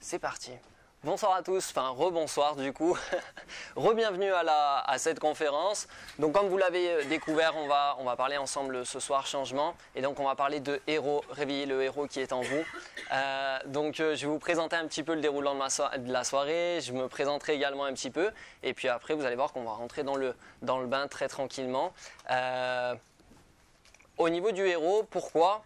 C'est parti. Bonsoir à tous, enfin rebonsoir du coup, re-bienvenue à cette conférence. Donc comme vous l'avez découvert, on va parler ensemble ce soir changement et donc on va parler de héros, réveiller le héros qui est en vous. Je vais vous présenter un petit peu le déroulement de la soirée, je me présenterai également un petit peu et puis après vous allez voir qu'on va rentrer dans le bain très tranquillement. Au niveau du héros, pourquoi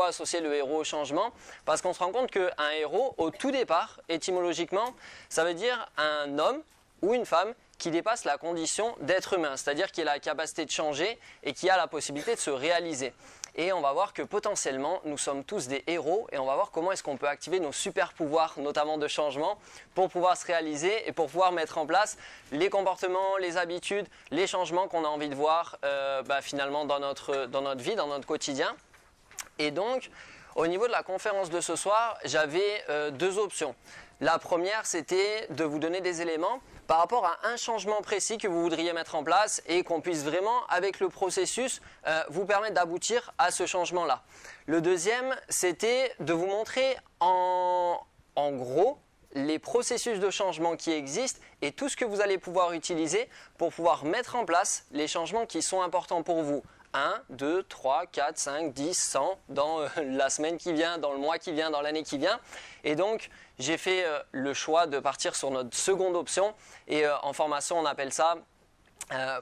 associer le héros au changement? Parce qu'on se rend compte qu'un héros, au tout départ, étymologiquement, ça veut dire un homme ou une femme qui dépasse la condition d'être humain, c'est-à-dire qui a la capacité de changer et qui a la possibilité de se réaliser. Et on va voir que potentiellement, nous sommes tous des héros et on va voir comment est-ce qu'on peut activer nos super pouvoirs, notamment de changement, pour pouvoir se réaliser et pour pouvoir mettre en place les comportements, les habitudes, les changements qu'on a envie de voir finalement dans notre vie, dans notre quotidien. Et donc, au niveau de la conférence de ce soir, j'avais deux options. La première, c'était de vous donner des éléments par rapport à un changement précis que vous voudriez mettre en place et qu'on puisse vraiment, avec le processus, vous permettre d'aboutir à ce changement-là. Le deuxième, c'était de vous montrer en gros les processus de changement qui existent et tout ce que vous allez pouvoir utiliser pour pouvoir mettre en place les changements qui sont importants pour vous. 1, 2, 3, 4, 5, 10, 100 dans la semaine qui vient, dans le mois qui vient, dans l'année qui vient. Et donc, j'ai fait le choix de partir sur notre seconde option. Et en formation, on appelle ça,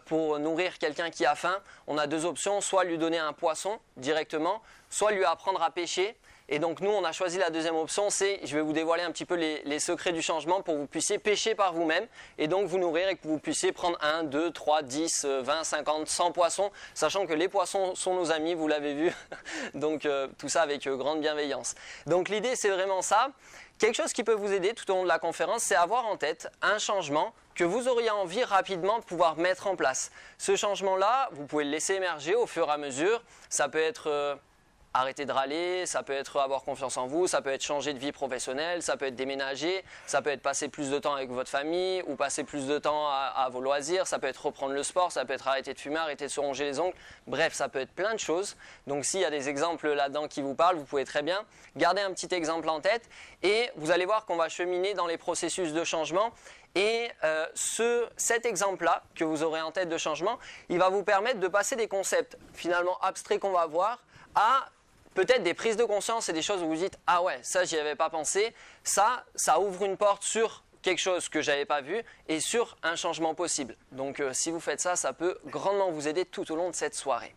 pour nourrir quelqu'un qui a faim, on a deux options. Soit lui donner un poisson directement, soit lui apprendre à pêcher. Et donc nous, on a choisi la deuxième option, c'est, je vais vous dévoiler un petit peu les secrets du changement pour que vous puissiez pêcher par vous-même et donc vous nourrir et que vous puissiez prendre 1, 2, 3, 10, 20, 50, 100 poissons, sachant que les poissons sont nos amis, vous l'avez vu, donc tout ça avec grande bienveillance. Donc l'idée, c'est vraiment ça. Quelque chose qui peut vous aider tout au long de la conférence, c'est avoir en tête un changement que vous auriez envie rapidement de pouvoir mettre en place. Ce changement-là, vous pouvez le laisser émerger au fur et à mesure, ça peut être... arrêter de râler, ça peut être avoir confiance en vous, ça peut être changer de vie professionnelle, ça peut être déménager, ça peut être passer plus de temps avec votre famille ou passer plus de temps à vos loisirs, ça peut être reprendre le sport, ça peut être arrêter de fumer, arrêter de se ronger les ongles, bref, ça peut être plein de choses. Donc s'il y a des exemples là-dedans qui vous parlent, vous pouvez très bien garder un petit exemple en tête et vous allez voir qu'on va cheminer dans les processus de changement. Et cet exemple-là que vous aurez en tête de changement, il va vous permettre de passer des concepts finalement abstraits qu'on va voir à peut-être des prises de conscience et des choses où vous dites « Ah ouais, ça j'y avais pas pensé », ça ouvre une porte sur quelque chose que j'avais pas vu et sur un changement possible. Donc si vous faites ça, ça peut grandement vous aider tout au long de cette soirée.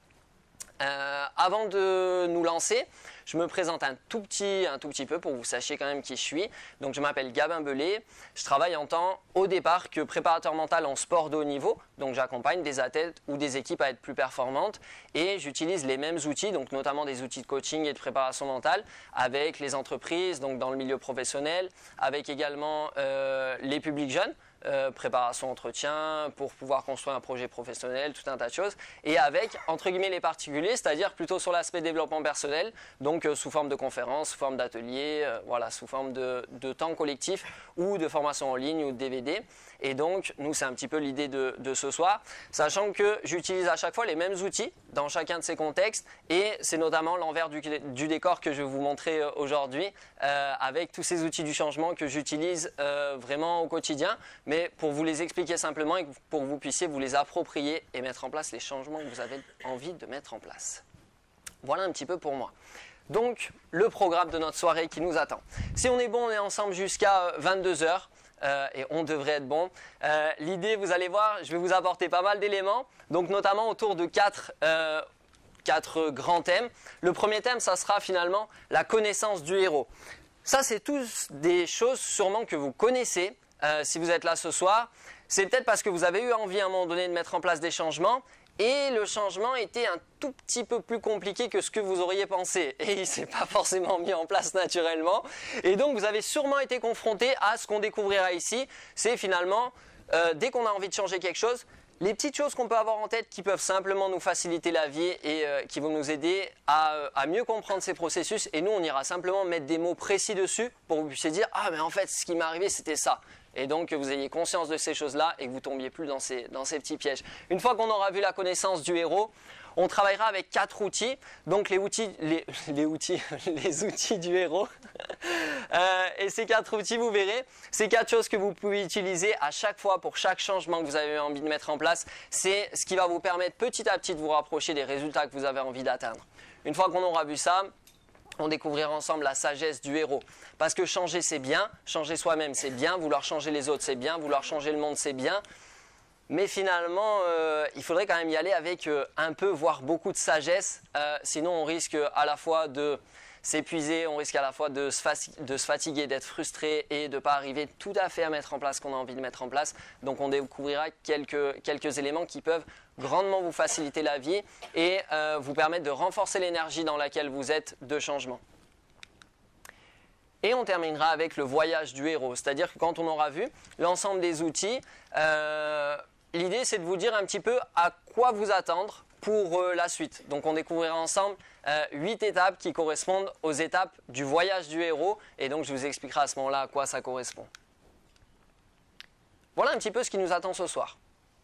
Avant de nous lancer, je me présente un tout petit peu pour que vous sachiez quand même qui je suis. Donc je m'appelle Gabin Belé, je travaille en tant au départ que préparateur mental en sport de haut niveau. Donc j'accompagne des athlètes ou des équipes à être plus performantes et j'utilise les mêmes outils, donc notamment des outils de coaching et de préparation mentale avec les entreprises, donc dans le milieu professionnel, avec également les publics jeunes. Préparation entretien pour pouvoir construire un projet professionnel, tout un tas de choses et avec entre guillemets les particuliers, c'est-à-dire plutôt sur l'aspect développement personnel, donc sous forme de conférences, sous forme d'ateliers, sous forme de temps collectif ou de formation en ligne ou de DVD. Et donc nous c'est un petit peu l'idée de ce soir, sachant que j'utilise à chaque fois les mêmes outils dans chacun de ces contextes et c'est notamment l'envers du décor que je vais vous montrer aujourd'hui avec tous ces outils du changement que j'utilise vraiment au quotidien. Mais pour vous les expliquer simplement et pour que vous puissiez vous les approprier et mettre en place les changements que vous avez envie de mettre en place. Voilà un petit peu pour moi. Donc, le programme de notre soirée qui nous attend. Si on est bon, on est ensemble jusqu'à 22h. Et on devrait être bon. L'idée, vous allez voir, je vais vous apporter pas mal d'éléments, donc notamment autour de quatre grands thèmes. Le premier thème, ça sera finalement la connaissance du héros. Ça, c'est tous des choses sûrement que vous connaissez. Si vous êtes là ce soir, c'est peut-être parce que vous avez eu envie à un moment donné de mettre en place des changements et le changement était un tout petit peu plus compliqué que ce que vous auriez pensé et il ne s'est pas forcément mis en place naturellement et donc vous avez sûrement été confronté à ce qu'on découvrira ici, c'est finalement dès qu'on a envie de changer quelque chose, les petites choses qu'on peut avoir en tête qui peuvent simplement nous faciliter la vie et qui vont nous aider à mieux comprendre ces processus et nous on ira simplement mettre des mots précis dessus pour que vous puissiez dire « Ah mais en fait ce qui m'est arrivé c'était ça ». Et donc que vous ayez conscience de ces choses-là et que vous tombiez plus dans ces petits pièges. Une fois qu'on aura vu la connaissance du héros, on travaillera avec 4 outils. Donc les outils du héros. Et ces 4 outils, vous verrez, ces 4 choses que vous pouvez utiliser à chaque fois pour chaque changement que vous avez envie de mettre en place, c'est ce qui va vous permettre petit à petit de vous rapprocher des résultats que vous avez envie d'atteindre. Une fois qu'on aura vu ça, on découvrira ensemble la sagesse du héros. Parce que changer c'est bien, changer soi-même c'est bien, vouloir changer les autres c'est bien, vouloir changer le monde c'est bien. Mais finalement, il faudrait quand même y aller avec un peu, voire beaucoup de sagesse. Sinon, on risque à la fois de s'épuiser, on risque à la fois de se fatiguer, d'être frustré et de ne pas arriver tout à fait à mettre en place ce qu'on a envie de mettre en place. Donc, on découvrira quelques éléments qui peuvent grandement vous faciliter la vie et vous permettre de renforcer l'énergie dans laquelle vous êtes de changement. Et on terminera avec le voyage du héros, c'est-à-dire que quand on aura vu l'ensemble des outils, l'idée c'est de vous dire un petit peu à quoi vous attendre pour la suite. Donc on découvrira ensemble 8 étapes qui correspondent aux étapes du voyage du héros et donc je vous expliquerai à ce moment-là à quoi ça correspond. Voilà un petit peu ce qui nous attend ce soir.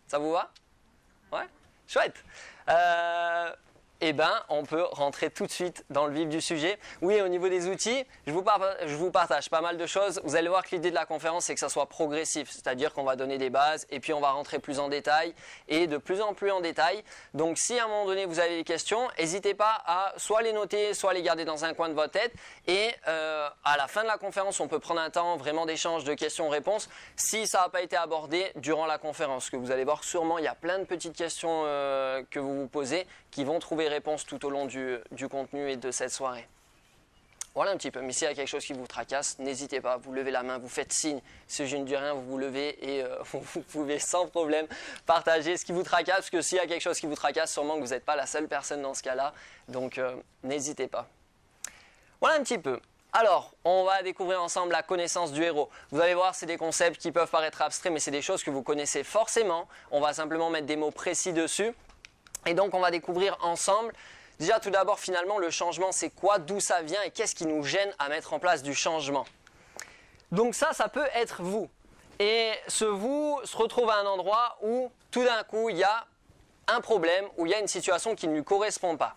Ça vous va? Ouais? Chouette! Eh bien, on peut rentrer tout de suite dans le vif du sujet. Oui, au niveau des outils, je vous partage pas mal de choses. Vous allez voir que l'idée de la conférence, c'est que ça soit progressif. C'est-à-dire qu'on va donner des bases et puis on va rentrer plus en détail et de plus en plus en détail. Donc, si à un moment donné, vous avez des questions, n'hésitez pas à soit les noter, soit les garder dans un coin de votre tête. Et à la fin de la conférence, on peut prendre un temps vraiment d'échange, de questions-réponses. Si ça n'a pas été abordé durant la conférence, que vous allez voir sûrement, il y a plein de petites questions que vous vous posez qui vont trouver réponse tout au long du contenu et de cette soirée. Voilà un petit peu, mais s'il y a quelque chose qui vous tracasse, n'hésitez pas, vous levez la main, vous faites signe, si je ne dis rien, vous vous levez et vous pouvez sans problème partager ce qui vous tracasse, parce que s'il y a quelque chose qui vous tracasse, sûrement que vous n'êtes pas la seule personne dans ce cas-là, donc n'hésitez pas. Voilà un petit peu. Alors, on va découvrir ensemble la connaissance du héros. Vous allez voir, c'est des concepts qui peuvent paraître abstraits, mais c'est des choses que vous connaissez forcément. On va simplement mettre des mots précis dessus. Et donc, on va découvrir ensemble, déjà tout d'abord, finalement, le changement, c'est quoi, d'où ça vient et qu'est-ce qui nous gêne à mettre en place du changement. Donc ça peut être vous. Et ce vous se retrouve à un endroit où, tout d'un coup, il y a un problème, où il y a une situation qui ne lui correspond pas.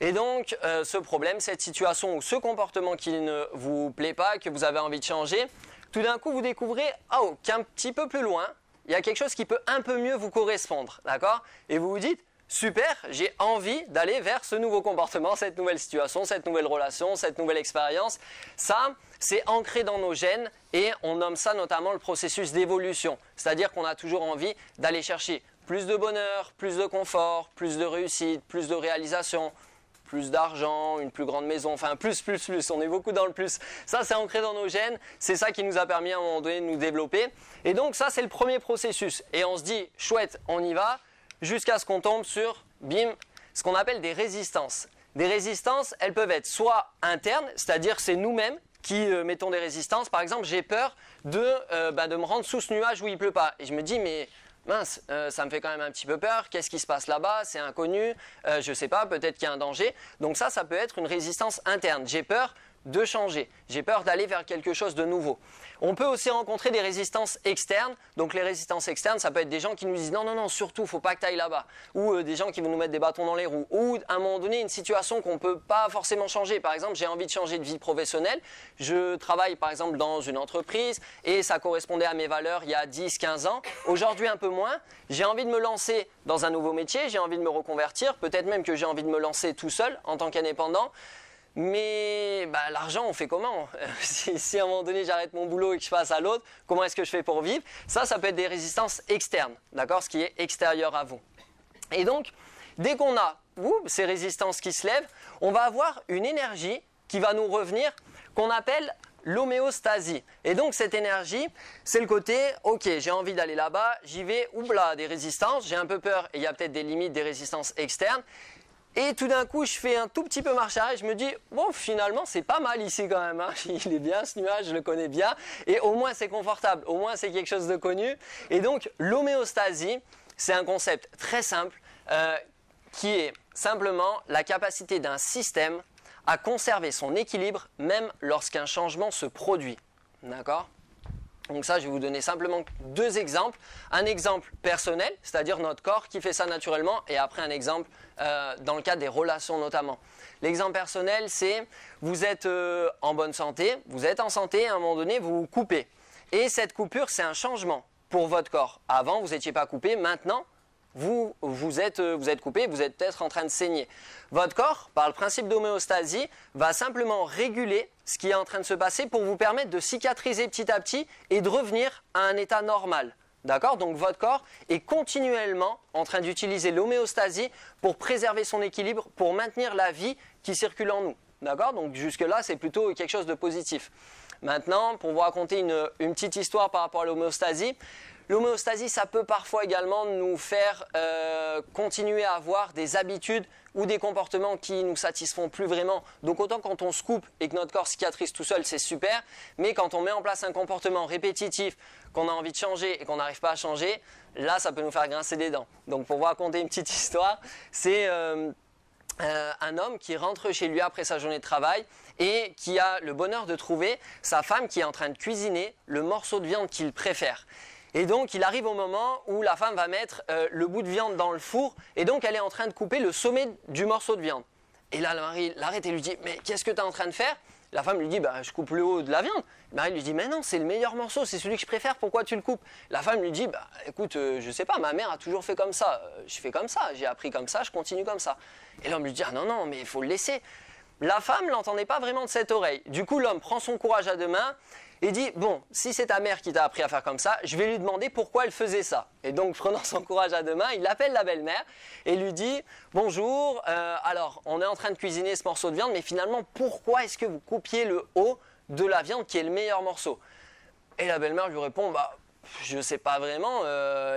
Et donc, ce problème, cette situation ou ce comportement qui ne vous plaît pas, que vous avez envie de changer, tout d'un coup, vous découvrez qu'un petit peu plus loin, il y a quelque chose qui peut un peu mieux vous correspondre, d'accord? Et vous vous dites, super, j'ai envie d'aller vers ce nouveau comportement, cette nouvelle situation, cette nouvelle relation, cette nouvelle expérience. Ça, c'est ancré dans nos gènes et on nomme ça notamment le processus d'évolution. C'est-à-dire qu'on a toujours envie d'aller chercher plus de bonheur, plus de confort, plus de réussite, plus de réalisation, plus d'argent, une plus grande maison, enfin plus, on est beaucoup dans le plus. Ça, c'est ancré dans nos gènes, c'est ça qui nous a permis à un moment donné de nous développer. Et donc ça, c'est le premier processus. Et on se dit, chouette, on y va, jusqu'à ce qu'on tombe sur, bim, ce qu'on appelle des résistances. Des résistances, elles peuvent être soit internes, c'est-à-dire c'est nous-mêmes qui mettons des résistances. Par exemple, j'ai peur de me rendre sous ce nuage où il ne pleut pas. Et je me dis, mais mince, ça me fait quand même un petit peu peur, qu'est-ce qui se passe là-bas, c'est inconnu, je ne sais pas, peut-être qu'il y a un danger. Donc ça peut être une résistance interne. J'ai peur de changer, j'ai peur d'aller vers quelque chose de nouveau. On peut aussi rencontrer des résistances externes. Donc les résistances externes, ça peut être des gens qui nous disent non, surtout, faut pas que tu ailles là-bas. Ou des gens qui vont nous mettre des bâtons dans les roues. Ou à un moment donné, une situation qu'on ne peut pas forcément changer. Par exemple, j'ai envie de changer de vie professionnelle. Je travaille par exemple dans une entreprise et ça correspondait à mes valeurs il y a 10, 15 ans. Aujourd'hui, un peu moins. J'ai envie de me lancer dans un nouveau métier, j'ai envie de me reconvertir. Peut-être même que j'ai envie de me lancer tout seul en tant qu'indépendant. Mais l'argent, on fait comment? Si à un moment donné j'arrête mon boulot et que je passe à l'autre, comment est-ce que je fais pour vivre? Ça peut être des résistances externes, d'accord? Ce qui est extérieur à vous. Et donc, dès qu'on a ces résistances qui se lèvent, on va avoir une énergie qui va nous revenir, qu'on appelle l'homéostasie. Et donc cette énergie, c'est le côté, ok, j'ai envie d'aller là-bas, j'y vais, oubla, des résistances, j'ai un peu peur et il y a peut-être des limites, des résistances externes. Et tout d'un coup, je fais un tout petit peu marche arrière et je me dis, bon, finalement, c'est pas mal ici quand même. Hein. Il est bien ce nuage, je le connais bien. Et au moins, c'est confortable. Au moins, c'est quelque chose de connu. Et donc, l'homéostasie, c'est un concept très simple qui est simplement la capacité d'un système à conserver son équilibre même lorsqu'un changement se produit. D'accord ? Donc ça, je vais vous donner simplement 2 exemples. Un exemple personnel, c'est-à-dire notre corps qui fait ça naturellement, et après un exemple dans le cadre des relations notamment. L'exemple personnel, c'est vous êtes en bonne santé, vous êtes en santé, à un moment donné, vous vous coupez. Et cette coupure, c'est un changement pour votre corps. Avant, vous n'étiez pas coupé, maintenant, vous êtes coupé, vous êtes peut-être en train de saigner. Votre corps, par le principe d'homéostasie, va simplement réguler ce qui est en train de se passer pour vous permettre de cicatriser petit à petit et de revenir à un état normal. D'accord? Donc votre corps est continuellement en train d'utiliser l'homéostasie pour préserver son équilibre, pour maintenir la vie qui circule en nous. D'accord? Donc jusque-là, c'est plutôt quelque chose de positif. Maintenant, pour vous raconter une petite histoire par rapport à l'homéostasie, l'homéostasie, ça peut parfois également nous faire continuer à avoir des habitudes ou des comportements qui nous satisfont plus vraiment. Donc autant quand on se coupe et que notre corps cicatrise tout seul, c'est super, mais quand on met en place un comportement répétitif, qu'on a envie de changer et qu'on n'arrive pas à changer, là, ça peut nous faire grincer des dents. Donc pour vous raconter une petite histoire, c'est un homme qui rentre chez lui après sa journée de travail et qui a le bonheur de trouver sa femme qui est en train de cuisiner le morceau de viande qu'il préfère. Et donc il arrive au moment où la femme va mettre le bout de viande dans le four et donc elle est en train de couper le sommet du morceau de viande. Et là le mari l'arrête et lui dit « Mais qu'est-ce que tu es en train de faire ?» La femme lui dit « Je coupe le haut de la viande. » Le mari lui dit « Mais non, c'est le meilleur morceau, c'est celui que je préfère, pourquoi tu le coupes ?» La femme lui dit « Écoute, je sais pas, ma mère a toujours fait comme ça, je fais comme ça, j'ai appris comme ça, je continue comme ça. » Et l'homme lui dit « Ah non, non, mais il faut le laisser. » La femme l'entendait pas vraiment de cette oreille. Du coup, l'homme prend son courage à 2 mains et dit « Bon, si c'est ta mère qui t'a appris à faire comme ça, je vais lui demander pourquoi elle faisait ça. » Et donc, prenant son courage à 2 mains, il appelle la belle-mère et lui dit « Bonjour, alors, on est en train de cuisiner ce morceau de viande, mais finalement, pourquoi est-ce que vous coupiez le haut de la viande qui est le meilleur morceau ?» Et la belle-mère lui répond « Je sais pas vraiment,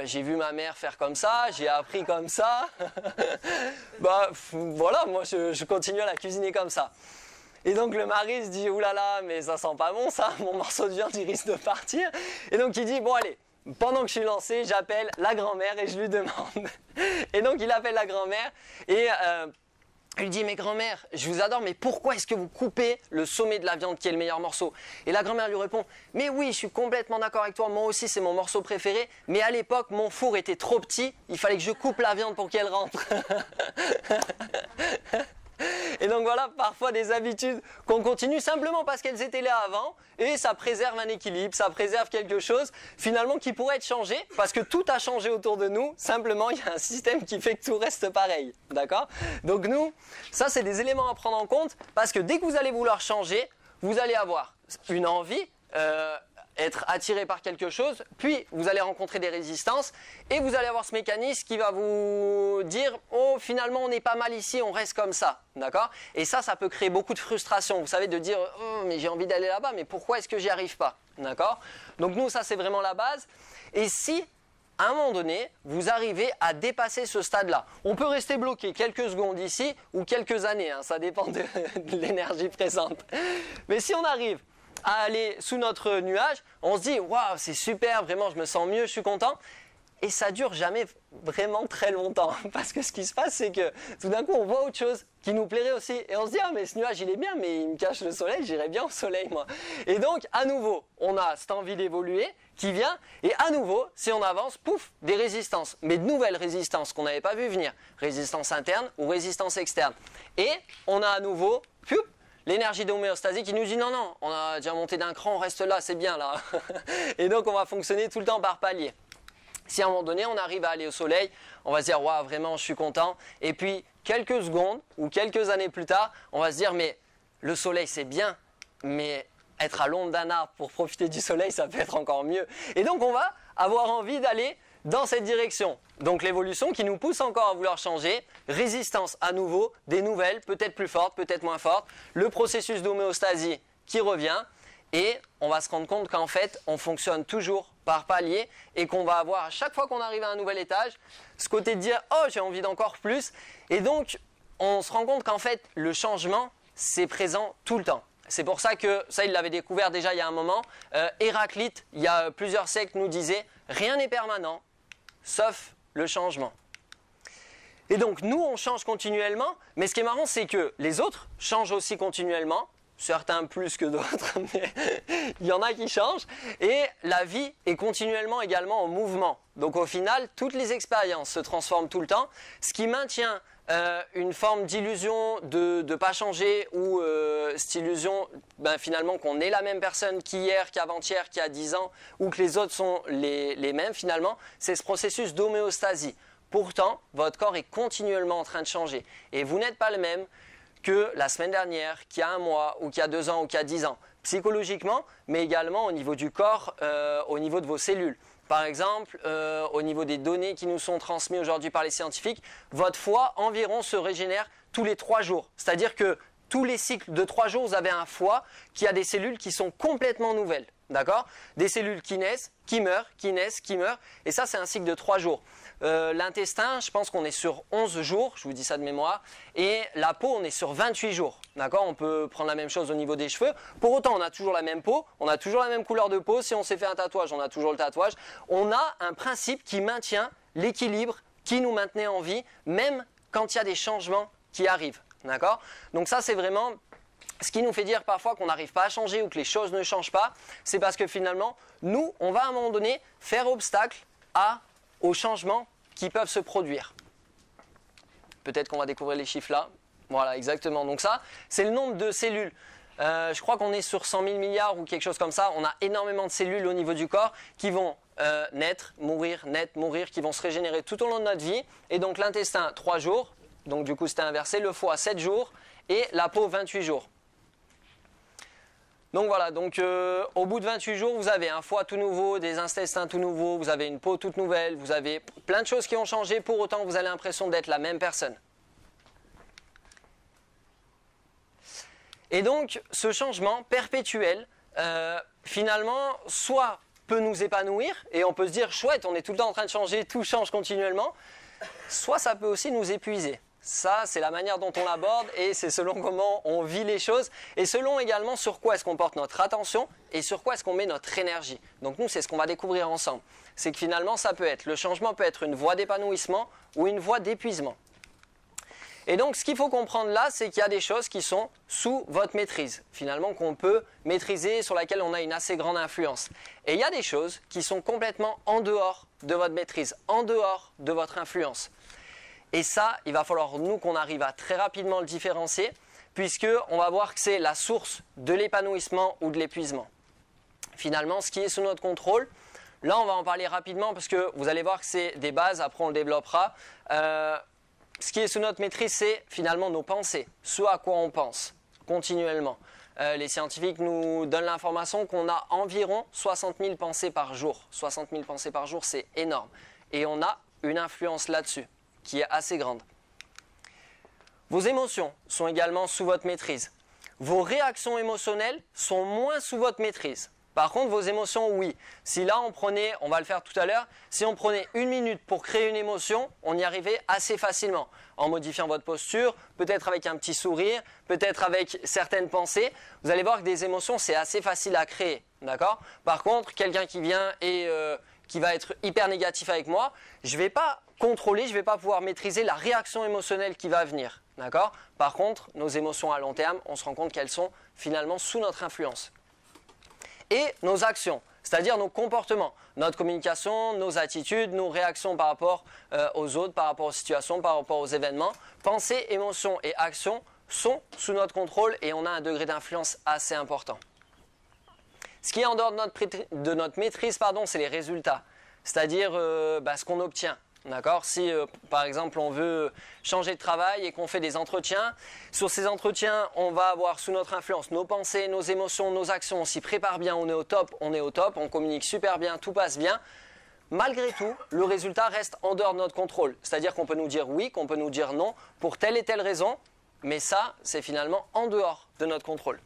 j'ai vu ma mère faire comme ça, j'ai appris comme ça. Voilà, moi je continue à la cuisiner comme ça. » Et donc le mari se dit « Oulala, mais ça sent pas bon ça, mon morceau de viande il risque de partir. » Et donc il dit « Bon allez, pendant que je suis lancé, j'appelle la grand-mère et je lui demande. » Et donc il appelle la grand-mère et il lui dit « Mais grand-mère, je vous adore, mais pourquoi est-ce que vous coupez le sommet de la viande qui est le meilleur morceau ?» Et la grand-mère lui répond « Mais oui, je suis complètement d'accord avec toi, moi aussi c'est mon morceau préféré, mais à l'époque mon four était trop petit, il fallait que je coupe la viande pour qu'elle rentre. » Et donc voilà, parfois des habitudes qu'on continue simplement parce qu'elles étaient là avant et ça préserve un équilibre, ça préserve quelque chose finalement qui pourrait être changé parce que tout a changé autour de nous, simplement il y a un système qui fait que tout reste pareil, d'accord? Donc nous, ça c'est des éléments à prendre en compte parce que dès que vous allez vouloir changer, vous allez avoir une envie, être attiré par quelque chose, puis vous allez rencontrer des résistances et vous allez avoir ce mécanisme qui va vous dire « Oh, finalement, on est pas mal ici, on reste comme ça. » D'accord? Et ça peut créer beaucoup de frustration. Vous savez, de dire « Oh, mais j'ai envie d'aller là-bas, mais pourquoi est-ce que j'y arrive pas? » D'accord? Donc nous, ça, c'est vraiment la base. Et si, à un moment donné, vous arrivez à dépasser ce stade-là, on peut rester bloqué quelques secondes ici ou quelques années, hein, ça dépend de l'énergie présente. Mais si on arrive à aller sous notre nuage, on se dit « Waouh, c'est super, vraiment, je me sens mieux, je suis content. » Et ça dure jamais vraiment très longtemps. Parce que ce qui se passe, c'est que tout d'un coup, on voit autre chose qui nous plairait aussi. Et on se dit « Ah, mais ce nuage, il est bien, mais il me cache le soleil, j'irai bien au soleil, moi. » Et donc, à nouveau, on a cette envie d'évoluer qui vient. Et à nouveau, si on avance, pouf, des résistances. Mais de nouvelles résistances qu'on n'avait pas vu venir. Résistance interne ou résistance externe. Et on a à nouveau, pouf, l'énergie d'homéostasie qui nous dit non, non, on a déjà monté d'un cran, on reste là, c'est bien là. Et donc on va fonctionner tout le temps par palier. Si à un moment donné on arrive à aller au soleil, on va se dire waouh, vraiment je suis content. Et puis quelques secondes ou quelques années plus tard, on va se dire mais le soleil c'est bien, mais être à l'ombre d'un arbre pour profiter du soleil, ça peut être encore mieux. Et donc on va avoir envie d'aller dans cette direction. Donc l'évolution qui nous pousse encore à vouloir changer, résistance à nouveau, des nouvelles, peut-être plus fortes, peut-être moins fortes, le processus d'homéostasie qui revient et on va se rendre compte qu'en fait on fonctionne toujours par palier et qu'on va avoir à chaque fois qu'on arrive à un nouvel étage, ce côté de dire « Oh, j'ai envie d'encore plus » et donc on se rend compte qu'en fait le changement c'est présent tout le temps. C'est pour ça que, ça il l'avait découvert déjà il y a un moment, Héraclite, il y a plusieurs siècles, nous disait « Rien n'est permanent, sauf le changement. » Et donc nous on change continuellement, mais ce qui est marrant c'est que les autres changent aussi continuellement, certains plus que d'autres, mais il y en a qui changent. Et la vie est continuellement également en mouvement. Donc au final, toutes les expériences se transforment tout le temps, ce qui maintient une forme d'illusion de ne pas changer ou cette illusion finalement qu'on est la même personne qu'hier, qu'avant-hier, qu'il y a 10 ans ou que les autres sont les mêmes finalement, c'est ce processus d'homéostasie. Pourtant, votre corps est continuellement en train de changer et vous n'êtes pas le même que la semaine dernière, qu'il y a un mois ou qu'il y a 2 ans ou qu'il y a 10 ans, psychologiquement mais également au niveau du corps, au niveau de vos cellules. Par exemple, au niveau des données qui nous sont transmises aujourd'hui par les scientifiques, votre foie environ se régénère tous les 3 jours. C'est-à-dire que tous les cycles de 3 jours, vous avez un foie qui a des cellules qui sont complètement nouvelles. D'accord ? Des cellules qui naissent, qui meurent, qui naissent, qui meurent. Et ça, c'est un cycle de 3 jours. L'intestin, je pense qu'on est sur 11 jours, je vous dis ça de mémoire. Et la peau, on est sur 28 jours. D'accord ? On peut prendre la même chose au niveau des cheveux. Pour autant, on a toujours la même peau, on a toujours la même couleur de peau. Si on s'est fait un tatouage, on a toujours le tatouage. On a un principe qui maintient l'équilibre, qui nous maintenait en vie, même quand il y a des changements qui arrivent. D'accord ? Donc ça, c'est vraiment ce qui nous fait dire parfois qu'on n'arrive pas à changer ou que les choses ne changent pas. C'est parce que finalement, nous, on va à un moment donné faire obstacle aux changements qui peuvent se produire. Peut-être qu'on va découvrir les chiffres là. Voilà, exactement. Donc ça, c'est le nombre de cellules. Je crois qu'on est sur 100 000 milliards ou quelque chose comme ça. On a énormément de cellules au niveau du corps qui vont naître, mourir, qui vont se régénérer tout au long de notre vie. Et donc l'intestin, 3 jours. Donc du coup, c'était inversé. Le foie, 7 jours. Et la peau, 28 jours. Donc voilà, au bout de 28 jours, vous avez un foie tout nouveau, des intestins tout nouveaux, vous avez une peau toute nouvelle, vous avez plein de choses qui ont changé, pour autant vous avez l'impression d'être la même personne. Et donc, ce changement perpétuel, finalement, soit peut nous épanouir, et on peut se dire, chouette, on est tout le temps en train de changer, tout change continuellement, soit ça peut aussi nous épuiser. Ça, c'est la manière dont on l'aborde et c'est selon comment on vit les choses et selon également sur quoi est-ce qu'on porte notre attention et sur quoi est-ce qu'on met notre énergie. Donc nous, c'est ce qu'on va découvrir ensemble. C'est que finalement, le changement peut être une voie d'épanouissement ou une voie d'épuisement. Et donc, ce qu'il faut comprendre là, c'est qu'il y a des choses qui sont sous votre maîtrise, finalement, qu'on peut maîtriser, sur lesquelles on a une assez grande influence. Et il y a des choses qui sont complètement en dehors de votre maîtrise, en dehors de votre influence. Et ça, il va falloir nous qu'on arrive à très rapidement le différencier, puisqu'on va voir que c'est la source de l'épanouissement ou de l'épuisement. Finalement, ce qui est sous notre contrôle, là on va en parler rapidement, parce que vous allez voir que c'est des bases, après on le développera. Ce qui est sous notre maîtrise, c'est finalement nos pensées, ce à quoi on pense continuellement. Les scientifiques nous donnent l'information qu'on a environ 60 000 pensées par jour. 60 000 pensées par jour, c'est énorme. Et on a une influence là-dessus, qui est assez grande. Vos émotions sont également sous votre maîtrise. Vos réactions émotionnelles sont moins sous votre maîtrise. Par contre, vos émotions, oui. Si là, on va le faire tout à l'heure, si on prenait 1 minute pour créer une émotion, on y arrivait assez facilement. En modifiant votre posture, peut-être avec un petit sourire, peut-être avec certaines pensées. Vous allez voir que des émotions, c'est assez facile à créer. D'accord ? Par contre, quelqu'un qui vient et qui va être hyper négatif avec moi, je ne vais pas contrôler, je ne vais pas pouvoir maîtriser la réaction émotionnelle qui va venir. D'accord ? Par contre, nos émotions à long terme, on se rend compte qu'elles sont finalement sous notre influence. Et nos actions, c'est-à-dire nos comportements, notre communication, nos attitudes, nos réactions par rapport aux autres, par rapport aux situations, par rapport aux événements. Pensées, émotions et actions sont sous notre contrôle et on a un degré d'influence assez important. Ce qui est en dehors de notre maîtrise, c'est les résultats, c'est-à-dire ce qu'on obtient. D'accord ? Si par exemple on veut changer de travail et qu'on fait des entretiens, sur ces entretiens on va avoir sous notre influence nos pensées, nos émotions, nos actions, on s'y prépare bien, on est au top, on communique super bien, tout passe bien. Malgré tout, le résultat reste en dehors de notre contrôle. C'est-à-dire qu'on peut nous dire oui, qu'on peut nous dire non pour telle et telle raison, mais ça c'est finalement en dehors de notre contrôle.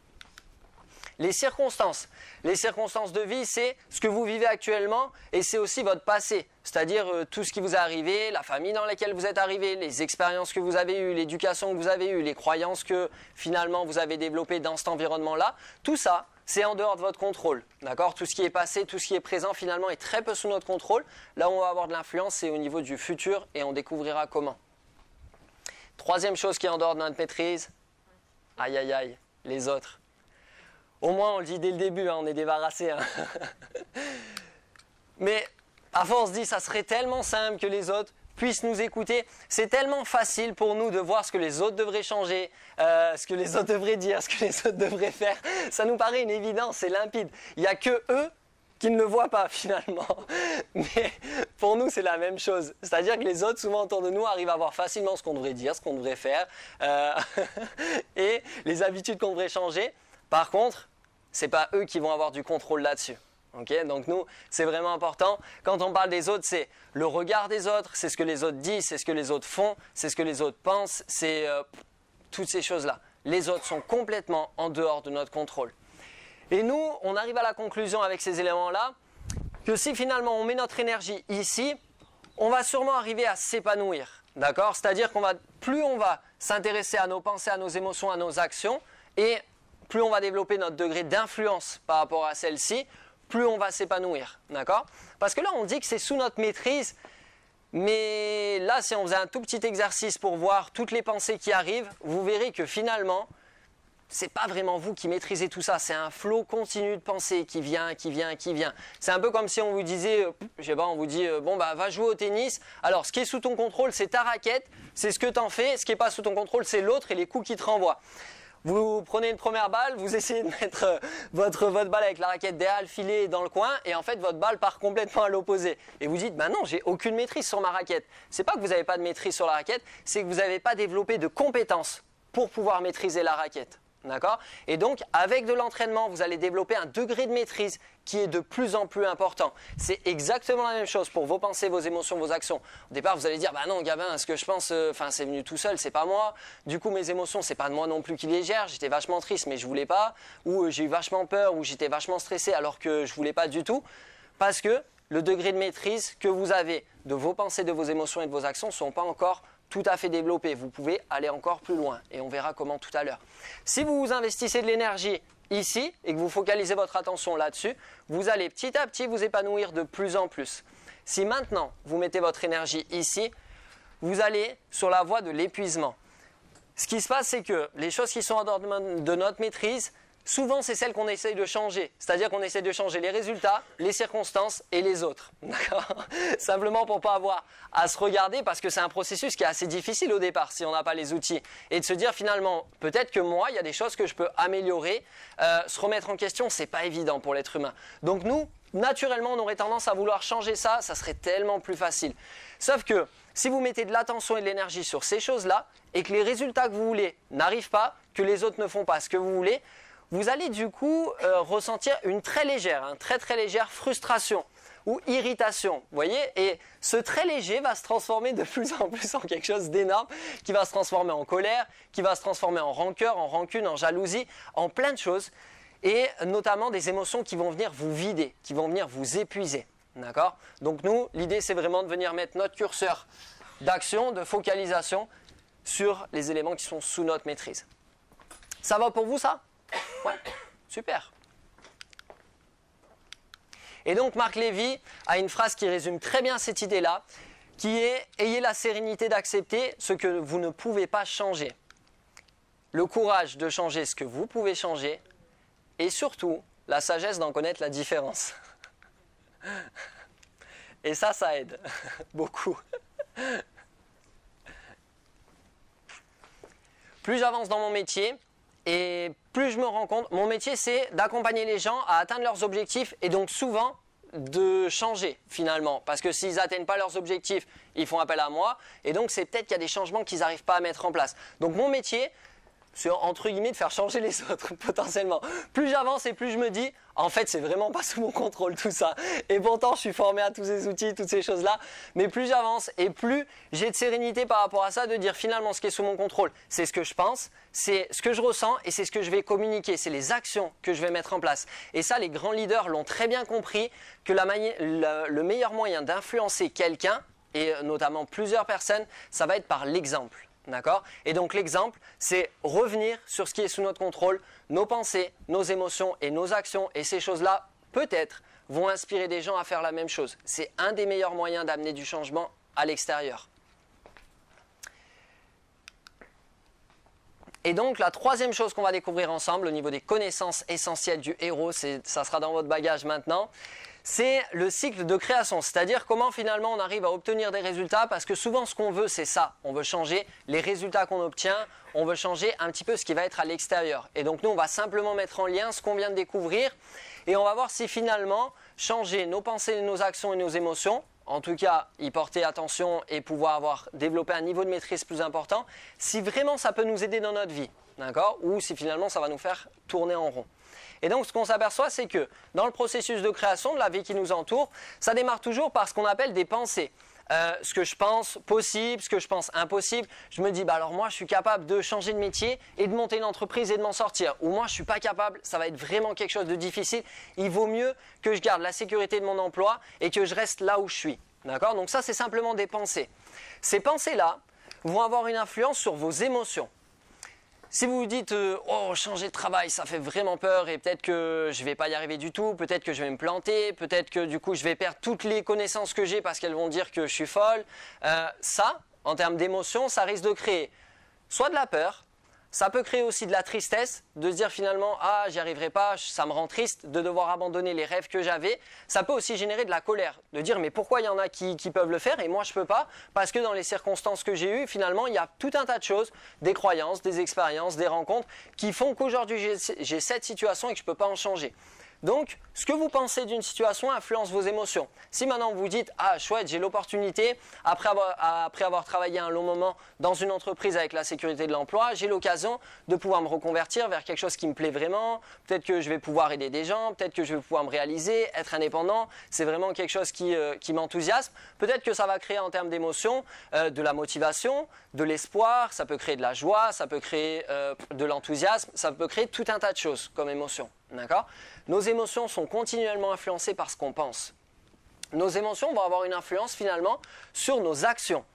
Les circonstances de vie, c'est ce que vous vivez actuellement et c'est aussi votre passé. C'est-à-dire tout ce qui vous est arrivé, la famille dans laquelle vous êtes arrivé, les expériences que vous avez eues, l'éducation que vous avez eue, les croyances que finalement vous avez développées dans cet environnement-là. Tout ça, c'est en dehors de votre contrôle. D'accord ? Tout ce qui est passé, tout ce qui est présent finalement est très peu sous notre contrôle. Là où on va avoir de l'influence, c'est au niveau du futur et on découvrira comment. Troisième chose qui est en dehors de notre maîtrise, aïe aïe aïe, les autres. Au moins, on le dit dès le début, hein, on est débarrassé. Hein. Mais à force, on se dit, ça serait tellement simple que les autres puissent nous écouter. C'est tellement facile pour nous de voir ce que les autres devraient changer, ce que les autres devraient dire, ce que les autres devraient faire. Ça nous paraît une évidence, c'est limpide. Il n'y a que eux qui ne le voient pas finalement. Mais pour nous, c'est la même chose. C'est-à-dire que les autres, souvent autour de nous, arrivent à voir facilement ce qu'on devrait dire, ce qu'on devrait faire, et les habitudes qu'on devrait changer. Par contre, ce n'est pas eux qui vont avoir du contrôle là-dessus. Okay, donc nous, c'est vraiment important. Quand on parle des autres, c'est le regard des autres, c'est ce que les autres disent, c'est ce que les autres font, c'est ce que les autres pensent, c'est toutes ces choses-là. Les autres sont complètement en dehors de notre contrôle. Et nous, on arrive à la conclusion avec ces éléments-là, que si finalement on met notre énergie ici, on va sûrement arriver à s'épanouir. D'accord ? C'est-à-dire qu'on va, plus on va s'intéresser à nos pensées, à nos émotions, à nos actions, et plus on va développer notre degré d'influence par rapport à celle-ci, plus on va s'épanouir, d'accord ? Parce que là, on dit que c'est sous notre maîtrise, mais là, si on faisait un tout petit exercice pour voir toutes les pensées qui arrivent, vous verrez que finalement, c'est pas vraiment vous qui maîtrisez tout ça, c'est un flot continu de pensées qui vient, qui vient, qui vient. C'est un peu comme si on vous disait, je sais pas, on vous dit, bon bah va jouer au tennis, alors ce qui est sous ton contrôle, c'est ta raquette, c'est ce que t'en fais, ce qui est pas sous ton contrôle, c'est l'autre et les coups qui te renvoient. Vous prenez une première balle, vous essayez de mettre votre balle avec la raquette derrière le filet dans le coin et en fait votre balle part complètement à l'opposé. Et vous dites, bah non, j'ai aucune maîtrise sur ma raquette. C'est pas que vous n'avez pas de maîtrise sur la raquette, c'est que vous n'avez pas développé de compétences pour pouvoir maîtriser la raquette. D'accord ? Et donc, avec de l'entraînement, vous allez développer un degré de maîtrise qui est de plus en plus important. C'est exactement la même chose pour vos pensées, vos émotions, vos actions. Au départ, vous allez dire, bah non, Gabin, ce que je pense, c'est venu tout seul, c'est pas moi. Du coup, mes émotions, c'est pas de moi non plus qui les gère. J'étais vachement triste, mais je voulais pas. Ou j'ai eu vachement peur, ou j'étais vachement stressé, alors que je voulais pas du tout. Parce que le degré de maîtrise que vous avez de vos pensées, de vos émotions et de vos actions ne sont pas encore tout à fait développé. Vous pouvez aller encore plus loin et on verra comment tout à l'heure. Si vous investissez de l'énergie ici et que vous focalisez votre attention là-dessus, vous allez petit à petit vous épanouir de plus en plus. Si maintenant vous mettez votre énergie ici, vous allez sur la voie de l'épuisement. Ce qui se passe, c'est que les choses qui sont en dehors de notre maîtrise, souvent c'est celles qu'on essaye de changer. C'est-à-dire qu'on essaye de changer les résultats, les circonstances et les autres. D'accord ? Simplement pour ne pas avoir à se regarder parce que c'est un processus qui est assez difficile au départ si on n'a pas les outils. Et de se dire finalement, peut-être que moi, il y a des choses que je peux améliorer. Se remettre en question, c'est pas évident pour l'être humain. Donc nous, naturellement, on aurait tendance à vouloir changer ça, ça serait tellement plus facile. Sauf que si vous mettez de l'attention et de l'énergie sur ces choses-là et que les résultats que vous voulez n'arrivent pas, que les autres ne font pas ce que vous voulez, vous allez du coup ressentir une très légère frustration ou irritation, vous voyez ? Et ce très léger va se transformer de plus en plus en quelque chose d'énorme, qui va se transformer en colère, qui va se transformer en rancœur, en rancune, en jalousie, en plein de choses, et notamment des émotions qui vont venir vous vider, qui vont venir vous épuiser, d'accord ? Donc nous, l'idée c'est vraiment de venir mettre notre curseur d'action, de focalisation sur les éléments qui sont sous notre maîtrise. Ça va pour vous ça ? Ouais, super. Et donc Marc Lévy a une phrase qui résume très bien cette idée-là, qui est « Ayez la sérénité d'accepter ce que vous ne pouvez pas changer, le courage de changer ce que vous pouvez changer, et surtout la sagesse d'en connaître la différence. » Et ça aide beaucoup. Plus j'avance dans mon métier, et plus je me rends compte, mon métier c'est d'accompagner les gens à atteindre leurs objectifs et donc souvent de changer finalement. Parce que s'ils n'atteignent pas leurs objectifs, ils font appel à moi et donc c'est peut-être qu'il y a des changements qu'ils n'arrivent pas à mettre en place. Donc mon métier, c'est entre guillemets de faire changer les autres potentiellement. Plus j'avance et plus je me dis, en fait c'est vraiment pas sous mon contrôle tout ça. Et pourtant je suis formé à tous ces outils, toutes ces choses-là. Mais plus j'avance et plus j'ai de sérénité par rapport à ça, de dire finalement ce qui est sous mon contrôle, c'est ce que je pense, c'est ce que je ressens et c'est ce que je vais communiquer, c'est les actions que je vais mettre en place. Et ça les grands leaders l'ont très bien compris, que le meilleur moyen d'influencer quelqu'un, et notamment plusieurs personnes, ça va être par l'exemple. D'accord ? Et donc l'exemple, c'est revenir sur ce qui est sous notre contrôle, nos pensées, nos émotions et nos actions. Et ces choses-là, peut-être, vont inspirer des gens à faire la même chose. C'est un des meilleurs moyens d'amener du changement à l'extérieur. Et donc la troisième chose qu'on va découvrir ensemble au niveau des connaissances essentielles du héros, ça sera dans votre bagage maintenant, c'est le cycle de création, c'est-à-dire comment finalement on arrive à obtenir des résultats, parce que souvent ce qu'on veut c'est ça, on veut changer les résultats qu'on obtient, on veut changer un petit peu ce qui va être à l'extérieur. Et donc nous on va simplement mettre en lien ce qu'on vient de découvrir et on va voir si finalement changer nos pensées, nos actions et nos émotions, en tout cas y porter attention et pouvoir développer un niveau de maîtrise plus important, si vraiment ça peut nous aider dans notre vie, d'accord, ou si finalement ça va nous faire tourner en rond. Et donc ce qu'on s'aperçoit, c'est que dans le processus de création de la vie qui nous entoure, ça démarre toujours par ce qu'on appelle des pensées. Ce que je pense possible, ce que je pense impossible. Je me dis, bah alors moi je suis capable de changer de métier et de monter une entreprise et de m'en sortir. Ou moi je ne suis pas capable, ça va être vraiment quelque chose de difficile. Il vaut mieux que je garde la sécurité de mon emploi et que je reste là où je suis. D'accord ? Donc ça c'est simplement des pensées. Ces pensées-là vont avoir une influence sur vos émotions. Si vous vous dites oh changer de travail ça fait vraiment peur et peut-être que je ne vais pas y arriver du tout, peut-être que je vais me planter, peut-être que du coup je vais perdre toutes les connaissances que j'ai parce qu'elles vont dire que je suis folle, ça en termes d'émotion ça risque de créer soit de la peur, ça peut créer aussi de la tristesse, de se dire finalement ah j'y arriverai pas, ça me rend triste de devoir abandonner les rêves que j'avais. Ça peut aussi générer de la colère, de dire mais pourquoi il y en a qui peuvent le faire et moi je peux pas, parce que dans les circonstances que j'ai eues finalement il y a tout un tas de choses, des croyances, des expériences, des rencontres qui font qu'aujourd'hui j'ai cette situation et que je peux pas en changer. Donc, ce que vous pensez d'une situation influence vos émotions. Si maintenant vous dites « Ah, chouette, j'ai l'opportunité, après avoir travaillé un long moment dans une entreprise avec la sécurité de l'emploi, j'ai l'occasion de pouvoir me reconvertir vers quelque chose qui me plaît vraiment. Peut-être que je vais pouvoir aider des gens, peut-être que je vais pouvoir me réaliser, être indépendant. C'est vraiment quelque chose qui m'enthousiasme. Peut-être que ça va créer en termes d'émotions de la motivation, de l'espoir, ça peut créer de la joie, ça peut créer de l'enthousiasme, ça peut créer tout un tas de choses comme émotion. D'accord ? Nos émotions sont continuellement influencées par ce qu'on pense. Nos émotions vont avoir une influence finalement sur nos actions.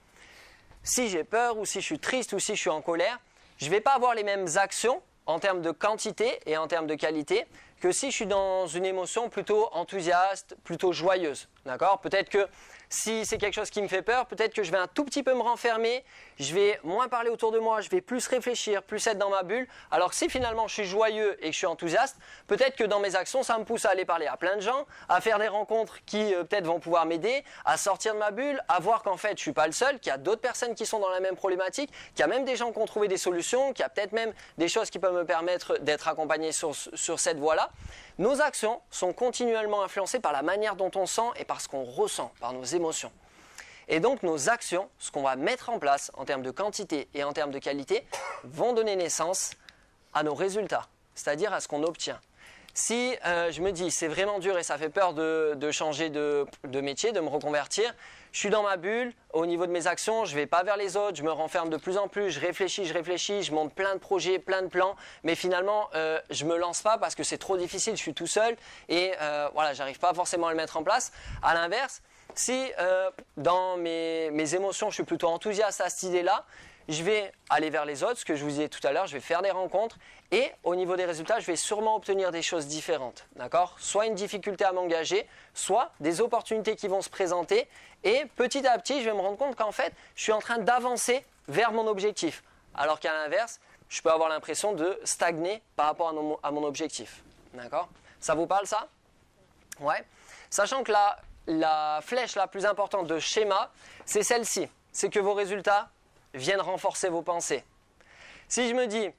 Si j'ai peur ou si je suis triste ou si je suis en colère, je ne vais pas avoir les mêmes actions en termes de quantité et en termes de qualité que si je suis dans une émotion plutôt enthousiaste, plutôt joyeuse. D'accord ? Peut-être que si c'est quelque chose qui me fait peur, peut-être que je vais un tout petit peu me renfermer, je vais moins parler autour de moi, je vais plus réfléchir, plus être dans ma bulle. Alors que si finalement je suis joyeux et que je suis enthousiaste, peut-être que dans mes actions, ça me pousse à aller parler à plein de gens, à faire des rencontres qui peut-être vont pouvoir m'aider, à sortir de ma bulle, à voir qu'en fait je ne suis pas le seul, qu'il y a d'autres personnes qui sont dans la même problématique, qu'il y a même des gens qui ont trouvé des solutions, qu'il y a peut-être même des choses qui peuvent me permettre d'être accompagné sur cette voie-là. Nos actions sont continuellement influencées par la manière dont on sent et par ce qu'on ressent, par nos émotions. Et donc nos actions, ce qu'on va mettre en place en termes de quantité et en termes de qualité, vont donner naissance à nos résultats, c'est-à-dire à ce qu'on obtient. Si je me dis c'est vraiment dur et ça fait peur de changer de métier, de me reconvertir, je suis dans ma bulle, au niveau de mes actions, je ne vais pas vers les autres, je me renferme de plus en plus, je réfléchis, je monte plein de projets, plein de plans, mais finalement je ne me lance pas parce que c'est trop difficile, je suis tout seul et voilà, je n'arrive pas forcément à le mettre en place. À l'inverse, si dans mes émotions, je suis plutôt enthousiaste à cette idée-là, je vais aller vers les autres, ce que je vous disais tout à l'heure, je vais faire des rencontres et au niveau des résultats, je vais sûrement obtenir des choses différentes, d'accord ? Soit une difficulté à m'engager, soit des opportunités qui vont se présenter et petit à petit, je vais me rendre compte qu'en fait, je suis en train d'avancer vers mon objectif. Alors qu'à l'inverse, je peux avoir l'impression de stagner par rapport à mon objectif, d'accord ? Ça vous parle ça ? Ouais. Sachant que la flèche la plus importante de schéma, c'est celle-ci, c'est que vos résultats viennent renforcer vos pensées. Si je me dis,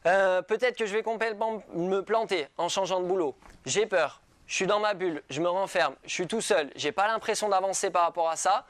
peut-être que je vais complètement me planter en changeant de boulot, j'ai peur, je suis dans ma bulle, je me renferme, je suis tout seul, je n'ai pas l'impression d'avancer par rapport à ça,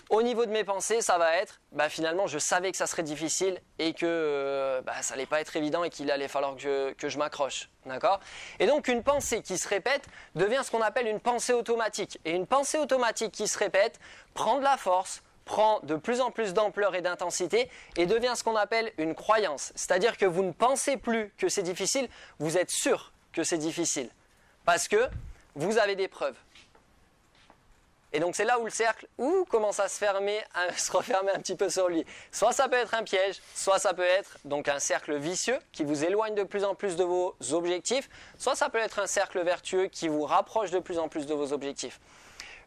au niveau de mes pensées, ça va être, finalement, je savais que ça serait difficile et que ça n'allait pas être évident et qu'il allait falloir que je m'accroche. D'accord ? Et donc, une pensée qui se répète devient ce qu'on appelle une pensée automatique. Et une pensée automatique qui se répète prend de la force, prend de plus en plus d'ampleur et d'intensité et devient ce qu'on appelle une croyance. C'est-à-dire que vous ne pensez plus que c'est difficile, vous êtes sûr que c'est difficile. Parce que vous avez des preuves. Et donc c'est là où le cercle commence à se refermer un petit peu sur lui. Soit ça peut être un piège, soit ça peut être donc un cercle vicieux qui vous éloigne de plus en plus de vos objectifs, soit ça peut être un cercle vertueux qui vous rapproche de plus en plus de vos objectifs.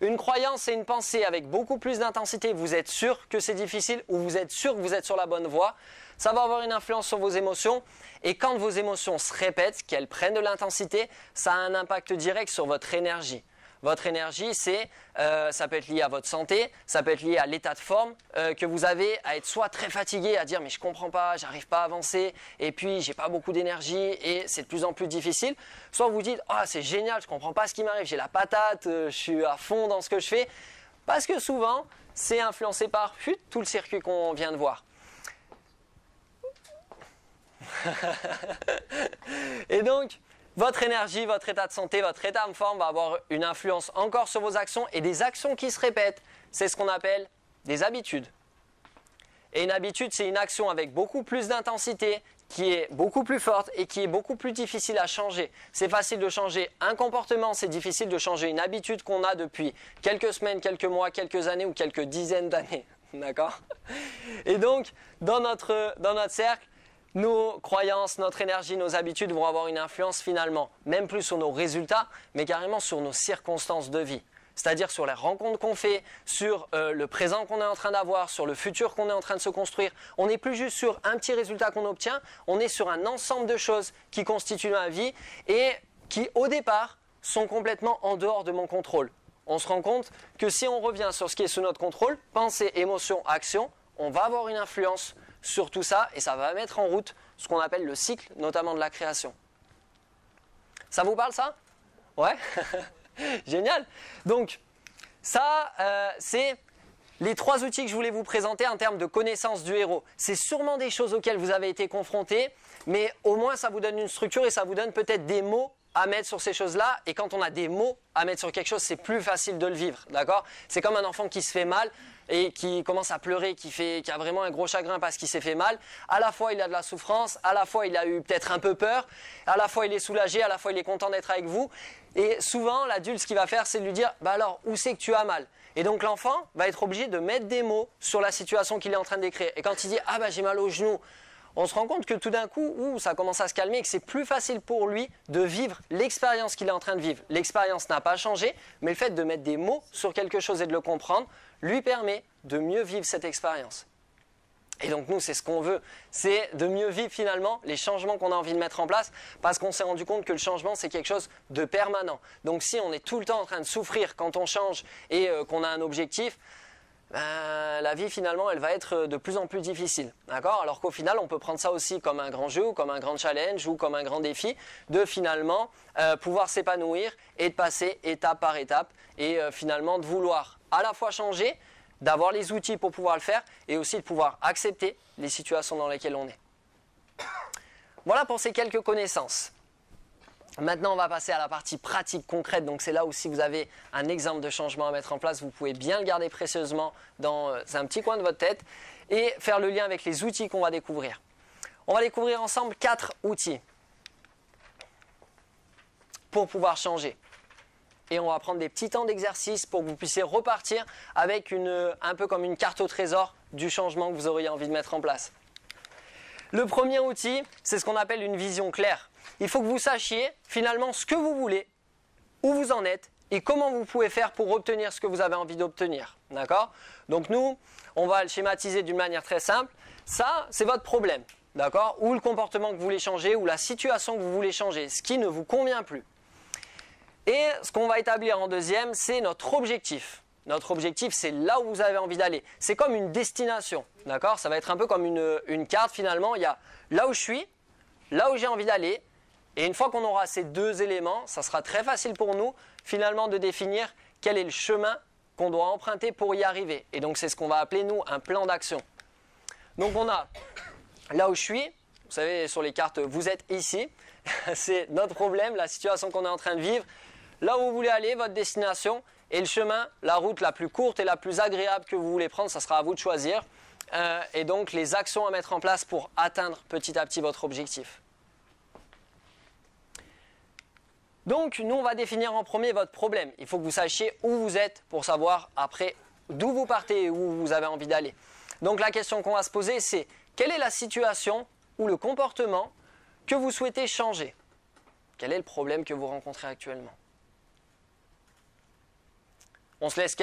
Une croyance, c'est une pensée avec beaucoup plus d'intensité. Vous êtes sûr que c'est difficile ou vous êtes sûr que vous êtes sur la bonne voie. Ça va avoir une influence sur vos émotions. Et quand vos émotions se répètent, qu'elles prennent de l'intensité, ça a un impact direct sur votre énergie. Votre énergie, ça peut être lié à votre santé, ça peut être lié à l'état de forme que vous avez, à être soit très fatigué, à dire mais je comprends pas, j'arrive pas à avancer, et puis j'ai pas beaucoup d'énergie et c'est de plus en plus difficile. Soit vous dites ah c'est génial, je comprends pas ce qui m'arrive, j'ai la patate, je suis à fond dans ce que je fais, parce que souvent c'est influencé par tout le circuit qu'on vient de voir. Et donc votre énergie, votre état de santé, votre état de forme va avoir une influence encore sur vos actions et des actions qui se répètent. C'est ce qu'on appelle des habitudes. Et une habitude, c'est une action avec beaucoup plus d'intensité, qui est beaucoup plus forte et qui est beaucoup plus difficile à changer. C'est facile de changer un comportement, c'est difficile de changer une habitude qu'on a depuis quelques semaines, quelques mois, quelques années ou quelques dizaines d'années. D'accord ? Et donc, dans notre cercle, nos croyances, notre énergie, nos habitudes vont avoir une influence finalement, même plus sur nos résultats, mais carrément sur nos circonstances de vie. C'est-à-dire sur les rencontres qu'on fait, sur le présent qu'on est en train d'avoir, sur le futur qu'on est en train de se construire. On n'est plus juste sur un petit résultat qu'on obtient, on est sur un ensemble de choses qui constituent ma vie et qui, au départ, sont complètement en dehors de mon contrôle. On se rend compte que si on revient sur ce qui est sous notre contrôle, pensée, émotion, action, on va avoir une influence sur tout ça et ça va mettre en route ce qu'on appelle le cycle, notamment de la création. Ça vous parle ça ? Ouais. Génial. Donc ça, c'est les 3 outils que je voulais vous présenter en termes de connaissance du héros. C'est sûrement des choses auxquelles vous avez été confrontés, mais au moins ça vous donne une structure et ça vous donne peut-être des mots à mettre sur ces choses-là. Et quand on a des mots à mettre sur quelque chose, c'est plus facile de le vivre, d'accord ? C'est comme un enfant qui se fait mal et qui commence à pleurer, qui a vraiment un gros chagrin parce qu'il s'est fait mal. À la fois, il a de la souffrance, à la fois, il a eu peut-être un peu peur, à la fois, il est soulagé, à la fois, il est content d'être avec vous. Et souvent, l'adulte, ce qu'il va faire, c'est de lui dire « bah alors, où c'est que tu as mal ?» Et donc, l'enfant va être obligé de mettre des mots sur la situation qu'il est en train de décrire. Et quand il dit « ah bah j'ai mal au genou », on se rend compte que tout d'un coup, ça commence à se calmer et que c'est plus facile pour lui de vivre l'expérience qu'il est en train de vivre. L'expérience n'a pas changé, mais le fait de mettre des mots sur quelque chose et de le comprendre lui permet de mieux vivre cette expérience. Et donc nous, c'est ce qu'on veut, c'est de mieux vivre finalement les changements qu'on a envie de mettre en place parce qu'on s'est rendu compte que le changement, c'est quelque chose de permanent. Donc si on est tout le temps en train de souffrir quand on change et qu'on a un objectif, la vie finalement elle va être de plus en plus difficile, d'accord ? Alors qu'au final on peut prendre ça aussi comme un grand jeu ou comme un grand challenge ou comme un grand défi de finalement pouvoir s'épanouir et de passer étape par étape et finalement de vouloir à la fois changer, d'avoir les outils pour pouvoir le faire et aussi de pouvoir accepter les situations dans lesquelles on est. Voilà pour ces quelques connaissances. Maintenant, on va passer à la partie pratique, concrète. Donc, c'est là où si vous avez un exemple de changement à mettre en place, vous pouvez bien le garder précieusement dans un petit coin de votre tête et faire le lien avec les outils qu'on va découvrir. On va découvrir ensemble 4 outils pour pouvoir changer. Et on va prendre des petits temps d'exercice pour que vous puissiez repartir avec un peu comme une carte au trésor du changement que vous auriez envie de mettre en place. Le premier outil, c'est ce qu'on appelle une vision claire. Il faut que vous sachiez finalement ce que vous voulez, où vous en êtes et comment vous pouvez faire pour obtenir ce que vous avez envie d'obtenir. D'accord ? Donc nous, on va le schématiser d'une manière très simple. Ça, c'est votre problème. D'accord ? Ou le comportement que vous voulez changer, ou la situation que vous voulez changer, ce qui ne vous convient plus. Et ce qu'on va établir en deuxième, c'est notre objectif. Notre objectif, c'est là où vous avez envie d'aller. C'est comme une destination, d'accord ? Ça va être un peu comme une carte finalement. Il y a là où je suis, là où j'ai envie d'aller. Et une fois qu'on aura ces 2 éléments, ça sera très facile pour nous finalement de définir quel est le chemin qu'on doit emprunter pour y arriver. Et donc c'est ce qu'on va appeler nous un plan d'action. Donc on a là où je suis, vous savez sur les cartes, vous êtes ici. C'est notre problème, la situation qu'on est en train de vivre. Là où vous voulez aller, votre destination, et le chemin, la route la plus courte et la plus agréable que vous voulez prendre, ça sera à vous de choisir. Et donc les actions à mettre en place pour atteindre petit à petit votre objectif. Donc nous on va définir en premier votre problème. Il faut que vous sachiez où vous êtes pour savoir après d'où vous partez et où vous avez envie d'aller. Donc la question qu'on va se poser c'est quelle est la situation ou le comportement que vous souhaitez changer ? Quel est le problème que vous rencontrez actuellement ? On se laisse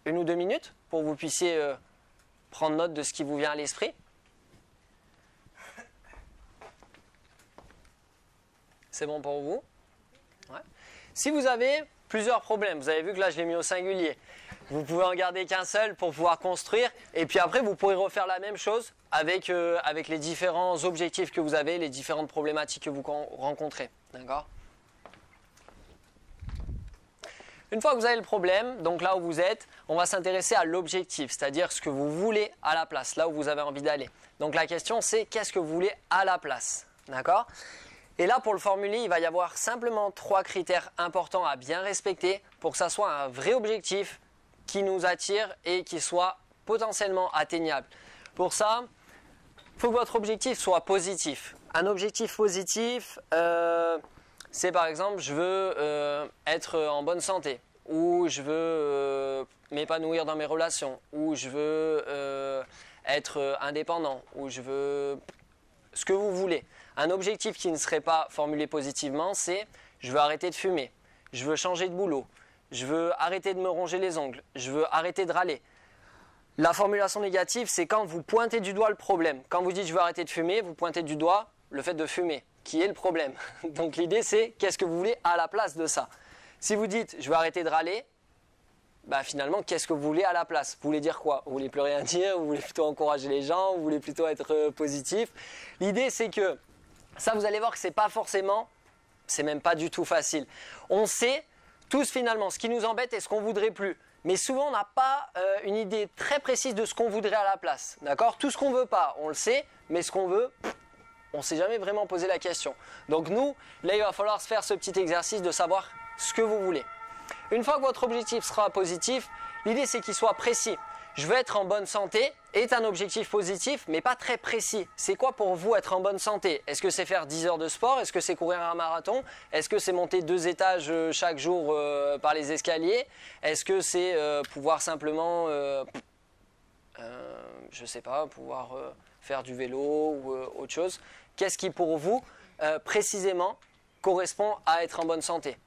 une ou deux minutes pour que vous puissiez prendre note de ce qui vous vient à l'esprit. C'est bon pour vous? Ouais. Si vous avez plusieurs problèmes, vous avez vu que là je l'ai mis au singulier, vous pouvez en garder qu'un seul pour pouvoir construire, et puis après vous pourrez refaire la même chose avec les différents objectifs que vous avez, les différentes problématiques que vous rencontrez. D'accord? Une fois que vous avez le problème, donc là où vous êtes, on va s'intéresser à l'objectif, c'est-à-dire ce que vous voulez à la place, là où vous avez envie d'aller. Donc la question c'est qu'est-ce que vous voulez à la place? D'accord? Et là pour le formuler, il va y avoir simplement 3 critères importants à bien respecter pour que ça soit un vrai objectif qui nous attire et qui soit potentiellement atteignable. Pour ça, il faut que votre objectif soit positif. Un objectif positif, c'est par exemple, je veux être en bonne santé, ou je veux m'épanouir dans mes relations, ou je veux être indépendant, ou je veux ce que vous voulez. Un objectif qui ne serait pas formulé positivement, c'est je veux arrêter de fumer, je veux changer de boulot, je veux arrêter de me ronger les ongles, je veux arrêter de râler. La formulation négative, c'est quand vous pointez du doigt le problème. Quand vous dites je veux arrêter de fumer, vous pointez du doigt le fait de fumer, qui est le problème. Donc l'idée c'est qu'est-ce que vous voulez à la place de ça. Si vous dites je veux arrêter de râler, bah finalement qu'est-ce que vous voulez à la place? Vous voulez dire quoi? Vous voulez plus rien dire? Vous voulez plutôt encourager les gens? Vous voulez plutôt être positif? L'idée c'est que ça vous allez voir que c'est pas forcément, c'est même pas du tout facile. On sait tous finalement ce qui nous embête et ce qu'on voudrait plus. Mais souvent on n'a pas une idée très précise de ce qu'on voudrait à la place. D'accord? Tout ce qu'on veut pas, on le sait, mais ce qu'on veut, on ne s'est jamais vraiment posé la question. Donc nous, là il va falloir se faire ce petit exercice de savoir ce que vous voulez. Une fois que votre objectif sera positif, l'idée c'est qu'il soit précis. Je veux être en bonne santé est un objectif positif, mais pas très précis. C'est quoi pour vous être en bonne santé? Est-ce que c'est faire 10 heures de sport? Est-ce que c'est courir un marathon? Est-ce que c'est monter 2 étages chaque jour par les escaliers? Est-ce que c'est pouvoir simplement, je sais pas, pouvoir faire du vélo ou autre chose? Qu'est-ce qui pour vous, précisément, correspond à être en bonne santé?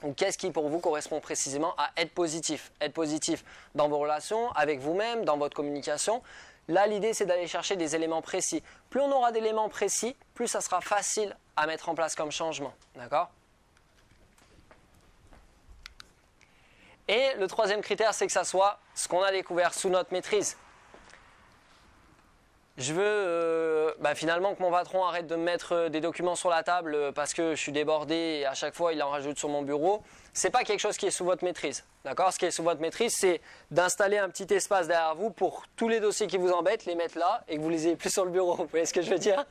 Ou qu'est-ce qui pour vous correspond précisément à être positif? Être positif dans vos relations, avec vous-même, dans votre communication. Là, l'idée, c'est d'aller chercher des éléments précis. Plus on aura d'éléments précis, plus ça sera facile à mettre en place comme changement. D'accord? Et le troisième critère, c'est que ça soit ce qu'on a découvert sous notre maîtrise. Je veux finalement que mon patron arrête de me mettre des documents sur la table parce que je suis débordé et à chaque fois il en rajoute sur mon bureau. C'est pas quelque chose qui est sous votre maîtrise. D'accord? Ce qui est sous votre maîtrise, c'est d'installer un petit espace derrière vous pour tous les dossiers qui vous embêtent, les mettre là et que vous les ayez plus sur le bureau. Vous voyez ce que je veux dire?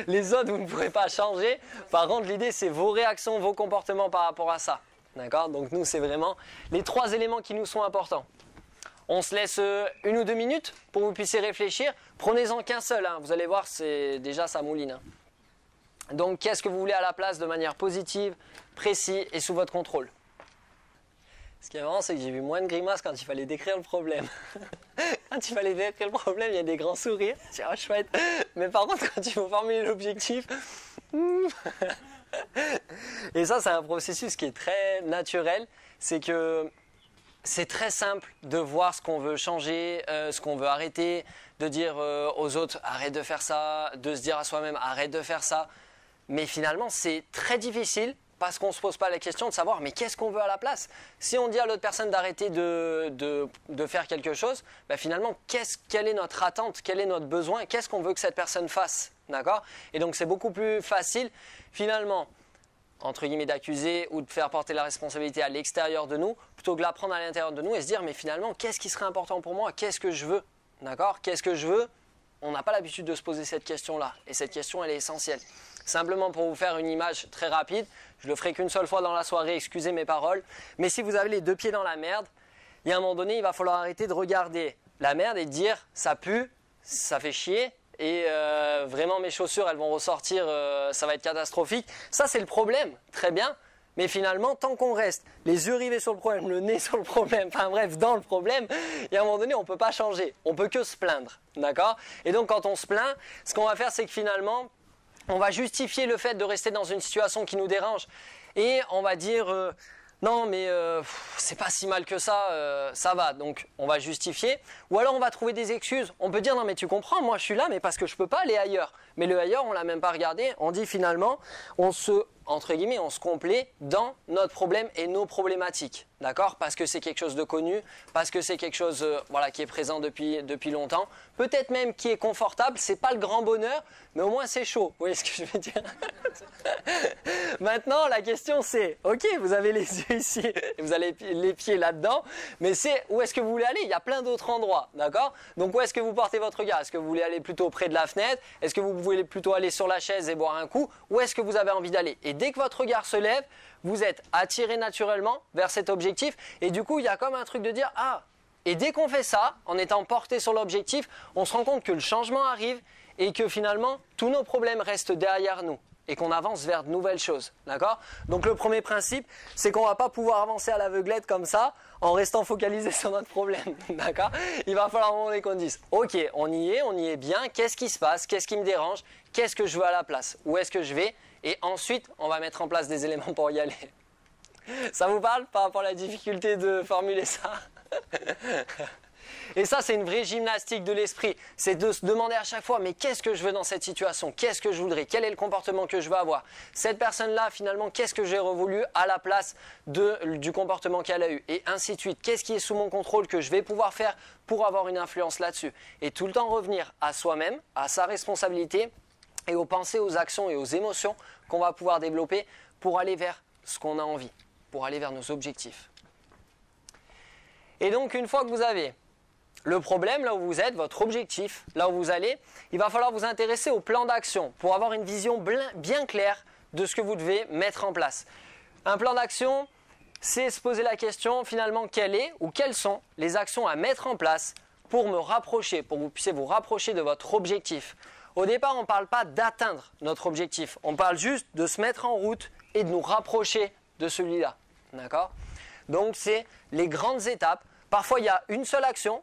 Les autres, vous ne pourrez pas changer. Par contre, l'idée, c'est vos réactions, vos comportements par rapport à ça. D'accord? Donc nous, c'est vraiment les 3 éléments qui nous sont importants. On se laisse 1 ou 2 minutes pour que vous puissiez réfléchir. Prenez-en qu'un seul, hein. Vous allez voir, c'est déjà ça mouline. Hein. Donc, qu'est-ce que vous voulez à la place de manière positive, précise et sous votre contrôle? Ce qui est marrant, c'est que j'ai vu moins de grimaces quand il fallait décrire le problème. Quand il fallait décrire le problème, il y a des grands sourires. C'est chouette. Mais par contre, quand il faut formuler l'objectif... Et ça, c'est un processus qui est très naturel. C'est que... c'est très simple de voir ce qu'on veut changer, ce qu'on veut arrêter, de dire aux autres arrête de faire ça, de se dire à soi-même arrête de faire ça. Mais finalement, c'est très difficile parce qu'on ne se pose pas la question de savoir mais qu'est-ce qu'on veut à la place? Si on dit à l'autre personne d'arrêter de faire quelque chose, ben finalement, quelle est notre attente, quel est notre besoin, qu'est-ce qu'on veut que cette personne fasse? D'accord? Et donc, c'est beaucoup plus facile finalement entre guillemets d'accuser ou de faire porter la responsabilité à l'extérieur de nous, plutôt que de la prendre à l'intérieur de nous et se dire mais finalement qu'est-ce qui serait important pour moi? Qu'est-ce que je veux? D'accord? Qu'est-ce que je veux? On n'a pas l'habitude de se poser cette question-là et cette question elle est essentielle. Simplement pour vous faire une image très rapide, je le ferai qu'une seule fois dans la soirée, excusez mes paroles, mais si vous avez les 2 pieds dans la merde, il y a un moment donné il va falloir arrêter de regarder la merde et de dire ça pue, ça fait chier, et vraiment mes chaussures elles vont ressortir, ça va être catastrophique. Ça c'est le problème, très bien, mais finalement tant qu'on reste les yeux rivés sur le problème, le nez sur le problème, enfin bref dans le problème, et à un moment donné on ne peut pas changer, on peut que se plaindre, d'accord? Et donc quand on se plaint, ce qu'on va faire c'est que finalement on va justifier le fait de rester dans une situation qui nous dérange et on va dire non mais c'est pas si mal que ça, ça va, donc on va justifier. Ou alors on va trouver des excuses. On peut dire non mais tu comprends, moi je suis là mais parce que je peux pas aller ailleurs. Mais le ailleurs on l'a même pas regardé. On dit finalement on se complaît dans notre problème et nos problématiques, d'accord? Parce que c'est quelque chose de connu, parce que c'est quelque chose voilà, qui est présent depuis longtemps, peut-être même qui est confortable, c'est pas le grand bonheur, mais au moins c'est chaud, vous voyez ce que je veux dire? Maintenant la question c'est, ok, vous avez les yeux ici, vous avez les pieds là-dedans, mais c'est où est-ce que vous voulez aller? Il y a plein d'autres endroits, d'accord? Donc où est-ce que vous portez votre regard? Est-ce que vous voulez aller plutôt près de la fenêtre? Est-ce que vous voulez plutôt aller sur la chaise et boire un coup? Où est-ce que vous avez envie d'aller? Et dès que votre regard se lève, vous êtes attiré naturellement vers cet objectif. Et du coup, il y a comme un truc de dire « Ah !» Et dès qu'on fait ça, en étant porté sur l'objectif, on se rend compte que le changement arrive et que finalement, tous nos problèmes restent derrière nous et qu'on avance vers de nouvelles choses. D'accord? Donc le premier principe, c'est qu'on ne va pas pouvoir avancer à l'aveuglette comme ça en restant focalisé sur notre problème. D'accord? Il va falloir à un moment donné qu'on dise « Ok, on y est bien, qu'est-ce qui se passe? Qu'est-ce qui me dérange? Qu'est-ce que je veux à la place? Où est-ce que je vais ?» Et ensuite, on va mettre en place des éléments pour y aller. Ça vous parle par rapport à la difficulté de formuler ça? Et ça, c'est une vraie gymnastique de l'esprit. C'est de se demander à chaque fois, mais qu'est-ce que je veux dans cette situation? Qu'est-ce que je voudrais? Quel est le comportement que je veux avoir? Cette personne-là, finalement, qu'est-ce que j'ai revoulu à la place du comportement qu'elle a eu? Et ainsi de suite. Qu'est-ce qui est sous mon contrôle que je vais pouvoir faire pour avoir une influence là-dessus? Et tout le temps revenir à soi-même, à sa responsabilité, et aux pensées, aux actions et aux émotions qu'on va pouvoir développer pour aller vers ce qu'on a envie, pour aller vers nos objectifs. Et donc, une fois que vous avez le problème, là où vous êtes, votre objectif, là où vous allez, il va falloir vous intéresser au plan d'action pour avoir une vision bien claire de ce que vous devez mettre en place. Un plan d'action, c'est se poser la question, finalement, quelle est ou quelles sont les actions à mettre en place pour me rapprocher, pour que vous puissiez vous rapprocher de votre objectif. Au départ, on ne parle pas d'atteindre notre objectif. On parle juste de se mettre en route et de nous rapprocher de celui-là. D'accord? Donc, c'est les grandes étapes. Parfois, il y a une seule action,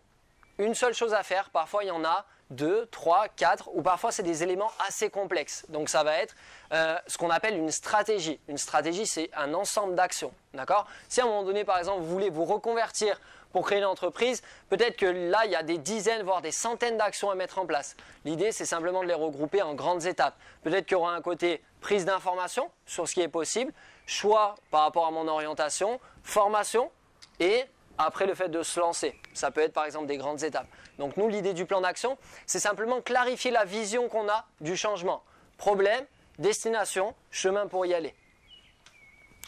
une seule chose à faire. Parfois, il y en a 2, 3, 4, ou parfois, c'est des éléments assez complexes. Donc, ça va être ce qu'on appelle une stratégie. Une stratégie, c'est un ensemble d'actions. D'accord? Si à un moment donné, par exemple, vous voulez vous reconvertir pour créer une entreprise, peut-être que là, il y a des dizaines, voire des centaines d'actions à mettre en place. L'idée, c'est simplement de les regrouper en grandes étapes. Peut-être qu'il y aura un côté prise d'information sur ce qui est possible, choix par rapport à mon orientation, formation et après le fait de se lancer. Ça peut être par exemple des grandes étapes. Donc nous, l'idée du plan d'action, c'est simplement clarifier la vision qu'on a du changement. Problème, destination, chemin pour y aller.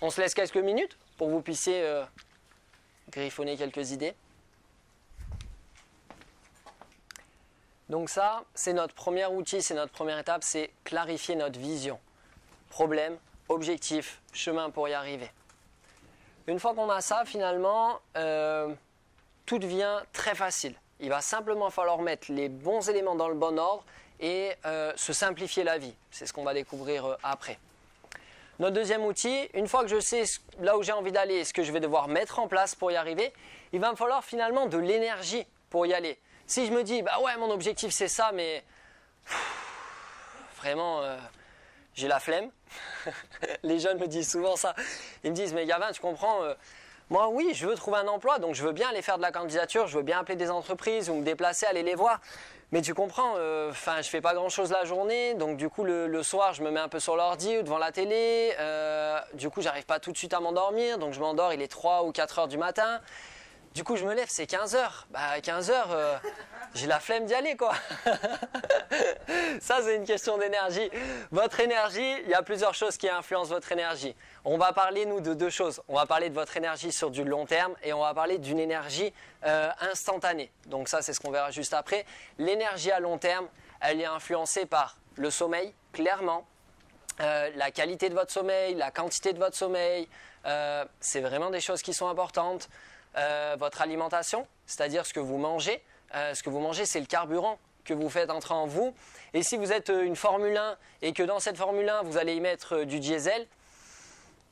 On se laisse quelques minutes pour que vous puissiez griffonner quelques idées. Donc ça, c'est notre premier outil, c'est notre première étape, c'est clarifier notre vision. Problème, objectif, chemin pour y arriver. Une fois qu'on a ça, finalement, tout devient très facile. Il va simplement falloir mettre les bons éléments dans le bon ordre et se simplifier la vie. C'est ce qu'on va découvrir après. Notre deuxième outil, une fois que je sais là où j'ai envie d'aller et ce que je vais devoir mettre en place pour y arriver, il va me falloir finalement de l'énergie pour y aller. Si je me dis, bah ouais, mon objectif c'est ça, mais vraiment, j'ai la flemme. Les jeunes me disent souvent ça. Ils me disent, mais Gavin, tu comprends, moi oui, je veux trouver un emploi, donc je veux bien aller faire de la candidature, je veux bien appeler des entreprises ou me déplacer, aller les voir. Mais tu comprends, je fais pas grand-chose la journée, donc du coup le soir je me mets un peu sur l'ordi ou devant la télé, du coup j'arrive pas tout de suite à m'endormir, donc je m'endors, il est 3 ou 4 heures du matin. Du coup je me lève, c'est 15 heures. Bah 15 heures, j'ai la flemme d'y aller quoi. Ça c'est une question d'énergie. Votre énergie, il y a plusieurs choses qui influencent votre énergie. On va parler nous de deux choses. On va parler de votre énergie sur du long terme et on va parler d'une énergie instantanée. Donc ça c'est ce qu'on verra juste après. L'énergie à long terme, elle est influencée par le sommeil, clairement. La qualité de votre sommeil, la quantité de votre sommeil, c'est vraiment des choses qui sont importantes. Votre alimentation, c'est-à-dire ce que vous mangez. Ce que vous mangez, c'est le carburant que vous faites entrer en vous. Et si vous êtes une Formule 1 et que dans cette Formule 1, vous allez y mettre du diesel,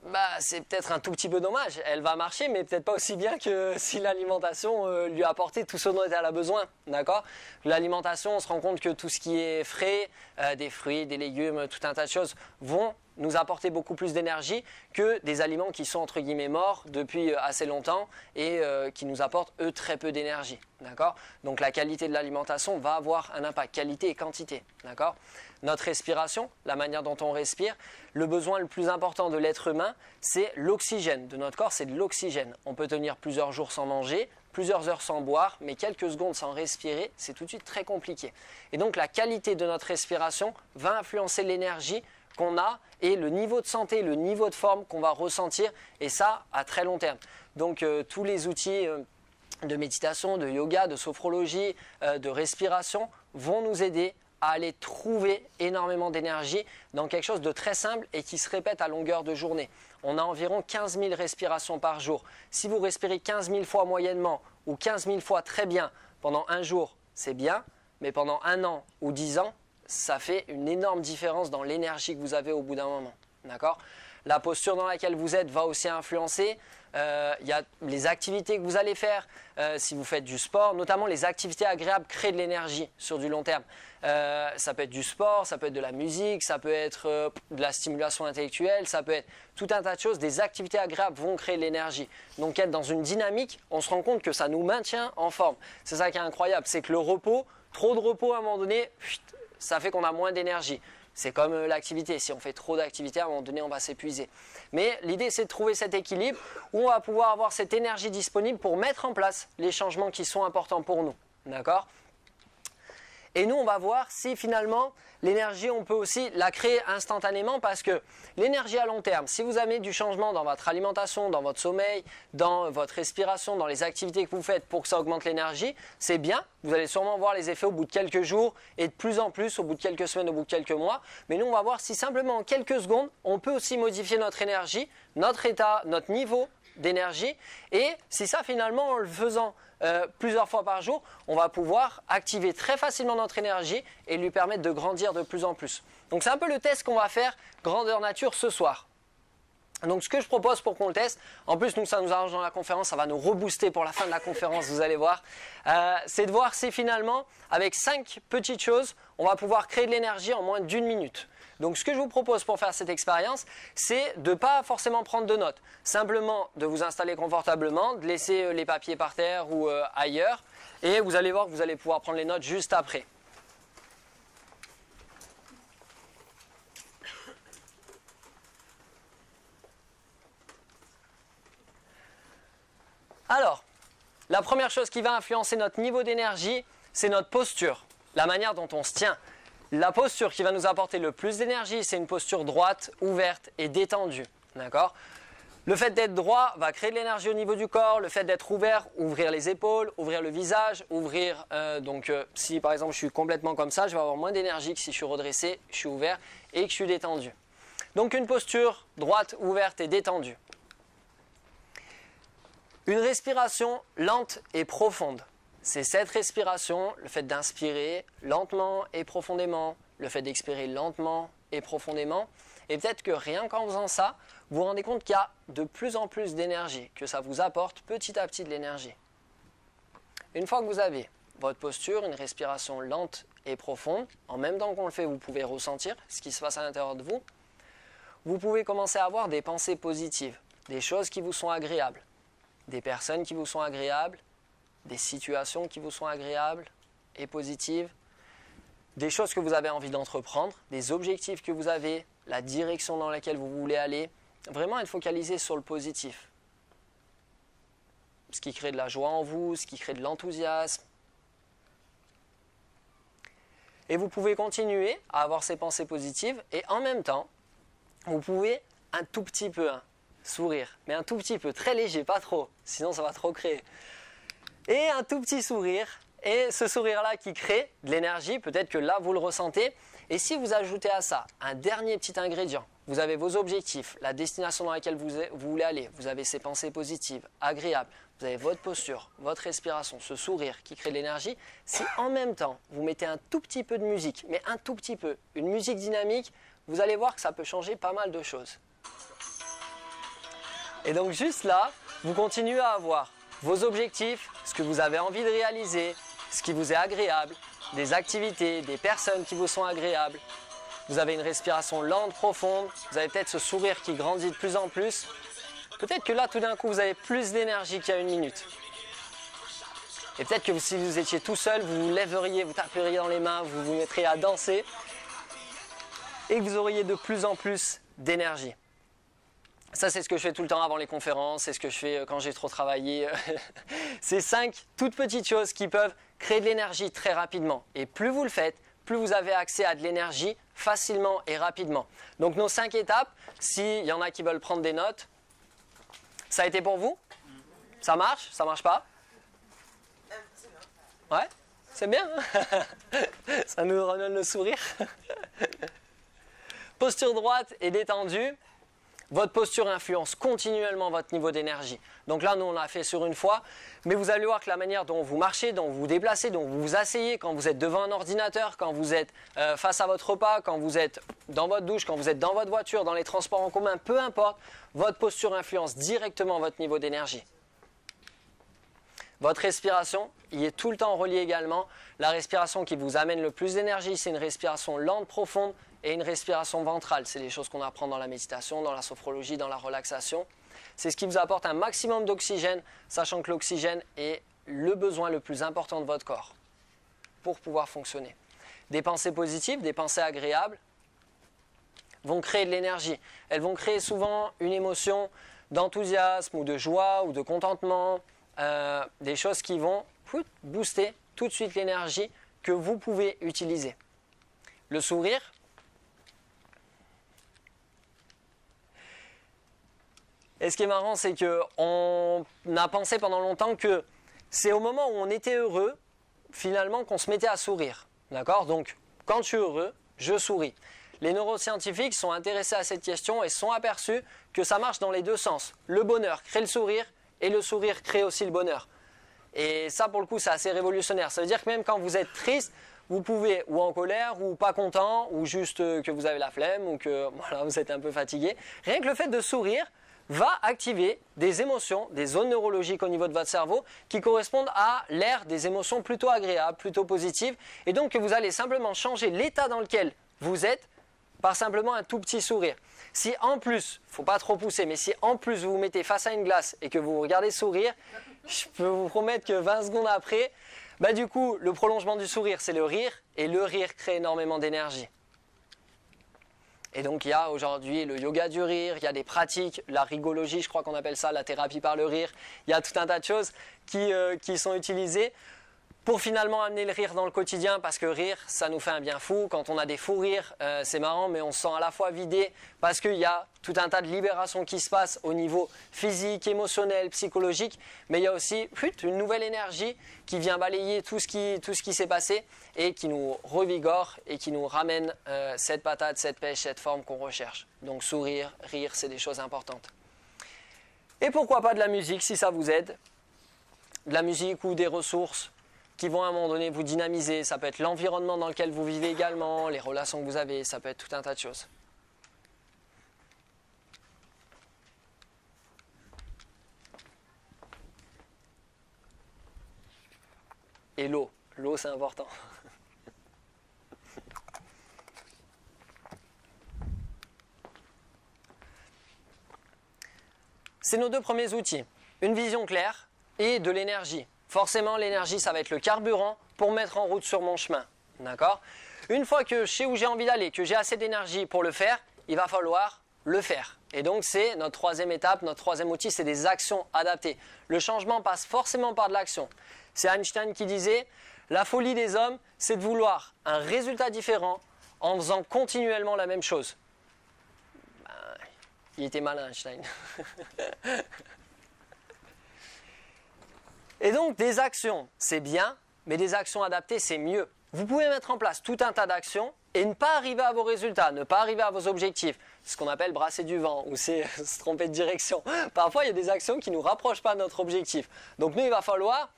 bah, c'est peut-être un tout petit peu dommage. Elle va marcher, mais peut-être pas aussi bien que si l'alimentation lui a apporté tout ce dont elle a besoin. D'accord ? L'alimentation, on se rend compte que tout ce qui est frais, des fruits, des légumes, tout un tas de choses, vont nous apporter beaucoup plus d'énergie que des aliments qui sont entre guillemets morts depuis assez longtemps et qui nous apportent eux très peu d'énergie. D'accord ? Donc la qualité de l'alimentation va avoir un impact, qualité et quantité. D'accord ? Notre respiration, la manière dont on respire, le besoin le plus important de l'être humain, c'est l'oxygène. De notre corps, c'est de l'oxygène. On peut tenir plusieurs jours sans manger, plusieurs heures sans boire, mais quelques secondes sans respirer, c'est tout de suite très compliqué. Et donc la qualité de notre respiration va influencer l'énergie qu'on a et le niveau de santé, le niveau de forme qu'on va ressentir, et ça à très long terme. Donc tous les outils de méditation, de yoga, de sophrologie, de respiration vont nous aider à aller trouver énormément d'énergie dans quelque chose de très simple et qui se répète à longueur de journée. On a environ 15 000 respirations par jour. Si vous respirez 15 000 fois moyennement ou 15 000 fois très bien pendant un jour, c'est bien, mais pendant un an ou 10 ans, ça fait une énorme différence dans l'énergie que vous avez au bout d'un moment. D'accord ? La posture dans laquelle vous êtes va aussi influencer. Il y a les activités que vous allez faire, si vous faites du sport, notamment les activités agréables créent de l'énergie sur du long terme. Ça peut être du sport, ça peut être de la musique, ça peut être de la stimulation intellectuelle, ça peut être tout un tas de choses. Des activités agréables vont créer de l'énergie. Donc être dans une dynamique, on se rend compte que ça nous maintient en forme. C'est ça qui est incroyable, c'est que le repos, trop de repos à un moment donné, ça fait qu'on a moins d'énergie. C'est comme l'activité, si on fait trop d'activités, à un moment donné, on va s'épuiser. Mais l'idée, c'est de trouver cet équilibre où on va pouvoir avoir cette énergie disponible pour mettre en place les changements qui sont importants pour nous. D'accord ? Et nous, on va voir si finalement, l'énergie, on peut aussi la créer instantanément parce que l'énergie à long terme, si vous avez du changement dans votre alimentation, dans votre sommeil, dans votre respiration, dans les activités que vous faites pour que ça augmente l'énergie, c'est bien. Vous allez sûrement voir les effets au bout de quelques jours et de plus en plus au bout de quelques semaines, au bout de quelques mois. Mais nous, on va voir si simplement en quelques secondes, on peut aussi modifier notre énergie, notre état, notre niveau d'énergie. Et si ça, finalement, en le faisant plusieurs fois par jour, on va pouvoir activer très facilement notre énergie et lui permettre de grandir de plus en plus. Donc c'est un peu le test qu'on va faire grandeur nature ce soir. Donc ce que je propose pour qu'on le teste, en plus nous ça nous arrange dans la conférence, ça va nous rebooster pour la fin de la conférence, vous allez voir, c'est de voir si finalement avec 5 petites choses, on va pouvoir créer de l'énergie en moins d'1 minute. Donc ce que je vous propose pour faire cette expérience, c'est de ne pas forcément prendre de notes. Simplement de vous installer confortablement, de laisser les papiers par terre ou ailleurs. Et vous allez voir que vous allez pouvoir prendre les notes juste après. Alors, la première chose qui va influencer notre niveau d'énergie, c'est notre posture, la manière dont on se tient. La posture qui va nous apporter le plus d'énergie, c'est une posture droite, ouverte et détendue. D'accord ? Le fait d'être droit va créer de l'énergie au niveau du corps. Le fait d'être ouvert, ouvrir les épaules, ouvrir le visage, ouvrir... si par exemple je suis complètement comme ça, je vais avoir moins d'énergie que si je suis redressé, je suis ouvert et que je suis détendu. Donc une posture droite, ouverte et détendue. Une respiration lente et profonde. C'est cette respiration, le fait d'inspirer lentement et profondément, le fait d'expirer lentement et profondément. Et peut-être que rien qu'en faisant ça, vous vous rendez compte qu'il y a de plus en plus d'énergie, que ça vous apporte petit à petit de l'énergie. Une fois que vous avez votre posture, une respiration lente et profonde, en même temps qu'on le fait, vous pouvez ressentir ce qui se passe à l'intérieur de vous. Vous pouvez commencer à avoir des pensées positives, des choses qui vous sont agréables, des personnes qui vous sont agréables, des situations qui vous sont agréables et positives, des choses que vous avez envie d'entreprendre, des objectifs que vous avez, la direction dans laquelle vous voulez aller. Vraiment être focalisé sur le positif. Ce qui crée de la joie en vous, ce qui crée de l'enthousiasme. Et vous pouvez continuer à avoir ces pensées positives et en même temps, vous pouvez un tout petit peu sourire, mais un tout petit peu, très léger, pas trop, sinon ça va trop créer. Et un tout petit sourire, et ce sourire-là qui crée de l'énergie, peut-être que là vous le ressentez. Et si vous ajoutez à ça un dernier petit ingrédient, vous avez vos objectifs, la destination dans laquelle vous voulez aller, vous avez ces pensées positives, agréables, vous avez votre posture, votre respiration, ce sourire qui crée de l'énergie, si en même temps vous mettez un tout petit peu de musique, mais un tout petit peu, une musique dynamique, vous allez voir que ça peut changer pas mal de choses. Et donc juste là, vous continuez à avoir vos objectifs, ce que vous avez envie de réaliser, ce qui vous est agréable, des activités, des personnes qui vous sont agréables. vous avez une respiration lente, profonde, vous avez peut-être ce sourire qui grandit de plus en plus. Peut-être que là, tout d'un coup, vous avez plus d'énergie qu'il y a une minute. Et peut-être que si vous étiez tout seul, vous vous lèveriez, vous taperiez dans les mains, vous vous mettriez à danser et que vous auriez de plus en plus d'énergie. Ça, c'est ce que je fais tout le temps avant les conférences, c'est ce que je fais quand j'ai trop travaillé. C'est 5 toutes petites choses qui peuvent créer de l'énergie très rapidement. Et plus vous le faites, plus vous avez accès à de l'énergie facilement et rapidement. Donc nos 5 étapes, s'il y en a qui veulent prendre des notes, ça a été pour vous? Ça marche? Ça marche pas? Ouais, c'est bien. Ça nous redonne le sourire. Posture droite et détendue. Votre posture influence continuellement votre niveau d'énergie. Donc là, nous, on l'a fait sur une fois. Mais vous allez voir que la manière dont vous marchez, dont vous vous déplacez, dont vous vous asseyez, quand vous êtes devant un ordinateur, quand vous êtes face à votre repas, quand vous êtes dans votre douche, quand vous êtes dans votre voiture, dans les transports en commun, peu importe, votre posture influence directement votre niveau d'énergie. Votre respiration y est tout le temps reliée également. La respiration qui vous amène le plus d'énergie, c'est une respiration lente, profonde et une respiration ventrale. C'est des choses qu'on apprend dans la méditation, dans la sophrologie, dans la relaxation. C'est ce qui vous apporte un maximum d'oxygène, sachant que l'oxygène est le besoin le plus important de votre corps pour pouvoir fonctionner. Des pensées positives, des pensées agréables vont créer de l'énergie. Elles vont créer souvent une émotion d'enthousiasme ou de joie ou de contentement, des choses qui vont booster tout de suite l'énergie que vous pouvez utiliser. Le sourire. Et ce qui est marrant, c'est qu'on a pensé pendant longtemps que c'est au moment où on était heureux, finalement, qu'on se mettait à sourire. D'accord? Donc, quand je suis heureux, je souris. Les neuroscientifiques sont intéressés à cette question et sont aperçus que ça marche dans les deux sens. Le bonheur crée le sourire et le sourire crée aussi le bonheur. Et ça, pour le coup, c'est assez révolutionnaire. Ça veut dire que même quand vous êtes triste, vous pouvez, ou en colère, ou pas content, ou juste que vous avez la flemme, ou que voilà, vous êtes un peu fatigué, rien que le fait de sourire va activer des émotions, des zones neurologiques au niveau de votre cerveau qui correspondent à l'ère des émotions plutôt agréables, plutôt positives, et donc que vous allez simplement changer l'état dans lequel vous êtes par simplement un tout petit sourire. Si en plus, il ne faut pas trop pousser, mais si en plus vous vous mettez face à une glace et que vous vous regardez sourire, je peux vous promettre que 20 secondes après, du coup, le prolongement du sourire, c'est le rire, et le rire crée énormément d'énergie. Et donc il y a aujourd'hui le yoga du rire, il y a des pratiques, la rigologie, je crois qu'on appelle ça, la thérapie par le rire. Il y a tout un tas de choses qui sont utilisées pour finalement amener le rire dans le quotidien, parce que rire, ça nous fait un bien fou. Quand on a des fous rires, c'est marrant, mais on se sent à la fois vidé, parce qu'il y a tout un tas de libérations qui se passent au niveau physique, émotionnel, psychologique, mais il y a aussi une nouvelle énergie qui vient balayer tout ce qui s'est passé et qui nous revigore et qui nous ramène cette patate, cette pêche, cette forme qu'on recherche. Donc sourire, rire, c'est des choses importantes. Et pourquoi pas de la musique si ça vous aide? De la musique ou des ressources qui vont à un moment donné vous dynamiser. Ça peut être l'environnement dans lequel vous vivez également, les relations que vous avez, ça peut être tout un tas de choses. Et l'eau. L'eau, c'est important. C'est nos deux premiers outils. Une vision claire et de l'énergie. Forcément, l'énergie, ça va être le carburant pour mettre en route sur mon chemin. D'accord? Une fois que je sais où j'ai envie d'aller, que j'ai assez d'énergie pour le faire, il va falloir le faire. Et donc, c'est notre troisième étape, notre troisième outil, c'est des actions adaptées. Le changement passe forcément par de l'action. C'est Einstein qui disait « La folie des hommes, c'est de vouloir un résultat différent en faisant continuellement la même chose. » Il était malin, Einstein. Et donc, des actions, c'est bien, mais des actions adaptées, c'est mieux. Vous pouvez mettre en place tout un tas d'actions et ne pas arriver à vos résultats, ne pas arriver à vos objectifs. C'est ce qu'on appelle brasser du vent, ou c'est se tromper de direction. Parfois, il y a des actions qui ne nous rapprochent pas de notre objectif. Donc, nous, il va falloir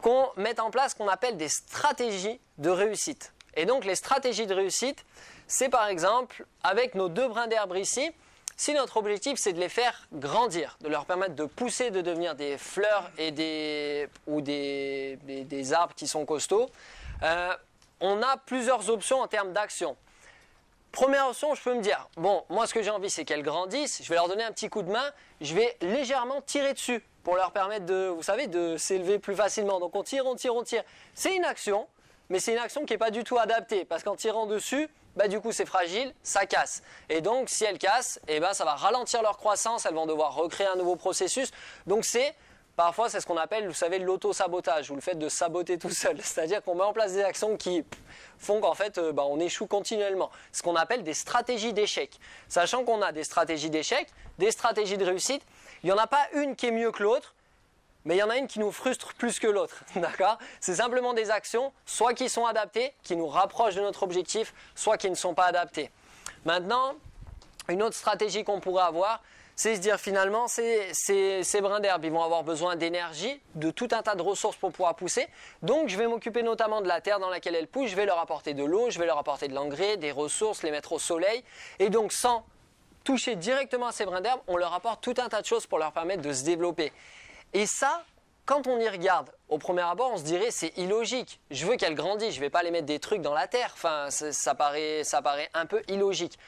qu'on mette en place ce qu'on appelle des stratégies de réussite. Et donc, les stratégies de réussite, c'est par exemple, avec nos deux brins d'herbe ici, si notre objectif, c'est de les faire grandir, de leur permettre de pousser, de devenir des fleurs et des arbres qui sont costauds, on a plusieurs options en termes d'action. première option, je peux me dire, bon, moi ce que j'ai envie c'est qu'elles grandissent, je vais leur donner un petit coup de main, je vais légèrement tirer dessus pour leur permettre de, vous savez, de s'élever plus facilement. Donc on tire, on tire, on tire. C'est une action, mais c'est une action qui n'est pas du tout adaptée, parce qu'en tirant dessus, bah, du coup c'est fragile, ça casse. Et donc si elles cassent, eh ben, ça va ralentir leur croissance, elles vont devoir recréer un nouveau processus. Donc parfois c'est ce qu'on appelle, vous savez, l'auto-sabotage, ou le fait de saboter tout seul. C'est-à-dire qu'on met en place des actions qui font qu'en fait on échoue continuellement. Ce qu'on appelle des stratégies d'échec. Sachant qu'on a des stratégies d'échec, des stratégies de réussite, il n'y en a pas une qui est mieux que l'autre, mais il y en a une qui nous frustre plus que l'autre. D'accord ? C'est simplement des actions, soit qui sont adaptées, qui nous rapprochent de notre objectif, soit qui ne sont pas adaptées. Maintenant, une autre stratégie qu'on pourrait avoir, c'est se dire finalement, ces brins d'herbe, ils vont avoir besoin d'énergie, de tout un tas de ressources pour pouvoir pousser. Donc je vais m'occuper notamment de la terre dans laquelle elles poussent, je vais leur apporter de l'eau, je vais leur apporter de l'engrais, des ressources, les mettre au soleil. Et donc sans toucher directement à ces brins d'herbe, on leur apporte tout un tas de choses pour leur permettre de se développer. Et ça, quand on y regarde, au premier abord, on se dirait c'est illogique. Je veux qu'elles grandissent, je ne vais pas les mettre des trucs dans la terre. Enfin, ça paraît un peu illogique.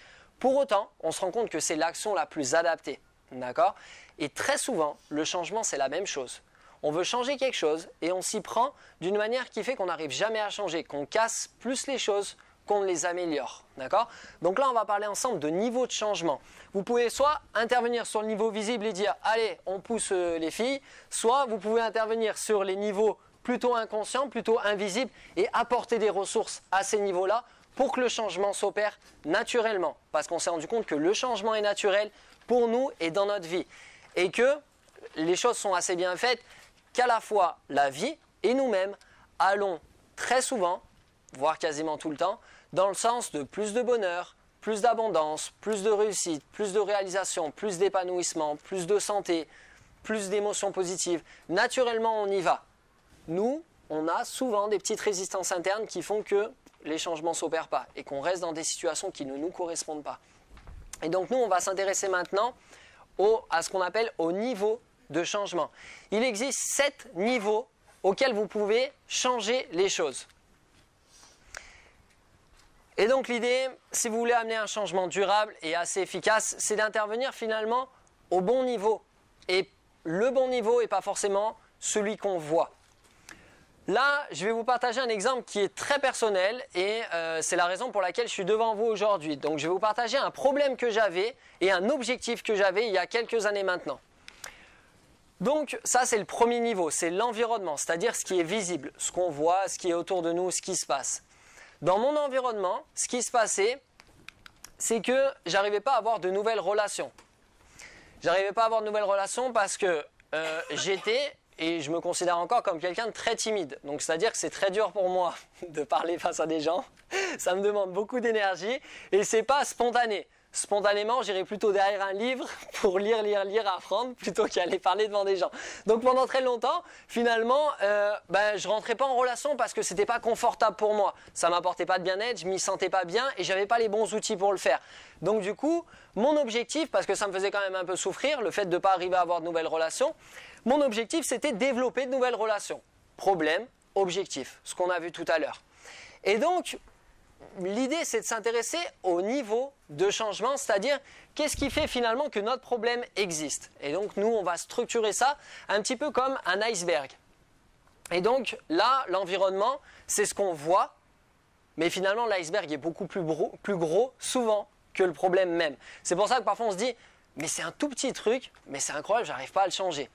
Pour autant, on se rend compte que c'est l'action la plus adaptée. D'accord ? Et très souvent, le changement, c'est la même chose. On veut changer quelque chose et on s'y prend d'une manière qui fait qu'on n'arrive jamais à changer, qu'on casse plus les choses qu'on les améliore. D'accord ? Donc là, on va parler ensemble de niveau de changement. Vous pouvez soit intervenir sur le niveau visible et dire « Allez, on pousse les filles », soit vous pouvez intervenir sur les niveaux plutôt inconscients, plutôt invisibles et apporter des ressources à ces niveaux-là pour que le changement s'opère naturellement. Parce qu'on s'est rendu compte que le changement est naturel pour nous et dans notre vie. Et que les choses sont assez bien faites qu'à la fois la vie et nous-mêmes allons très souvent, voire quasiment tout le temps, dans le sens de plus de bonheur, plus d'abondance, plus de réussite, plus de réalisation, plus d'épanouissement, plus de santé, plus d'émotions positives. Naturellement, on y va. Nous, on a souvent des petites résistances internes qui font que les changements ne s'opèrent pas et qu'on reste dans des situations qui ne nous correspondent pas. Et donc nous, on va s'intéresser maintenant à ce qu'on appelle au niveau de changement. Il existe 7 niveaux auxquels vous pouvez changer les choses. Et donc l'idée, si vous voulez amener un changement durable et assez efficace, c'est d'intervenir finalement au bon niveau. Et le bon niveau n'est pas forcément celui qu'on voit. Là, je vais vous partager un exemple qui est très personnel et c'est la raison pour laquelle je suis devant vous aujourd'hui. Donc je vais vous partager un problème que j'avais et un objectif que j'avais il y a quelques années maintenant. Donc ça c'est le premier niveau, c'est l'environnement, c'est-à-dire ce qui est visible, ce qu'on voit, ce qui est autour de nous, ce qui se passe. Dans mon environnement, ce qui se passait, c'est que j'arrivais pas à avoir de nouvelles relations. J'arrivais pas à avoir de nouvelles relations parce que j'étais... Et je me considère encore comme quelqu'un de très timide. Donc c'est-à-dire que c'est très dur pour moi de parler face à des gens. Ça me demande beaucoup d'énergie et c'est pas spontané. Spontanément, j'irai plutôt derrière un livre pour lire, apprendre, plutôt qu'aller parler devant des gens. Donc pendant très longtemps, finalement, je rentrais pas en relation parce que c'était pas confortable pour moi. Ça m'apportait pas de bien-être, je m'y sentais pas bien et j'avais pas les bons outils pour le faire. Donc du coup, mon objectif, parce que ça me faisait quand même un peu souffrir, le fait de ne pas arriver à avoir de nouvelles relations, mon objectif c'était développer de nouvelles relations. Problème, objectif, ce qu'on a vu tout à l'heure. Et donc, l'idée, c'est de s'intéresser au niveau de changement, c'est-à-dire qu'est-ce qui fait finalement que notre problème existe. Et donc, nous, on va structurer ça un petit peu comme un iceberg. Et donc, là, l'environnement, c'est ce qu'on voit, mais finalement, l'iceberg est beaucoup plus gros, souvent, que le problème même. C'est pour ça que parfois, on se dit, mais c'est un tout petit truc, mais c'est incroyable, j'arrive pas à le changer.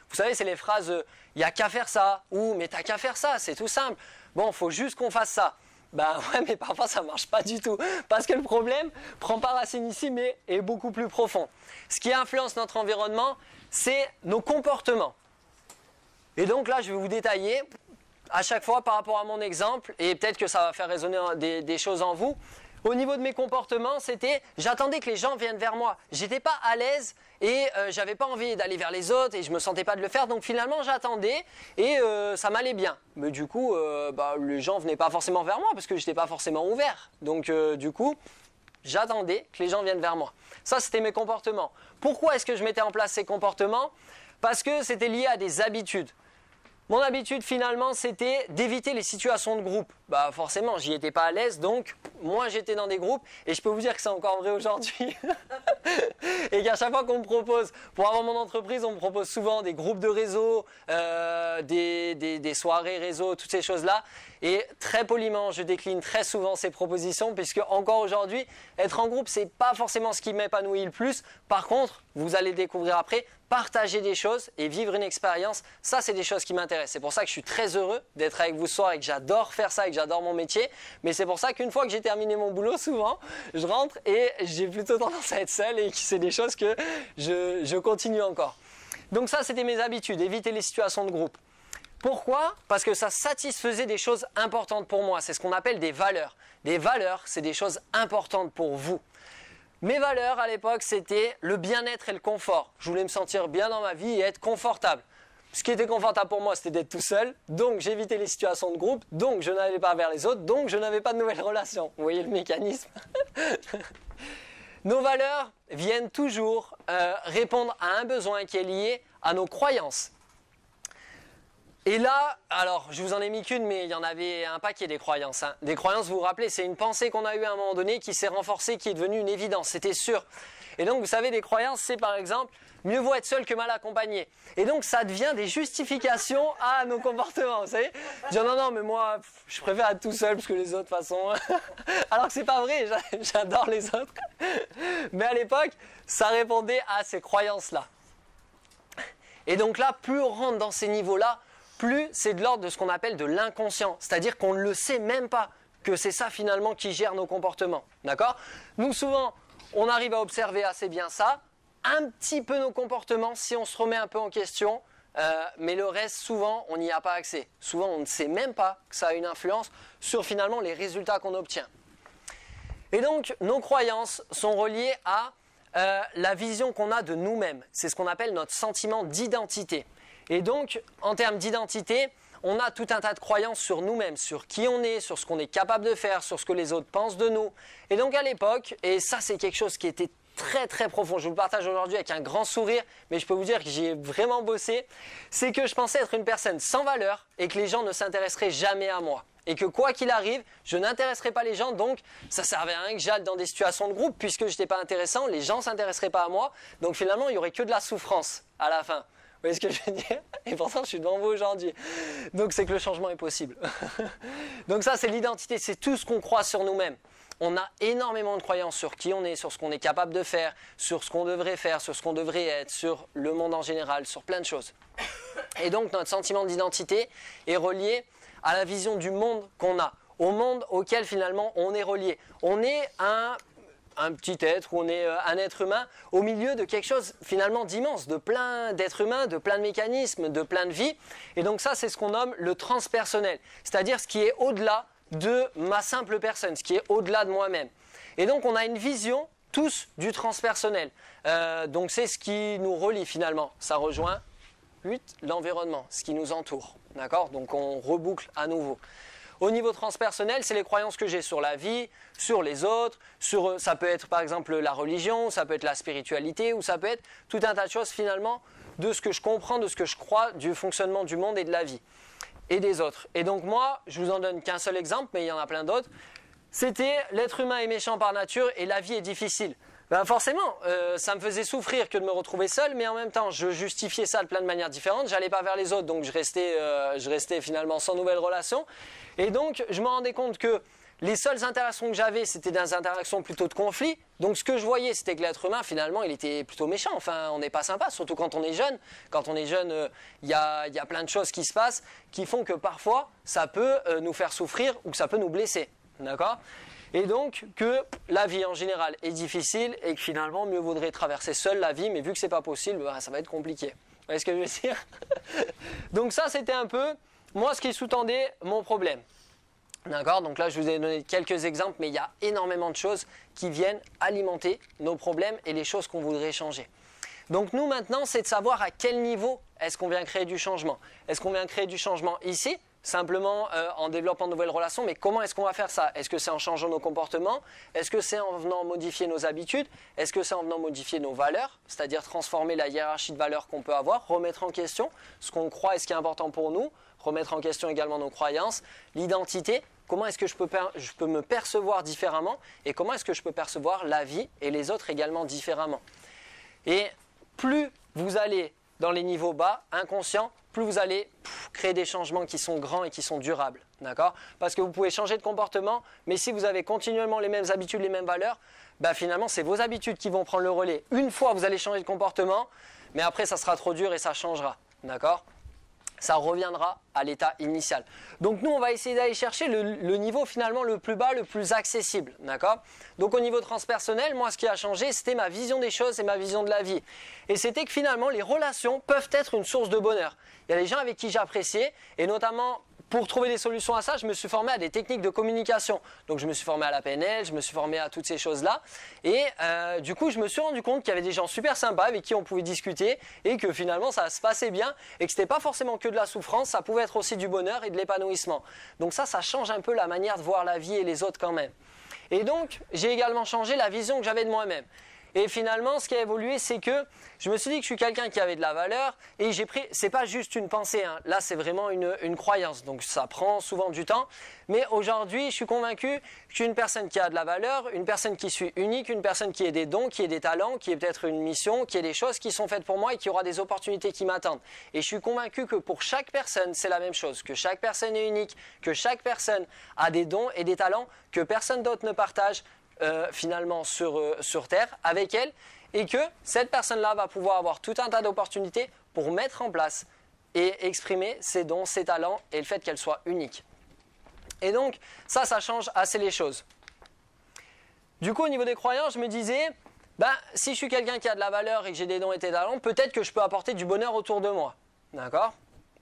Vous savez, c'est les phrases « il n'y a qu'à faire ça » ou « mais t'as qu'à faire ça, c'est tout simple ». Bon, il faut juste qu'on fasse ça. Ben ouais, mais parfois ça ne marche pas du tout. Parce que le problème prend pas racine ici, mais est beaucoup plus profond. Ce qui influence notre environnement, c'est nos comportements. Et donc là, je vais vous détailler à chaque fois par rapport à mon exemple, et peut-être que ça va faire résonner des choses en vous. Au niveau de mes comportements, c'était j'attendais que les gens viennent vers moi. J'étais pas à l'aise et j'avais pas envie d'aller vers les autres et je me sentais pas de le faire. Donc finalement, j'attendais et ça m'allait bien. Mais du coup, les gens venaient pas forcément vers moi parce que j'étais pas forcément ouvert. Donc du coup, j'attendais que les gens viennent vers moi. Ça, c'était mes comportements. Pourquoi est-ce que je mettais en place ces comportements ? Parce que c'était lié à des habitudes. Mon habitude finalement c'était d'éviter les situations de groupe. Bah forcément j'y étais pas à l'aise, donc moi j'étais dans des groupes et je peux vous dire que c'est encore vrai aujourd'hui. Et qu'à chaque fois qu'on me propose, pour avoir mon entreprise, on me propose souvent des groupes de réseau, des soirées réseau, toutes ces choses-là. Et très poliment, je décline très souvent ces propositions puisque encore aujourd'hui, être en groupe, c'est pas forcément ce qui m'épanouit le plus. Par contre, vous allez le découvrir après, partager des choses et vivre une expérience, ça c'est des choses qui m'intéressent. C'est pour ça que je suis très heureux d'être avec vous ce soir et que j'adore faire ça et que j'adore mon métier. Mais c'est pour ça qu'une fois que j'ai terminé mon boulot, souvent, je rentre et j'ai plutôt tendance à être seul et que c'est des choses que je continue encore. Donc ça, c'était mes habitudes, éviter les situations de groupe. Pourquoi? Parce que ça satisfaisait des choses importantes pour moi. C'est ce qu'on appelle des valeurs. Des valeurs, c'est des choses importantes pour vous. Mes valeurs à l'époque, c'était le bien-être et le confort. Je voulais me sentir bien dans ma vie et être confortable. Ce qui était confortable pour moi, c'était d'être tout seul. Donc, j'évitais les situations de groupe. Donc, je n'allais pas vers les autres. Donc, je n'avais pas de nouvelles relations. Vous voyez le mécanisme? Nos valeurs viennent toujours répondre à un besoin qui est lié à nos croyances. Et là, alors, je vous en ai mis qu'une, mais il y en avait un paquet des croyances. Hein. Des croyances, vous vous rappelez, c'est une pensée qu'on a eue à un moment donné qui s'est renforcée, qui est devenue une évidence, c'était sûr. Et donc, vous savez, des croyances, c'est par exemple, mieux vaut être seul que mal accompagné. Et donc, ça devient des justifications à nos comportements, vous savez. Dire non, mais moi, je préfère être tout seul parce que les autres, de toute façon... Alors que c'est pas vrai, j'adore les autres. Mais à l'époque, ça répondait à ces croyances-là. Et donc là, plus on rentre dans ces niveaux-là, plus c'est de l'ordre de ce qu'on appelle de l'inconscient. C'est-à-dire qu'on ne le sait même pas que c'est ça finalement qui gère nos comportements. D'accord? Nous, souvent, on arrive à observer assez bien ça, un petit peu nos comportements si on se remet un peu en question, mais le reste, souvent, on n'y a pas accès. Souvent, on ne sait même pas que ça a une influence sur finalement les résultats qu'on obtient. Et donc, nos croyances sont reliées à la vision qu'on a de nous-mêmes. C'est ce qu'on appelle notre sentiment d'identité. Et donc, en termes d'identité, on a tout un tas de croyances sur nous-mêmes, sur qui on est, sur ce qu'on est capable de faire, sur ce que les autres pensent de nous. Et donc à l'époque, et ça c'est quelque chose qui était très très profond, je vous le partage aujourd'hui avec un grand sourire, mais je peux vous dire que j'y ai vraiment bossé, c'est que je pensais être une personne sans valeur et que les gens ne s'intéresseraient jamais à moi. Et que quoi qu'il arrive, je n'intéresserai pas les gens, donc ça ne servait à rien que j'aille dans des situations de groupe, puisque je n'étais pas intéressant, les gens ne s'intéresseraient pas à moi, donc finalement il n'y aurait que de la souffrance à la fin. Vous voyez ce que je veux dire? Et pourtant, je suis devant vous aujourd'hui. Donc, c'est que le changement est possible. Donc ça, c'est l'identité, c'est tout ce qu'on croit sur nous-mêmes. On a énormément de croyances sur qui on est, sur ce qu'on est capable de faire, sur ce qu'on devrait faire, sur ce qu'on devrait être, sur le monde en général, sur plein de choses. Et donc, notre sentiment d'identité est relié à la vision du monde qu'on a, au monde auquel finalement on est relié. On est un petit être, ou on est un être humain au milieu de quelque chose finalement d'immense, de plein d'êtres humains, de plein de mécanismes, de plein de vies. Et donc ça, c'est ce qu'on nomme le transpersonnel, c'est-à-dire ce qui est au-delà de ma simple personne, ce qui est au-delà de moi-même. Et donc on a une vision tous du transpersonnel. Donc c'est ce qui nous relie finalement. Ça rejoint 8, l'environnement, ce qui nous entoure. D'accord? Donc on reboucle à nouveau. Au niveau transpersonnel, c'est les croyances que j'ai sur la vie, sur les autres, ça peut être par exemple la religion, ça peut être la spiritualité, ou ça peut être tout un tas de choses finalement de ce que je comprends, de ce que je crois du fonctionnement du monde et de la vie et des autres. Et donc moi, je vous en donne qu'un seul exemple, mais il y en a plein d'autres. C'était l'être humain est méchant par nature et la vie est difficile. Ben forcément, ça me faisait souffrir que de me retrouver seul, mais en même temps, je justifiais ça de plein de manières différentes. J'allais pas vers les autres, donc je restais finalement sans nouvelles relations. Et donc, je me rendais compte que les seules interactions que j'avais, c'était des interactions plutôt de conflit. Donc, ce que je voyais, c'était que l'être humain, finalement, il était plutôt méchant. Enfin, on n'est pas sympa, surtout quand on est jeune. Quand on est jeune, il y a plein de choses qui se passent qui font que parfois, ça peut nous faire souffrir ou que ça peut nous blesser. D'accord ? Et donc que la vie en général est difficile et que finalement mieux vaudrait traverser seul la vie, mais vu que c'est pas possible, bah, ça va être compliqué. Vous voyez ce que je veux dire? Donc ça c'était un peu moi ce qui sous-tendait mon problème. D'accord? Donc là je vous ai donné quelques exemples, mais il y a énormément de choses qui viennent alimenter nos problèmes et les choses qu'on voudrait changer. Donc nous maintenant c'est de savoir à quel niveau est-ce qu'on vient créer du changement. Est-ce qu'on vient créer du changement ici? simplement en développant de nouvelles relations, mais comment est-ce qu'on va faire ça? Est-ce que c'est en changeant nos comportements? Est-ce que c'est en venant modifier nos habitudes? Est-ce que c'est en venant modifier nos valeurs? C'est-à-dire transformer la hiérarchie de valeurs qu'on peut avoir, remettre en question ce qu'on croit et ce qui est important pour nous, remettre en question également nos croyances, l'identité. Comment est-ce que je peux me percevoir différemment et comment est-ce que je peux percevoir la vie et les autres également différemment. Et plus vous allez dans les niveaux bas, inconscients, plus vous allez créer des changements qui sont grands et qui sont durables. D'accord? Parce que vous pouvez changer de comportement, mais si vous avez continuellement les mêmes habitudes, les mêmes valeurs, finalement c'est vos habitudes qui vont prendre le relais. Une fois vous allez changer de comportement, mais après ça sera trop dur et ça changera. D'accord? Ça reviendra à l'état initial. Donc nous, on va essayer d'aller chercher le niveau finalement le plus bas, le plus accessible. D'accord? Donc au niveau transpersonnel, moi ce qui a changé, c'était ma vision des choses et ma vision de la vie. Et c'était que finalement, les relations peuvent être une source de bonheur. Il y a des gens avec qui j'appréciais, et notamment pour trouver des solutions à ça, je me suis formé à des techniques de communication. Donc je me suis formé à la PNL, je me suis formé à toutes ces choses-là. Et du coup, je me suis rendu compte qu'il y avait des gens super sympas avec qui on pouvait discuter et que finalement ça se passait bien et que ce n'était pas forcément que de la souffrance, ça pouvait être aussi du bonheur et de l'épanouissement. Donc ça change un peu la manière de voir la vie et les autres quand même. Et donc, j'ai également changé la vision que j'avais de moi-même. Et finalement, ce qui a évolué, c'est que je me suis dit que je suis quelqu'un qui avait de la valeur et j'ai pris, c'est pas juste une pensée, hein. Là c'est vraiment une croyance, donc ça prend souvent du temps. Mais aujourd'hui, je suis convaincu que je suis une personne qui a de la valeur, une personne qui suis unique, une personne qui a des dons, qui a des talents, qui a peut-être une mission, qui a des choses qui sont faites pour moi et qui aura des opportunités qui m'attendent. Et je suis convaincu que pour chaque personne, c'est la même chose, que chaque personne est unique, que chaque personne a des dons et des talents que personne d'autre ne partage. Finalement sur Terre avec elle et que cette personne-là va pouvoir avoir tout un tas d'opportunités pour mettre en place et exprimer ses dons, ses talents et le fait qu'elle soit unique. Et donc ça change assez les choses. Du coup au niveau des croyances, je me disais si je suis quelqu'un qui a de la valeur et que j'ai des dons et des talents, peut-être que je peux apporter du bonheur autour de moi. D'accord?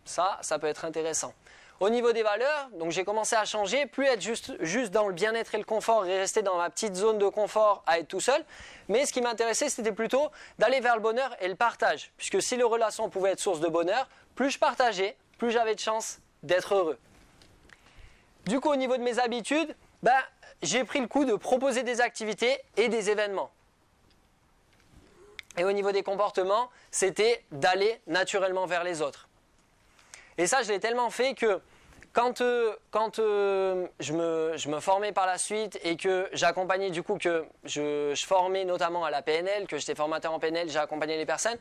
Ça peut être intéressant. Au niveau des valeurs, donc j'ai commencé à changer, plus être juste dans le bien-être et le confort et rester dans ma petite zone de confort à être tout seul. Mais ce qui m'intéressait, c'était plutôt d'aller vers le bonheur et le partage. Puisque si les relations pouvaient être source de bonheur, plus je partageais, plus j'avais de chance d'être heureux. Du coup, au niveau de mes habitudes, j'ai pris le coup de proposer des activités et des événements. Et au niveau des comportements, c'était d'aller naturellement vers les autres. Et ça, je l'ai tellement fait que quand je me formais par la suite et que j'accompagnais du coup, que je formais notamment à la PNL, que j'étais formateur en PNL, j'ai accompagné les personnes,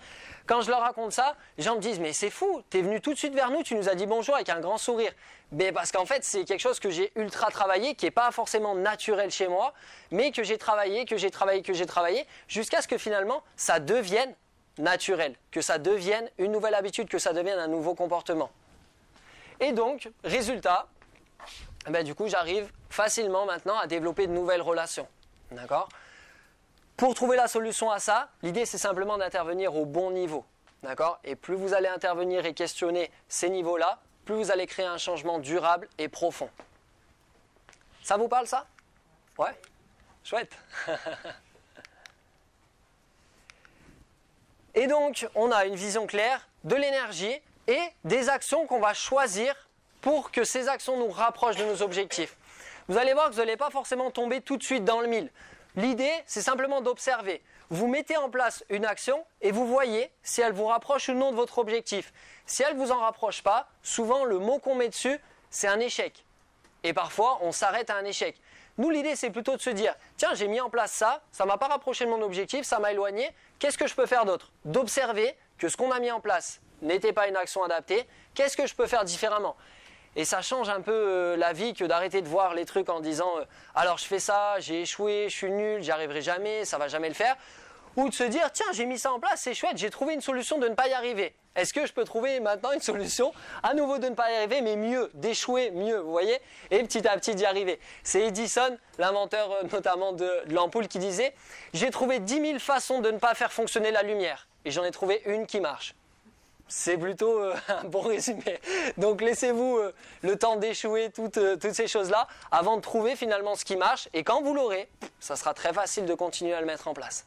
quand je leur raconte ça, les gens me disent « mais c'est fou, t'es venu tout de suite vers nous, tu nous as dit bonjour avec un grand sourire ». Mais parce qu'en fait, c'est quelque chose que j'ai ultra travaillé, qui n'est pas forcément naturel chez moi, mais que j'ai travaillé, jusqu'à ce que finalement, ça devienne naturel, que ça devienne une nouvelle habitude, que ça devienne un nouveau comportement. Et donc, résultat, du coup, j'arrive facilement maintenant à développer de nouvelles relations. D'accord ? Pour trouver la solution à ça, l'idée c'est simplement d'intervenir au bon niveau. D'accord ? Et plus vous allez intervenir et questionner ces niveaux-là, plus vous allez créer un changement durable et profond. Ça vous parle ça ? Ouais ? Chouette. Et donc, on a une vision claire de l'énergie et des actions qu'on va choisir pour que ces actions nous rapprochent de nos objectifs. Vous allez voir que vous n'allez pas forcément tomber tout de suite dans le mille. L'idée, c'est simplement d'observer. Vous mettez en place une action et vous voyez si elle vous rapproche ou non de votre objectif. Si elle ne vous en rapproche pas, souvent le mot qu'on met dessus, c'est un échec. Et parfois, on s'arrête à un échec. Nous, l'idée, c'est plutôt de se dire, tiens, j'ai mis en place ça ne m'a pas rapproché de mon objectif, ça m'a éloigné, qu'est-ce que je peux faire d'autre? D'observer que ce qu'on a mis en place n'était pas une action adaptée, qu'est-ce que je peux faire différemment? Et ça change un peu la vie que d'arrêter de voir les trucs en disant alors je fais ça, j'ai échoué, je suis nul, j'y arriverai jamais, ça va jamais le faire. Ou de se dire tiens, j'ai mis ça en place, c'est chouette, j'ai trouvé une solution de ne pas y arriver. Est-ce que je peux trouver maintenant une solution à nouveau de ne pas y arriver, mais mieux, d'échouer mieux, vous voyez? Et petit à petit d'y arriver. C'est Edison, l'inventeur notamment de l'ampoule, qui disait j'ai trouvé 10 000 façons de ne pas faire fonctionner la lumière et j'en ai trouvé une qui marche. C'est plutôt un bon résumé. Donc laissez-vous le temps d'échouer toutes ces choses-là avant de trouver finalement ce qui marche. Et quand vous l'aurez, ça sera très facile de continuer à le mettre en place.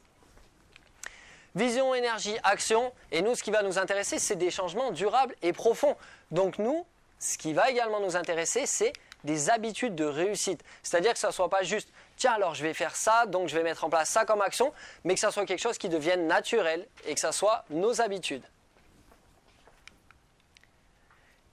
Vision, énergie, action. Et nous, ce qui va nous intéresser, c'est des changements durables et profonds. Donc nous, ce qui va également nous intéresser, c'est des habitudes de réussite. C'est-à-dire que ça ne soit pas juste, tiens, alors je vais faire ça, donc je vais mettre en place ça comme action, mais que ça soit quelque chose qui devienne naturel et que ça soit nos habitudes.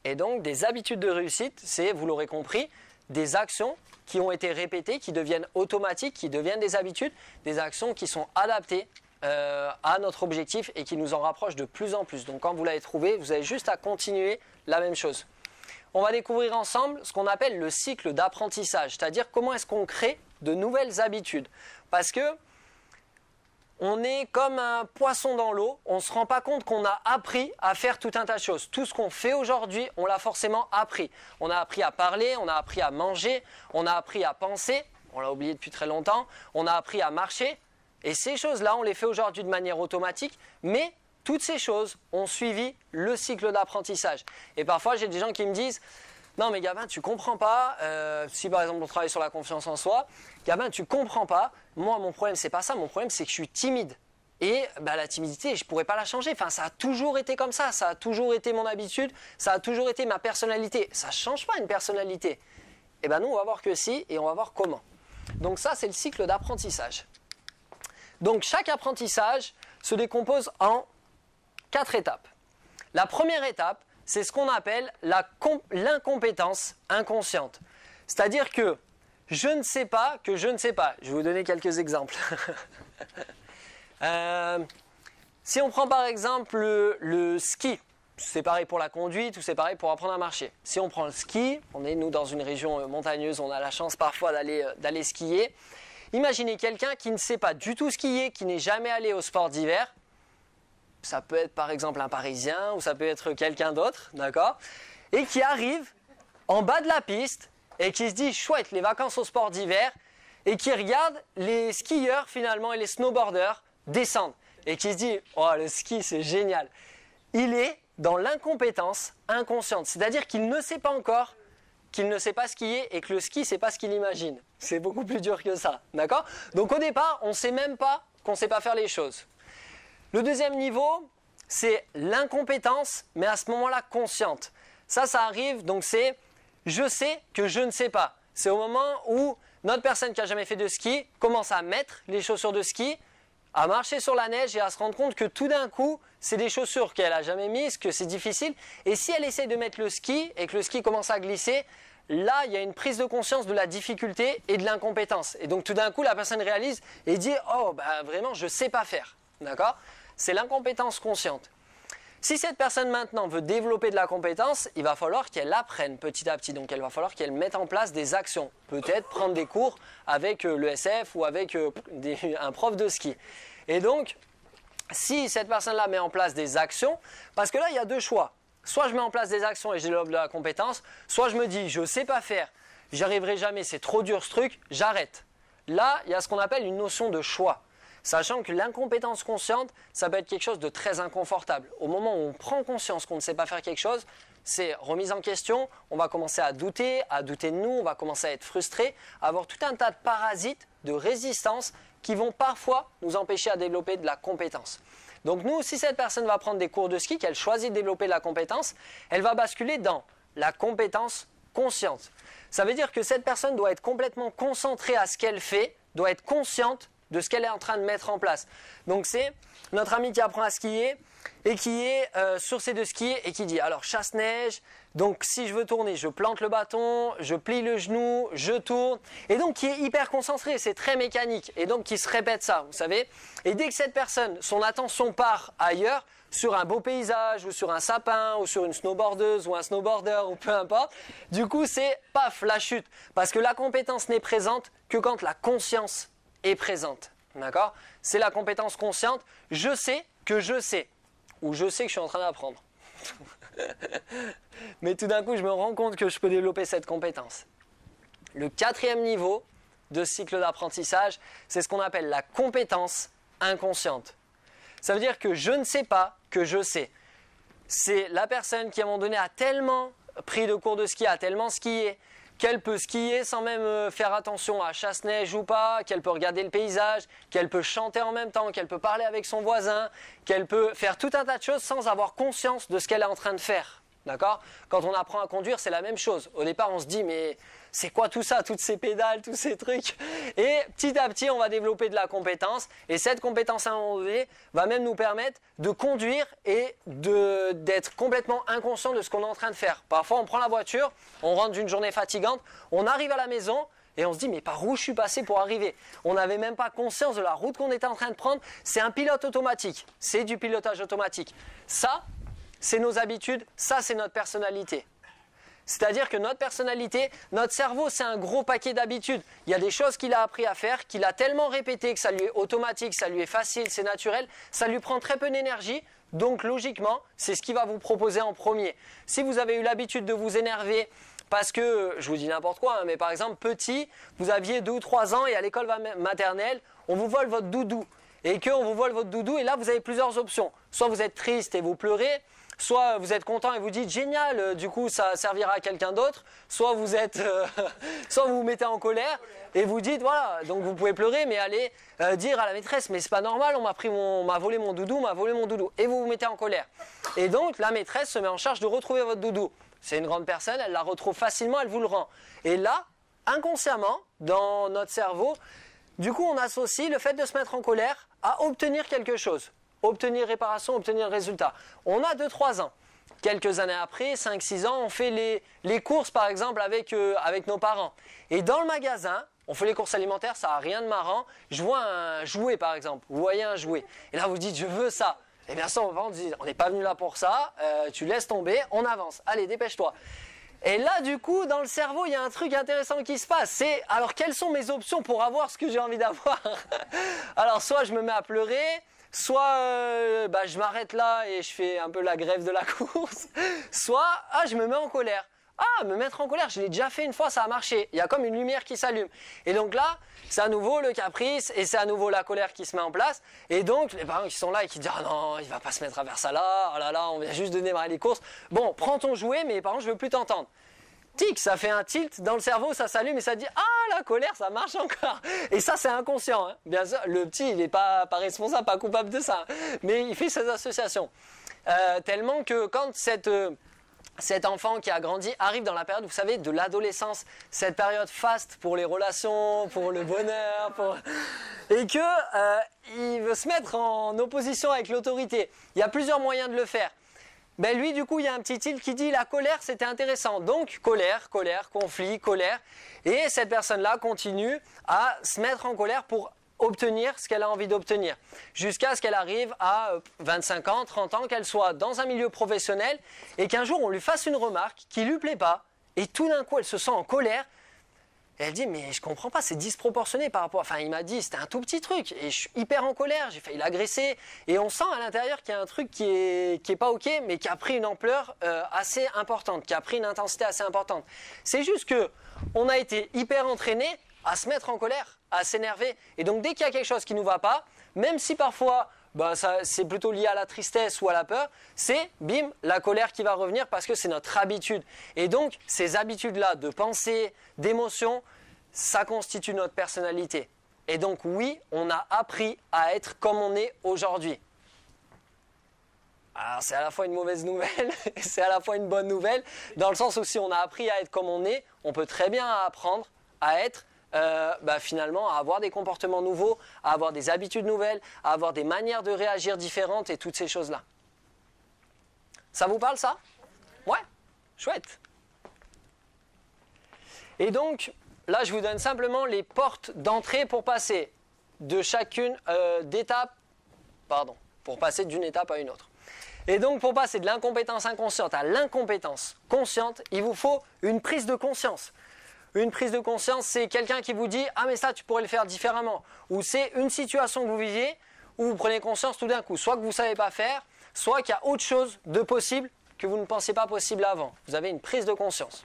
Et donc, des habitudes de réussite, c'est, vous l'aurez compris, des actions qui ont été répétées, qui deviennent automatiques, qui deviennent des habitudes, des actions qui sont adaptées à notre objectif et qui nous en rapprochent de plus en plus. Donc, quand vous l'avez trouvé, vous avez juste à continuer la même chose. On va découvrir ensemble ce qu'on appelle le cycle d'apprentissage, c'est-à-dire comment est-ce qu'on crée de nouvelles habitudes. Parce que on est comme un poisson dans l'eau, on ne se rend pas compte qu'on a appris à faire tout un tas de choses. Tout ce qu'on fait aujourd'hui, on l'a forcément appris. On a appris à parler, on a appris à manger, on a appris à penser, on l'a oublié depuis très longtemps, on a appris à marcher. Et ces choses-là, on les fait aujourd'hui de manière automatique, mais toutes ces choses ont suivi le cycle d'apprentissage. Et parfois, j'ai des gens qui me disent « Non mais Gabin, tu comprends pas, si par exemple on travaille sur la confiance en soi, Gabin, tu comprends pas, moi mon problème c'est pas ça, mon problème c'est que je suis timide. Et la timidité, je pourrais pas la changer, enfin ça a toujours été comme ça a toujours été mon habitude, ça a toujours été ma personnalité. Ça ne change pas une personnalité. Et nous on va voir que si, et on va voir comment. Donc ça c'est le cycle d'apprentissage. Donc chaque apprentissage se décompose en 4 étapes. La première étape, c'est ce qu'on appelle l'incompétence inconsciente. C'est-à-dire que je ne sais pas que je ne sais pas. Je vais vous donner quelques exemples. Si on prend par exemple le ski, c'est pareil pour la conduite ou c'est pareil pour apprendre à marcher. Si on prend le ski, on est nous dans une région montagneuse, on a la chance parfois d'aller skier. Imaginez quelqu'un qui ne sait pas du tout skier, qui n'est jamais allé au sport d'hiver. Ça peut être par exemple un Parisien ou ça peut être quelqu'un d'autre, d'accord? Et qui arrive en bas de la piste et qui se dit chouette, les vacances au sport d'hiver, et qui regarde les skieurs finalement et les snowboarders descendre et qui se dit oh le ski c'est génial. Il est dans l'incompétence inconsciente, c'est-à-dire qu'il ne sait pas encore qu'il ne sait pas skier et que le ski c'est pas ce qu'il imagine. C'est beaucoup plus dur que ça, d'accord? Donc au départ, on ne sait même pas qu'on ne sait pas faire les choses. Le deuxième niveau, c'est l'incompétence, mais à ce moment-là consciente. Ça arrive, donc c'est je sais que je ne sais pas. C'est au moment où notre personne qui n'a jamais fait de ski commence à mettre les chaussures de ski, à marcher sur la neige et à se rendre compte que tout d'un coup, c'est des chaussures qu'elle n'a jamais mises, que c'est difficile. Et si elle essaie de mettre le ski et que le ski commence à glisser, là, il y a une prise de conscience de la difficulté et de l'incompétence. Et donc tout d'un coup, la personne réalise et dit « Oh, vraiment, je ne sais pas faire. » D'accord ? C'est l'incompétence consciente. Si cette personne maintenant veut développer de la compétence, il va falloir qu'elle apprenne petit à petit. Donc il va falloir qu'elle mette en place des actions. Peut-être prendre des cours avec l'ESF ou avec un prof de ski. Et donc, si cette personne-là met en place des actions, parce que là il y a deux choix. Soit je mets en place des actions et je développe de la compétence, soit je me dis je ne sais pas faire, j'y arriverai jamais, c'est trop dur ce truc, j'arrête. Là, il y a ce qu'on appelle une notion de choix. Sachant que l'incompétence consciente, ça peut être quelque chose de très inconfortable. Au moment où on prend conscience qu'on ne sait pas faire quelque chose, c'est remise en question, on va commencer à douter de nous, on va commencer à être frustré, à avoir tout un tas de parasites, de résistance qui vont parfois nous empêcher à développer de la compétence. Donc nous, si cette personne va prendre des cours de ski, qu'elle choisit de développer de la compétence, elle va basculer dans la compétence consciente. Ça veut dire que cette personne doit être complètement concentrée à ce qu'elle fait, doit être consciente de ce qu'elle est en train de mettre en place. Donc c'est notre ami qui apprend à skier et qui est sur ses deux skis et qui dit alors chasse-neige, donc si je veux tourner, je plante le bâton, je plie le genou, je tourne, et donc qui est hyper concentré, c'est très mécanique, et donc qui se répète ça, vous savez. Et dès que cette personne, son attention part ailleurs, sur un beau paysage, ou sur un sapin, ou sur une snowboardeuse, ou un snowboarder, ou peu importe, du coup c'est paf, la chute, parce que la compétence n'est présente que quand la conscience est présente, d'accord? C'est la compétence consciente, je sais que je sais, ou je sais que je suis en train d'apprendre. Mais tout d'un coup, je me rends compte que je peux développer cette compétence. Le quatrième niveau de cycle d'apprentissage, c'est ce qu'on appelle la compétence inconsciente. Ça veut dire que je ne sais pas que je sais. C'est la personne qui, à un moment donné, a tellement pris de cours de ski, a tellement skié, qu'elle peut skier sans même faire attention à chasse-neige ou pas, qu'elle peut regarder le paysage, qu'elle peut chanter en même temps, qu'elle peut parler avec son voisin, qu'elle peut faire tout un tas de choses sans avoir conscience de ce qu'elle est en train de faire. D'accord? Quand on apprend à conduire, c'est la même chose. Au départ, on se dit, mais c'est quoi tout ça, toutes ces pédales, tous ces trucs? Et petit à petit, on va développer de la compétence. Et cette compétence à un moment donné va même nous permettre de conduire et d'être complètement inconscient de ce qu'on est en train de faire. Parfois, on prend la voiture, on rentre d'une journée fatigante, on arrive à la maison et on se dit, mais par où je suis passé pour arriver? On n'avait même pas conscience de la route qu'on était en train de prendre. C'est un pilote automatique. C'est du pilotage automatique. Ça, c'est nos habitudes, ça c'est notre personnalité. C'est-à-dire que notre personnalité, notre cerveau, c'est un gros paquet d'habitudes. Il y a des choses qu'il a appris à faire, qu'il a tellement répété que ça lui est automatique, ça lui est facile, c'est naturel, ça lui prend très peu d'énergie, donc logiquement, c'est ce qu'il va vous proposer en premier. Si vous avez eu l'habitude de vous énerver parce que, je vous dis n'importe quoi, hein, mais par exemple, petit, vous aviez 2 ou 3 ans et à l'école maternelle, on vous vole votre doudou. Et qu'on vous vole votre doudou, et là vous avez plusieurs options. Soit vous êtes triste et vous pleurez, soit vous êtes content et vous dites génial, du coup ça servira à quelqu'un d'autre, soit vous êtes, soit vous vous mettez en colère et vous dites voilà, donc vous pouvez pleurer mais allez dire à la maîtresse mais c'est pas normal, on m'a volé mon doudou, et vous vous mettez en colère. Et donc la maîtresse se met en charge de retrouver votre doudou. C'est une grande personne, elle la retrouve facilement, elle vous le rend. Et là, inconsciemment, dans notre cerveau, du coup on associe le fait de se mettre en colère à obtenir quelque chose. Obtenir réparation, obtenir résultat. On a 2-3 ans. Quelques années après, 5-6 ans, on fait les courses par exemple avec nos parents. Et dans le magasin, on fait les courses alimentaires, ça n'a rien de marrant. Je vois un jouet par exemple. Vous voyez un jouet. Et là vous dites je veux ça. Et bien ça on dit on n'est pas venu là pour ça, tu laisses tomber, on avance. Allez dépêche-toi. Et là du coup dans le cerveau il y a un truc intéressant qui se passe. C'est alors quelles sont mes options pour avoir ce que j'ai envie d'avoir? Alors soit je me mets à pleurer, soit je m'arrête là et je fais un peu la grève de la course, soit je me mets en colère. Me mettre en colère, je l'ai déjà fait une fois, ça a marché. Il y a comme une lumière qui s'allume. Et donc là, c'est à nouveau le caprice et c'est à nouveau la colère qui se met en place. Et donc, les parents qui sont là et qui disent « Ah non, il va pas se mettre à faire ça là, oh là là, on vient juste de démarrer les courses. Bon, prends ton jouet, mais les parents, je veux plus t'entendre. » Tic, ça fait un tilt dans le cerveau, ça s'allume et ça dit « Ah, la colère, ça marche encore !» Et ça, c'est inconscient. Hein. Bien sûr, le petit, il n'est pas responsable, pas coupable de ça. Mais il fait ces associations. Tellement que quand cet enfant qui a grandi arrive dans la période, vous savez, de l'adolescence, cette période faste pour les relations, pour le bonheur, et il veut se mettre en opposition avec l'autorité. Il y a plusieurs moyens de le faire. Ben lui, du coup, il y a un petit tilt qui dit la colère, c'était intéressant. Donc, colère, conflit, colère. Et cette personne-là continue à se mettre en colère pour obtenir ce qu'elle a envie d'obtenir. Jusqu'à ce qu'elle arrive à 25 ans, 30 ans, qu'elle soit dans un milieu professionnel et qu'un jour on lui fasse une remarque qui lui plaît pas et tout d'un coup elle se sent en colère et elle dit mais je comprends pas, c'est disproportionné par rapport, enfin il m'a dit c'était un tout petit truc et je suis hyper en colère, j'ai failli l'agresser et on sent à l'intérieur qu'il y a un truc qui est pas ok mais qui a pris une ampleur assez importante, qui a pris une intensité assez importante. C'est juste que on a été hyper entraîné à se mettre en colère, à s'énerver. Et donc dès qu'il y a quelque chose qui ne nous va pas, même si parfois c'est plutôt lié à la tristesse ou à la peur, c'est bim, la colère qui va revenir parce que c'est notre habitude. Et donc ces habitudes-là de pensée, d'émotion, ça constitue notre personnalité. Et donc oui, on a appris à être comme on est aujourd'hui. Alors c'est à la fois une mauvaise nouvelle et c'est à la fois une bonne nouvelle, dans le sens où si on a appris à être comme on est, on peut très bien apprendre à être finalement à avoir des comportements nouveaux, à avoir des habitudes nouvelles, à avoir des manières de réagir différentes et toutes ces choses-là. Ça vous parle ça? Ouais, chouette. Et donc, là je vous donne simplement les portes d'entrée pour passer de chacune pour passer d'une étape à une autre. Et donc pour passer de l'incompétence inconsciente à l'incompétence consciente, il vous faut une prise de conscience. Une prise de conscience, c'est quelqu'un qui vous dit « Ah mais ça, tu pourrais le faire différemment ». Ou c'est une situation que vous viviez où vous prenez conscience tout d'un coup. Soit que vous ne savez pas faire, soit qu'il y a autre chose de possible que vous ne pensiez pas possible avant. Vous avez une prise de conscience.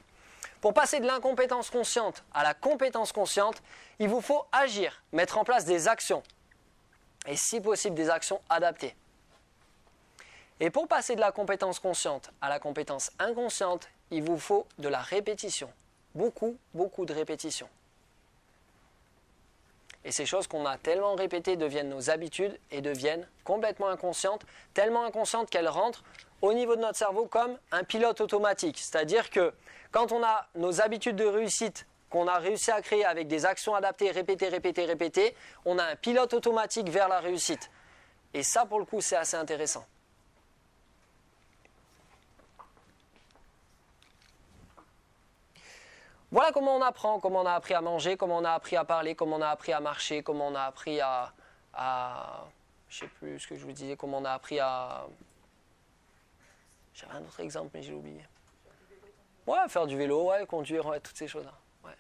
Pour passer de l'incompétence consciente à la compétence consciente, il vous faut agir, mettre en place des actions. Et si possible, des actions adaptées. Et pour passer de la compétence consciente à la compétence inconsciente, il vous faut de la répétition. Beaucoup de répétitions. Et ces choses qu'on a tellement répétées deviennent nos habitudes et deviennent complètement inconscientes, tellement inconscientes qu'elles rentrent au niveau de notre cerveau comme un pilote automatique. C'est-à-dire que quand on a nos habitudes de réussite qu'on a réussi à créer avec des actions adaptées, répétées, répétées, répétées, on a un pilote automatique vers la réussite. Et ça, pour le coup, c'est assez intéressant. Voilà comment on apprend, comment on a appris à manger, comment on a appris à parler, comment on a appris à marcher, comment on a appris à je ne sais plus ce que je vous disais, comment on a appris à... J'avais un autre exemple, mais j'ai oublié. Ouais, faire du vélo, ouais, conduire, ouais, toutes ces choses-là. Ouais.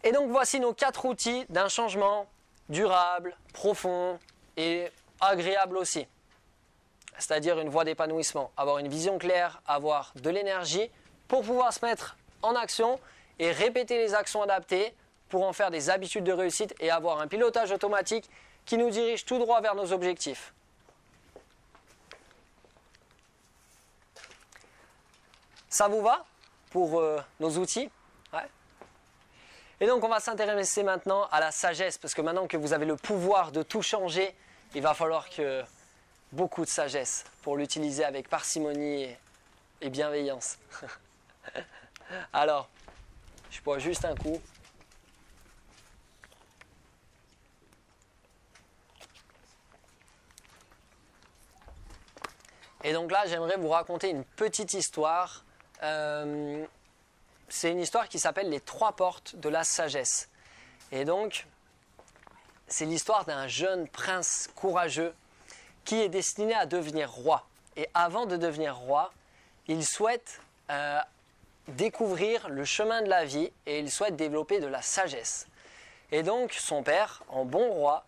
Et donc voici nos 4 outils d'un changement durable, profond et agréable aussi. C'est-à-dire une voie d'épanouissement, avoir une vision claire, avoir de l'énergie pour pouvoir se mettre en action et répéter les actions adaptées pour en faire des habitudes de réussite et avoir un pilotage automatique qui nous dirige tout droit vers nos objectifs. Ça vous va pour nos outils? Ouais. Et donc on va s'intéresser maintenant à la sagesse, parce que maintenant que vous avez le pouvoir de tout changer, il va falloir que beaucoup de sagesse pour l'utiliser avec parcimonie et bienveillance. Alors, je bois juste un coup. Et donc là, j'aimerais vous raconter une petite histoire. C'est une histoire qui s'appelle Les 3 portes de la sagesse. Et donc, c'est l'histoire d'un jeune prince courageux qui est destiné à devenir roi. Et avant de devenir roi, il souhaite découvrir le chemin de la vie et il souhaite développer de la sagesse. Et donc, son père, en bon roi,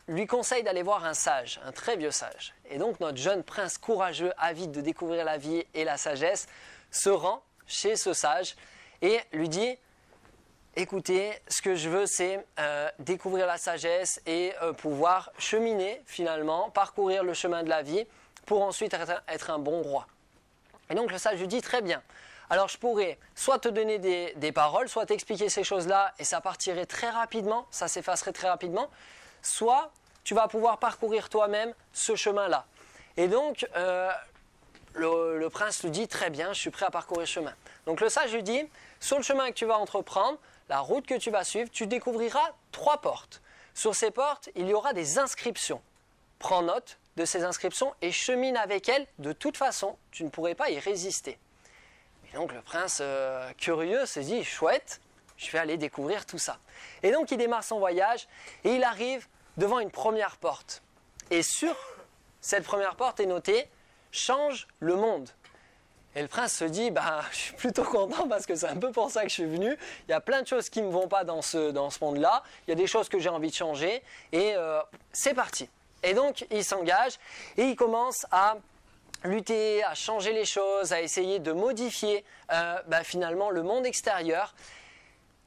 lui conseille d'aller voir un sage, un très vieux sage. Et donc, notre jeune prince courageux, avide de découvrir la vie et la sagesse, se rend chez ce sage et lui dit « Écoutez, ce que je veux, c'est découvrir la sagesse et pouvoir cheminer, finalement, parcourir le chemin de la vie pour ensuite être un bon roi. » Et donc, le sage lui dit « Très bien. Alors, je pourrais soit te donner des paroles, soit t'expliquer ces choses-là et ça partirait très rapidement, ça s'effacerait très rapidement, soit tu vas pouvoir parcourir toi-même ce chemin-là. » Et donc, le prince lui dit « Très bien, je suis prêt à parcourir ce chemin. » Donc, le sage lui dit « Sur le chemin que tu vas entreprendre, la route que tu vas suivre, tu découvriras 3 portes. Sur ces portes, il y aura des inscriptions. Prends note de ces inscriptions et chemine avec elles. De toute façon, tu ne pourrais pas y résister. » Et donc le prince, curieux, se dit « Chouette, je vais aller découvrir tout ça. » Et donc il démarre son voyage et il arrive devant une première porte. Et sur cette première porte est noté « Change le monde ». Et le prince se dit « Je suis plutôt content parce que c'est un peu pour ça que je suis venu. Il y a plein de choses qui ne me vont pas dans ce monde-là. Il y a des choses que j'ai envie de changer. Et c'est parti. » Et donc il s'engage et il commence à lutter, à changer les choses, à essayer de modifier finalement le monde extérieur.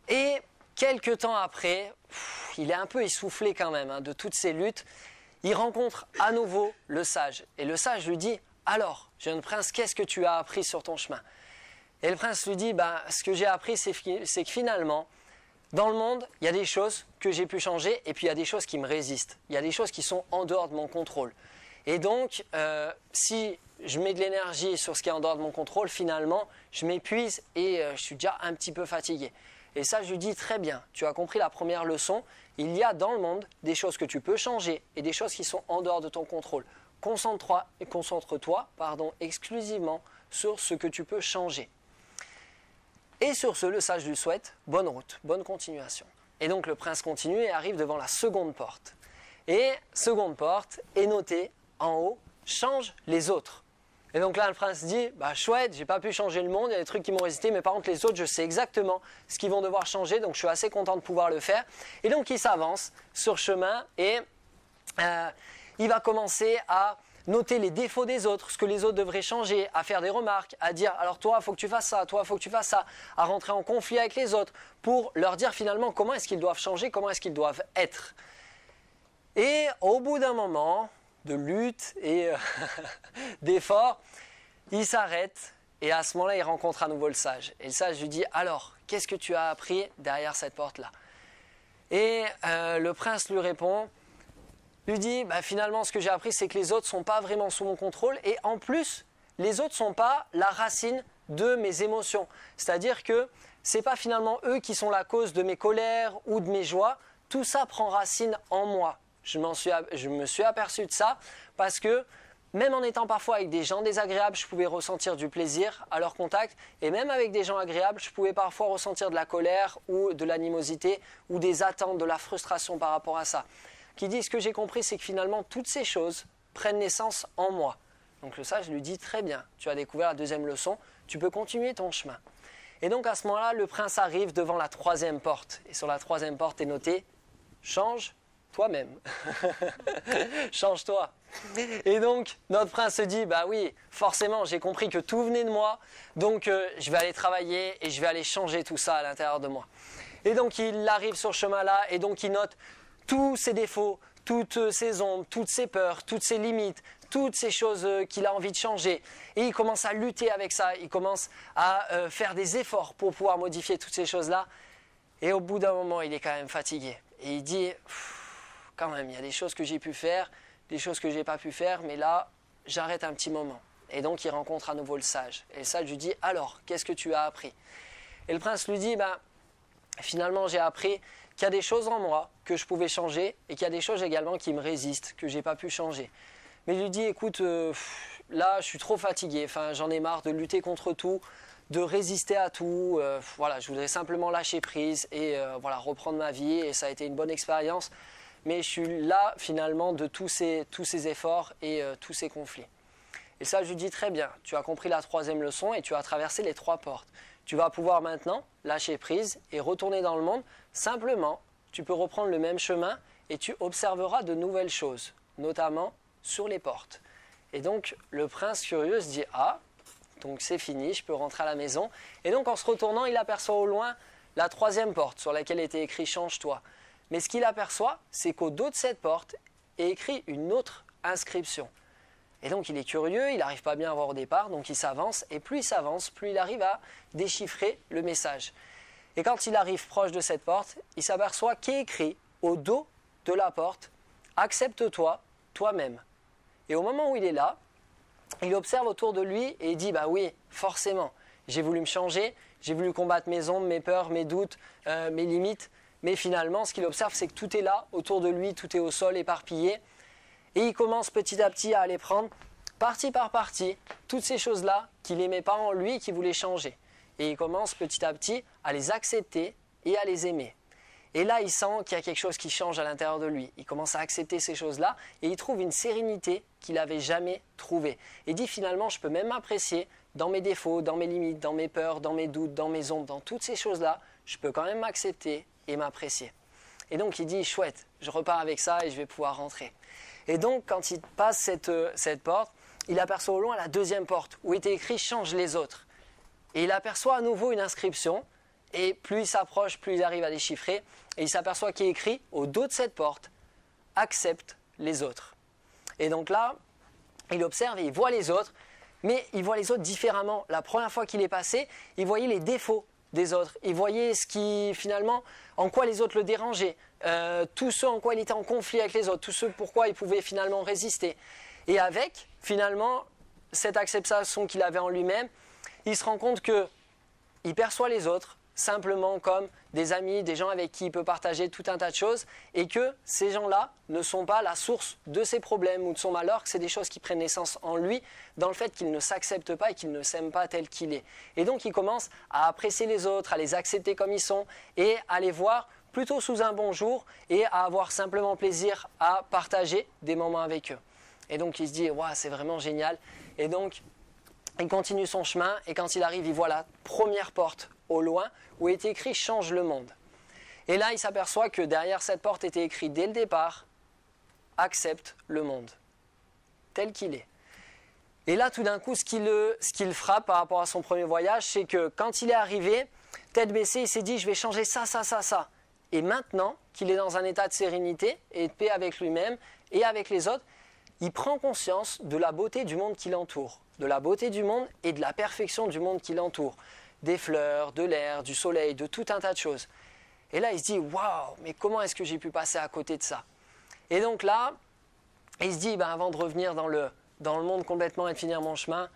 Et quelques temps après, il est un peu essoufflé quand même de toutes ces luttes, il rencontre à nouveau le sage. Et le sage lui dit « Alors, jeune prince, qu'est-ce que tu as appris sur ton chemin ?» Et le prince lui dit « Ce que j'ai appris, c'est que finalement, dans le monde, il y a des choses que j'ai pu changer et puis il y a des choses qui me résistent. Il y a des choses qui sont en dehors de mon contrôle. Et donc, si je mets de l'énergie sur ce qui est en dehors de mon contrôle, finalement, je m'épuise et je suis déjà un petit peu fatigué. » Et ça, je lui dis très bien, tu as compris la première leçon, il y a dans le monde des choses que tu peux changer et des choses qui sont en dehors de ton contrôle. Concentre-toi exclusivement sur ce que tu peux changer. Et sur ce, le sage lui souhaite bonne route, bonne continuation. Et donc le prince continue et arrive devant la seconde porte. Et seconde porte est notée en haut, change les autres. Et donc là, le prince dit, chouette, j'ai pas pu changer le monde, il y a des trucs qui m'ont résisté, mais par contre les autres, je sais exactement ce qu'ils vont devoir changer, donc je suis assez content de pouvoir le faire. Et donc il s'avance sur chemin et il va commencer à noter les défauts des autres, ce que les autres devraient changer, à faire des remarques, à dire, alors toi, il faut que tu fasses ça, toi, il faut que tu fasses ça, à rentrer en conflit avec les autres, pour leur dire finalement comment est-ce qu'ils doivent changer, comment est-ce qu'ils doivent être. Et au bout d'un moment de lutte et d'effort, il s'arrête Et à ce moment-là, il rencontre à nouveau le sage. Et le sage lui dit, alors, qu'est-ce que tu as appris derrière cette porte-là? Et le prince lui répond, lui dit, finalement, ce que j'ai appris, c'est que les autres ne sont pas vraiment sous mon contrôle. Et en plus, les autres ne sont pas la racine de mes émotions. C'est-à-dire que ce n'est pas finalement eux qui sont la cause de mes colères ou de mes joies. Tout ça prend racine en moi. Je me suis aperçu de ça parce que même en étant parfois avec des gens désagréables, je pouvais ressentir du plaisir à leur contact. Et même avec des gens agréables, je pouvais parfois ressentir de la colère ou de l'animosité ou des attentes, de la frustration par rapport à ça. Qui dit, ce que j'ai compris, c'est que finalement, toutes ces choses prennent naissance en moi. Donc le sage lui dit, très bien, tu as découvert la deuxième leçon, tu peux continuer ton chemin. Et donc à ce moment-là, le prince arrive devant la troisième porte. Et sur la troisième porte est noté, change toi-même. Change-toi. Et donc, notre prince se dit, oui, forcément, j'ai compris que tout venait de moi, donc je vais aller travailler et je vais aller changer tout ça à l'intérieur de moi. Et donc, il arrive sur ce chemin-là et donc il note tous ses défauts, toutes ses ombres, toutes ses peurs, toutes ses limites, toutes ces choses qu'il a envie de changer. Et il commence à lutter avec ça, il commence à faire des efforts pour pouvoir modifier toutes ces choses-là. Et au bout d'un moment, il est quand même fatigué. Et il dit, quand même, il y a des choses que j'ai pu faire, des choses que je n'ai pas pu faire, mais là, j'arrête un petit moment. Et donc, il rencontre à nouveau le sage. Et le sage lui dit, alors, qu'est-ce que tu as appris? Et le prince lui dit, finalement, j'ai appris qu'il y a des choses en moi que je pouvais changer et qu'il y a des choses également qui me résistent, que je n'ai pas pu changer. Mais il lui dit, écoute, là, je suis trop fatigué, j'en ai marre de lutter contre tout, de résister à tout, je voudrais simplement lâcher prise et reprendre ma vie, et ça a été une bonne expérience, mais je suis là finalement de tous ces efforts et tous ces conflits. Et ça, je lui dis, très bien, tu as compris la troisième leçon et tu as traversé les 3 portes. Tu vas pouvoir maintenant lâcher prise et retourner dans le monde. Simplement, tu peux reprendre le même chemin et tu observeras de nouvelles choses, notamment sur les portes. Et donc, le prince curieux se dit, donc c'est fini, je peux rentrer à la maison. Et donc, en se retournant, il aperçoit au loin la 3e porte sur laquelle était écrit « Change-toi ». Mais ce qu'il aperçoit, c'est qu'au dos de cette porte est écrit une autre inscription. Et donc, il est curieux, il n'arrive pas bien à voir au départ, donc il s'avance. Et plus il s'avance, plus il arrive à déchiffrer le message. Et quand il arrive proche de cette porte, il s'aperçoit qu'est écrit au dos de la porte « Accepte-toi toi-même ». Et au moment où il est là, il observe autour de lui et il dit, oui, forcément, j'ai voulu me changer, j'ai voulu combattre mes ombres, mes peurs, mes doutes, mes limites, mais finalement, ce qu'il observe, c'est que tout est là, autour de lui, tout est au sol, éparpillé, et il commence petit à petit à aller prendre, partie par partie, toutes ces choses-là qu'il n'aimait pas en lui, qu'il voulait changer. Et il commence petit à petit à les accepter et à les aimer. Et là, il sent qu'il y a quelque chose qui change à l'intérieur de lui. Il commence à accepter ces choses-là et il trouve une sérénité qu'il n'avait jamais trouvée. Et dit finalement, je peux même m'apprécier dans mes défauts, dans mes limites, dans mes peurs, dans mes doutes, dans mes ombres, dans toutes ces choses-là. Je peux quand même m'accepter et m'apprécier. Et donc, il dit, chouette, je repars avec ça et je vais pouvoir rentrer. Et donc, quand il passe cette porte, il aperçoit au loin la 2e porte où était écrit « Change les autres ». Et il aperçoit à nouveau une inscription. Et plus il s'approche, plus il arrive à déchiffrer. Et il s'aperçoit qu'il est écrit au dos de cette porte « Accepte les autres ». Et donc là, il observe et il voit les autres, mais il voit les autres différemment. La première fois qu'il est passé, il voyait les défauts des autres. Il voyait ce qui, finalement, en quoi les autres le dérangeaient, tout ce en quoi il était en conflit avec les autres, tout ce pourquoi il pouvait finalement résister. Et avec, finalement, cette acceptation qu'il avait en lui-même, il se rend compte qu'il perçoit les autres simplement comme des amis, des gens avec qui il peut partager tout un tas de choses et que ces gens-là ne sont pas la source de ses problèmes ou de son malheur, que c'est des choses qui prennent naissance en lui dans le fait qu'il ne s'accepte pas et qu'il ne s'aime pas tel qu'il est. Et donc il commence à apprécier les autres, à les accepter comme ils sont et à les voir plutôt sous un bon jour et à avoir simplement plaisir à partager des moments avec eux. Et donc il se dit, waouh, c'est vraiment génial. Et donc il continue son chemin et quand il arrive, il voit la première porte au loin où est écrit « Change le monde ». Et là, il s'aperçoit que derrière cette porte était écrit dès le départ « Accepte le monde » tel qu'il est. Et là, tout d'un coup, ce qui le frappe par rapport à son premier voyage, c'est que quand il est arrivé, tête baissée, il s'est dit « Je vais changer ça, ça, ça, ça ». Et maintenant qu'il est dans un état de sérénité et de paix avec lui-même et avec les autres, il prend conscience de la beauté du monde qui l'entoure, de la beauté du monde et de la perfection du monde qui l'entoure, des fleurs, de l'air, du soleil, de tout un tas de choses. Et là, il se dit, waouh, mais comment est-ce que j'ai pu passer à côté de ça? Et donc là, il se dit, avant de revenir dans le monde complètement et de finir mon chemin,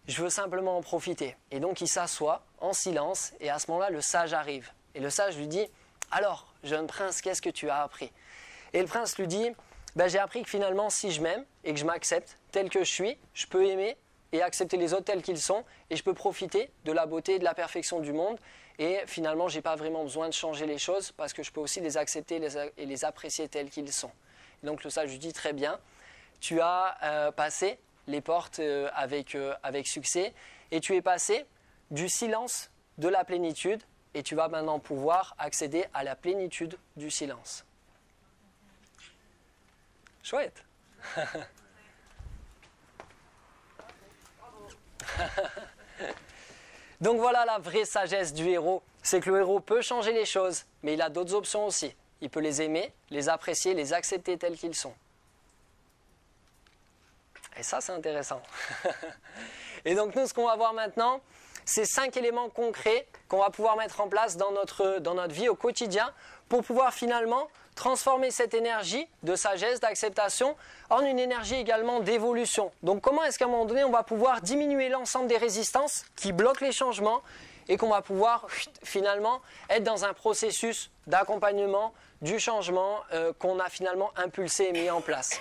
je veux simplement en profiter. Et donc il s'assoit en silence et à ce moment-là, le sage arrive. Et le sage lui dit, alors, jeune prince, qu'est-ce que tu as appris? Et le prince lui dit, j'ai appris que finalement, si je m'aime et que je m'accepte tel que je suis, je peux aimer et accepter les autres tels qu'ils sont et je peux profiter de la beauté et de la perfection du monde. Et finalement, je n'ai pas vraiment besoin de changer les choses parce que je peux aussi les accepter et les apprécier tels qu'ils sont. Et donc le sage lui dit, très bien, tu as passé les portes avec succès et tu es passé du silence de la plénitude et tu vas maintenant pouvoir accéder à la plénitude du silence. Chouette. Donc voilà la vraie sagesse du héros, c'est que le héros peut changer les choses, mais il a d'autres options aussi. Il peut les aimer, les apprécier, les accepter tels qu'ils sont. Et ça, c'est intéressant. Et donc nous, ce qu'on va voir maintenant, c'est 5 éléments concrets qu'on va pouvoir mettre en place dans notre vie au quotidien pour pouvoir finalement transformer cette énergie de sagesse, d'acceptation en une énergie également d'évolution. Donc comment est-ce qu'à un moment donné, on va pouvoir diminuer l'ensemble des résistances qui bloquent les changements et qu'on va pouvoir finalement être dans un processus d'accompagnement du changement qu'on a finalement impulsé et mis en place.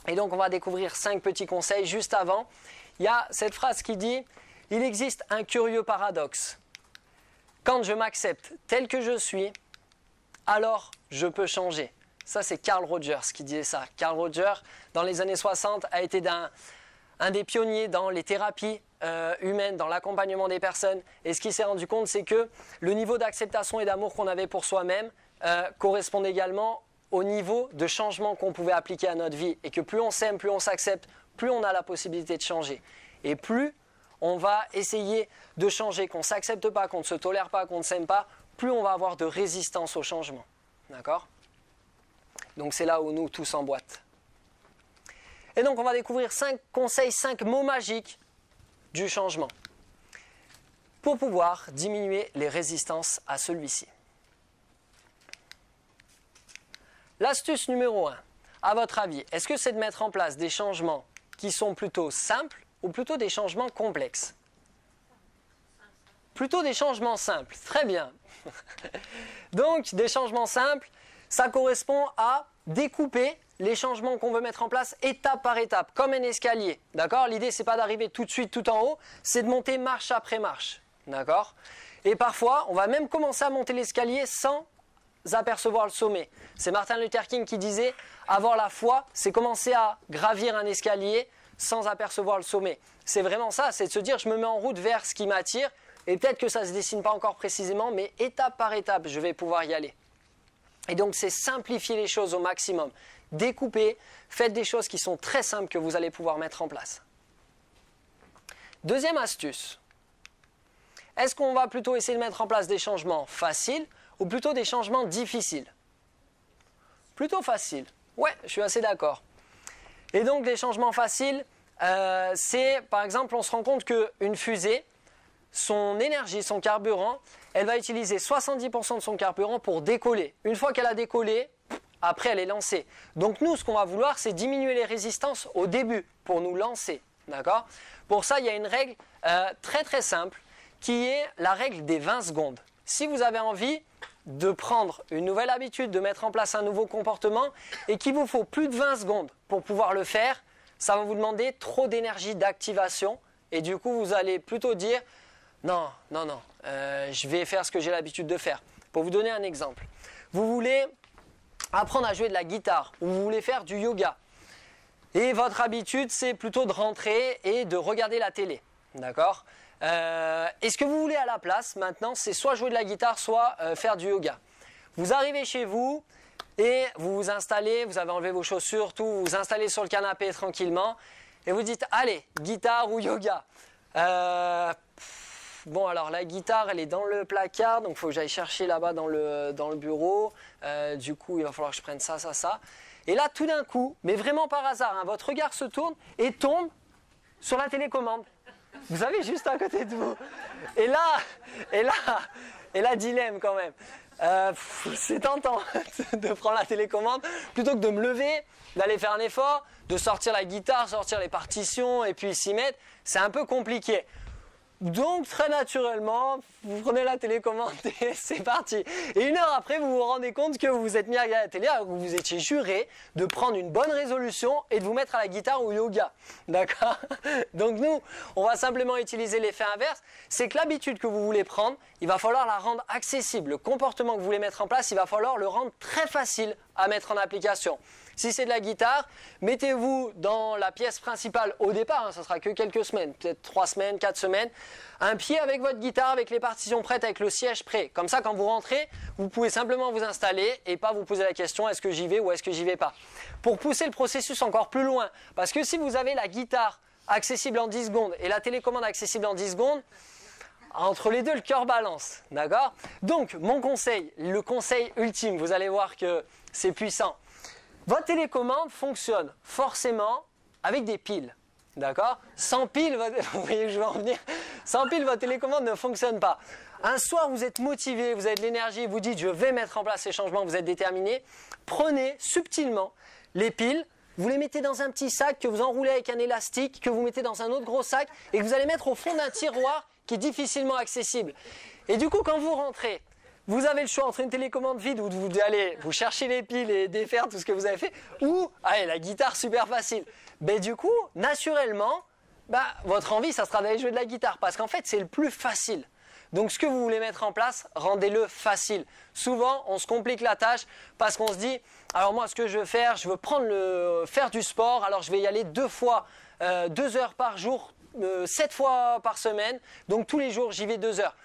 Et donc on va découvrir 5 petits conseils. Juste avant, il y a cette phrase qui dit « Il existe un curieux paradoxe. Quand je m'accepte tel que je suis, alors je peux changer. » Ça, c'est Carl Rogers qui disait ça. Carl Rogers, dans les années 60, a été un des pionniers dans les thérapies humaines, dans l'accompagnement des personnes. Et ce qu'il s'est rendu compte, c'est que le niveau d'acceptation et d'amour qu'on avait pour soi-même correspond également au niveau de changement qu'on pouvait appliquer à notre vie. Et que plus on s'aime, plus on s'accepte, plus on a la possibilité de changer. Et plus on va essayer de changer, qu'on ne s'accepte pas, qu'on ne se tolère pas, qu'on ne s'aime pas, plus on va avoir de résistance au changement. D'accord ? Donc c'est là où nous tous emboîtent. Et donc on va découvrir 5 conseils, 5 mots magiques du changement pour pouvoir diminuer les résistances à celui-ci. L'astuce numéro 1, à votre avis, est-ce que c'est de mettre en place des changements qui sont plutôt simples ou plutôt des changements complexes? Plutôt des changements simples, très bien. Donc des changements simples, ça correspond à découper les changements qu'on veut mettre en place étape par étape, comme un escalier. D'accord ? L'idée, c'est pas d'arriver tout de suite tout en haut, c'est de monter marche après marche. D'accord ? Et parfois, on va même commencer à monter l'escalier sans apercevoir le sommet. C'est Martin Luther King qui disait « Avoir la foi, c'est commencer à gravir un escalier sans apercevoir le sommet. » C'est vraiment ça, c'est de se dire « Je me mets en route vers ce qui m'attire et peut-être que ça ne se dessine pas encore précisément, mais étape par étape, je vais pouvoir y aller. » Et donc, c'est simplifier les choses au maximum. Découpez, faites des choses qui sont très simples que vous allez pouvoir mettre en place. Deuxième astuce. Est-ce qu'on va plutôt essayer de mettre en place des changements faciles ou plutôt des changements difficiles? Plutôt facile. Ouais, je suis assez d'accord. Et donc, les changements faciles, c'est, par exemple, on se rend compte qu'une fusée, son énergie, son carburant, elle va utiliser 70% de son carburant pour décoller. Une fois qu'elle a décollé, après elle est lancée. Donc nous, ce qu'on va vouloir, c'est diminuer les résistances au début pour nous lancer. D'accord ? Pour ça, il y a une règle très très simple qui est la règle des 20 secondes. Si vous avez envie de prendre une nouvelle habitude, de mettre en place un nouveau comportement et qu'il vous faut plus de 20 secondes pour pouvoir le faire, ça va vous demander trop d'énergie d'activation et du coup, vous allez plutôt dire non, je vais faire ce que j'ai l'habitude de faire. Pour vous donner un exemple, vous voulez apprendre à jouer de la guitare ou vous voulez faire du yoga. Et votre habitude, c'est plutôt de rentrer et de regarder la télé. D'accord ? Et ce que vous voulez à la place, maintenant, c'est soit jouer de la guitare, soit faire du yoga. Vous arrivez chez vous et vous vous installez, vous avez enlevé vos chaussures, tout, vous vous installez sur le canapé tranquillement et vous dites, allez, guitare ou yoga. Bon, alors la guitare, elle est dans le placard, donc il faut que j'aille chercher là-bas dans le bureau. Du coup, il va falloir que je prenne ça. Et là, tout d'un coup, mais vraiment par hasard, hein, votre regard se tourne et tombe sur la télécommande. Vous avez juste à côté de vous. Et là, dilemme quand même. C'est tentant de prendre la télécommande plutôt que de me lever, d'aller faire un effort, de sortir la guitare, sortir les partitions et puis s'y mettre. C'est un peu compliqué. Donc très naturellement, vous prenez la télécommande et c'est parti. Et une heure après, vous vous rendez compte que vous vous êtes mis à regarder la télé alors que vous vous étiez juré de prendre une bonne résolution et de vous mettre à la guitare ou au yoga. D'accord? Donc nous, on va simplement utiliser l'effet inverse. C'est que l'habitude que vous voulez prendre, il va falloir la rendre accessible. Le comportement que vous voulez mettre en place, il va falloir le rendre très facile à mettre en application. Si c'est de la guitare, mettez-vous dans la pièce principale au départ, hein, ça sera que quelques semaines, peut-être 3 semaines, 4 semaines, un pied avec votre guitare, avec les partitions prêtes, avec le siège prêt. Comme ça, quand vous rentrez, vous pouvez simplement vous installer et pas vous poser la question est-ce que j'y vais ou est-ce que j'y vais pas. Pour pousser le processus encore plus loin, parce que si vous avez la guitare accessible en 10 secondes et la télécommande accessible en 10 secondes, entre les deux, le cœur balance, d'accord? Donc, mon conseil, le conseil ultime, vous allez voir que c'est puissant. Votre télécommande fonctionne forcément avec des piles, d'accord? Sans piles, vous voyez où je veux en venir? Sans piles, votre télécommande ne fonctionne pas. Un soir, vous êtes motivé, vous avez de l'énergie, vous dites je vais mettre en place ces changements, vous êtes déterminé. Prenez subtilement les piles, vous les mettez dans un petit sac que vous enroulez avec un élastique, que vous mettez dans un autre gros sac et que vous allez mettre au fond d'un tiroir qui est difficilement accessible. Et du coup, quand vous rentrez, vous avez le choix entre une télécommande vide où vous allez vous chercher les piles et défaire tout ce que vous avez fait, ou allez, la guitare super facile. Mais du coup, naturellement, votre envie, ça sera d'aller jouer de la guitare, parce qu'en fait, c'est le plus facile. Donc, ce que vous voulez mettre en place, rendez-le facile. Souvent, on se complique la tâche parce qu'on se dit, alors moi, ce que je veux faire, je veux faire du sport, alors je vais y aller 2 heures par jour, 7 fois par semaine, donc tous les jours, j'y vais 2 heures.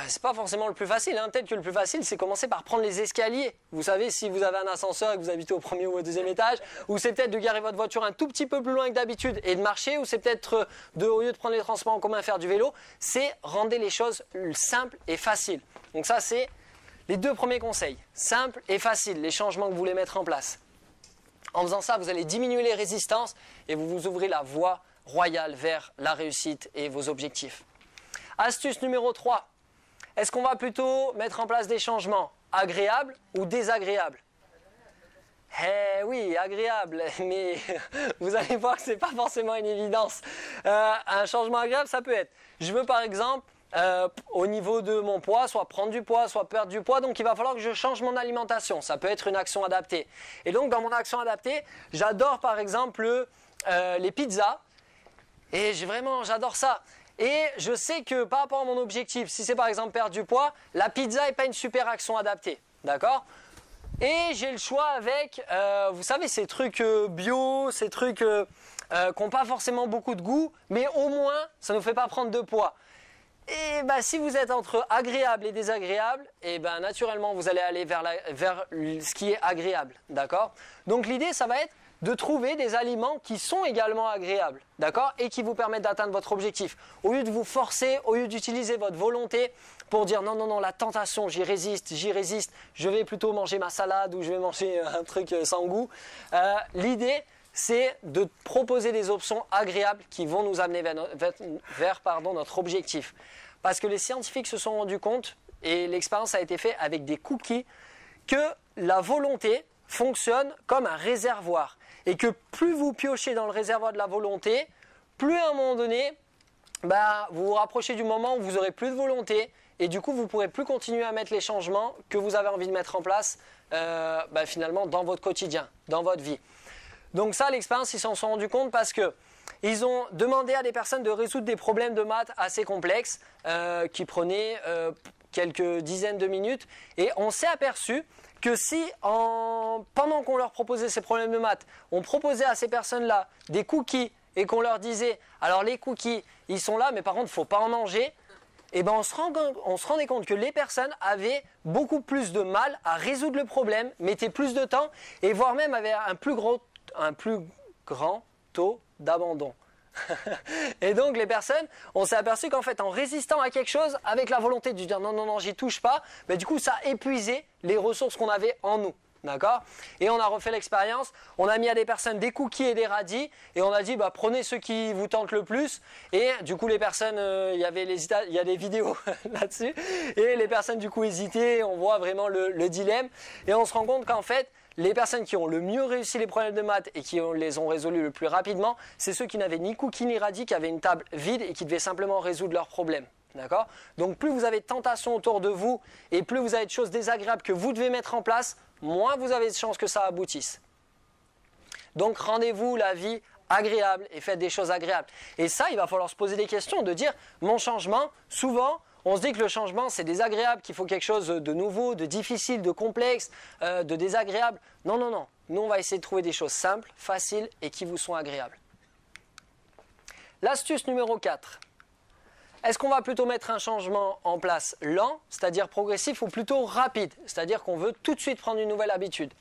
C'est pas forcément le plus facile, hein. Peut-être que le plus facile c'est commencer par prendre les escaliers. Vous savez, si vous avez un ascenseur et que vous habitez au 1er ou au 2e étage, ou c'est peut-être de garer votre voiture un tout petit peu plus loin que d'habitude et de marcher, ou c'est peut-être au lieu de prendre les transports en commun faire du vélo, c'est rendre les choses simples et faciles. Donc ça c'est les 2 premiers conseils, simple et facile, les changements que vous voulez mettre en place. En faisant ça, vous allez diminuer les résistances et vous vous ouvrez la voie royale vers la réussite et vos objectifs. Astuce numéro 3. Est-ce qu'on va plutôt mettre en place des changements agréables ou désagréables? Eh oui, agréable, mais vous allez voir que ce n'est pas forcément une évidence. Un changement agréable, ça peut être, je veux par exemple, au niveau de mon poids, soit prendre du poids, soit perdre du poids, donc il va falloir que je change mon alimentation. Ça peut être une action adaptée. Et donc dans mon action adaptée, j'adore par exemple les pizzas, et j'adore ça. Et je sais que par rapport à mon objectif, si c'est par exemple perdre du poids, la pizza n'est pas une super action adaptée, d'accord? Et j'ai le choix avec, vous savez, ces trucs bio, ces trucs qui n'ont pas forcément beaucoup de goût, mais au moins, ça ne nous fait pas prendre de poids. Et si vous êtes entre agréable et désagréable, et naturellement, vous allez aller vers ce qui est agréable, d'accord? Donc l'idée, ça va être de trouver des aliments qui sont également agréables, d'accord, et qui vous permettent d'atteindre votre objectif. Au lieu de vous forcer, au lieu d'utiliser votre volonté pour dire non, la tentation, j'y résiste, je vais plutôt manger ma salade ou je vais manger un truc sans goût. L'idée, c'est de proposer des options agréables qui vont nous amener vers notre objectif. Parce que les scientifiques se sont rendus compte, et l'expérience a été faite avec des cookies, que la volonté fonctionne comme un réservoir. Et que plus vous piochez dans le réservoir de la volonté, plus à un moment donné, vous vous rapprochez du moment où vous n'aurez plus de volonté et du coup vous ne pourrez plus continuer à mettre les changements que vous avez envie de mettre en place finalement dans votre quotidien, dans votre vie. Donc ça, l'expérience, ils s'en sont rendus compte parce que ils ont demandé à des personnes de résoudre des problèmes de maths assez complexes qui prenaient quelques dizaines de minutes et on s'est aperçu que si, pendant qu'on leur proposait ces problèmes de maths, on proposait à ces personnes-là des cookies et qu'on leur disait « alors les cookies, ils sont là, mais par contre, il ne faut pas en manger », et on se rendait compte que les personnes avaient beaucoup plus de mal à résoudre le problème, mettaient plus de temps, et voire même avaient un plus grand taux d'abandon. Et donc les personnes, on s'est aperçu qu'en fait en résistant à quelque chose avec la volonté de dire non j'y touche pas, du coup ça a épuisé les ressources qu'on avait en nous, D'accord? Et on a refait l'expérience, on a mis à des personnes des cookies et des radis, et on a dit, bah, prenez ceux qui vous tentent le plus, et du coup les personnes, il y a des vidéos là-dessus, et les personnes du coup hésitaient, on voit vraiment le dilemme, et on se rend compte qu'en fait, les personnes qui ont le mieux réussi les problèmes de maths et qui les ont résolus le plus rapidement, c'est ceux qui n'avaient ni cookies ni radis, qui avaient une table vide et qui devaient simplement résoudre leurs problèmes. D'accord? Donc plus vous avez de tentations autour de vous et plus vous avez de choses désagréables que vous devez mettre en place, moins vous avez de chances que ça aboutisse. Donc rendez-vous la vie agréable et faites des choses agréables. Et ça, il va falloir se poser des questions, de dire, mon changement, souvent, on se dit que le changement c'est désagréable, qu'il faut quelque chose de nouveau, de difficile, de complexe, de désagréable. Non, non, non. Nous, on va essayer de trouver des choses simples, faciles et qui vous sont agréables. L'astuce numéro 4. Est-ce qu'on va plutôt mettre un changement en place lent, c'est-à-dire progressif, ou plutôt rapide, c'est-à-dire qu'on veut tout de suite prendre une nouvelle habitude?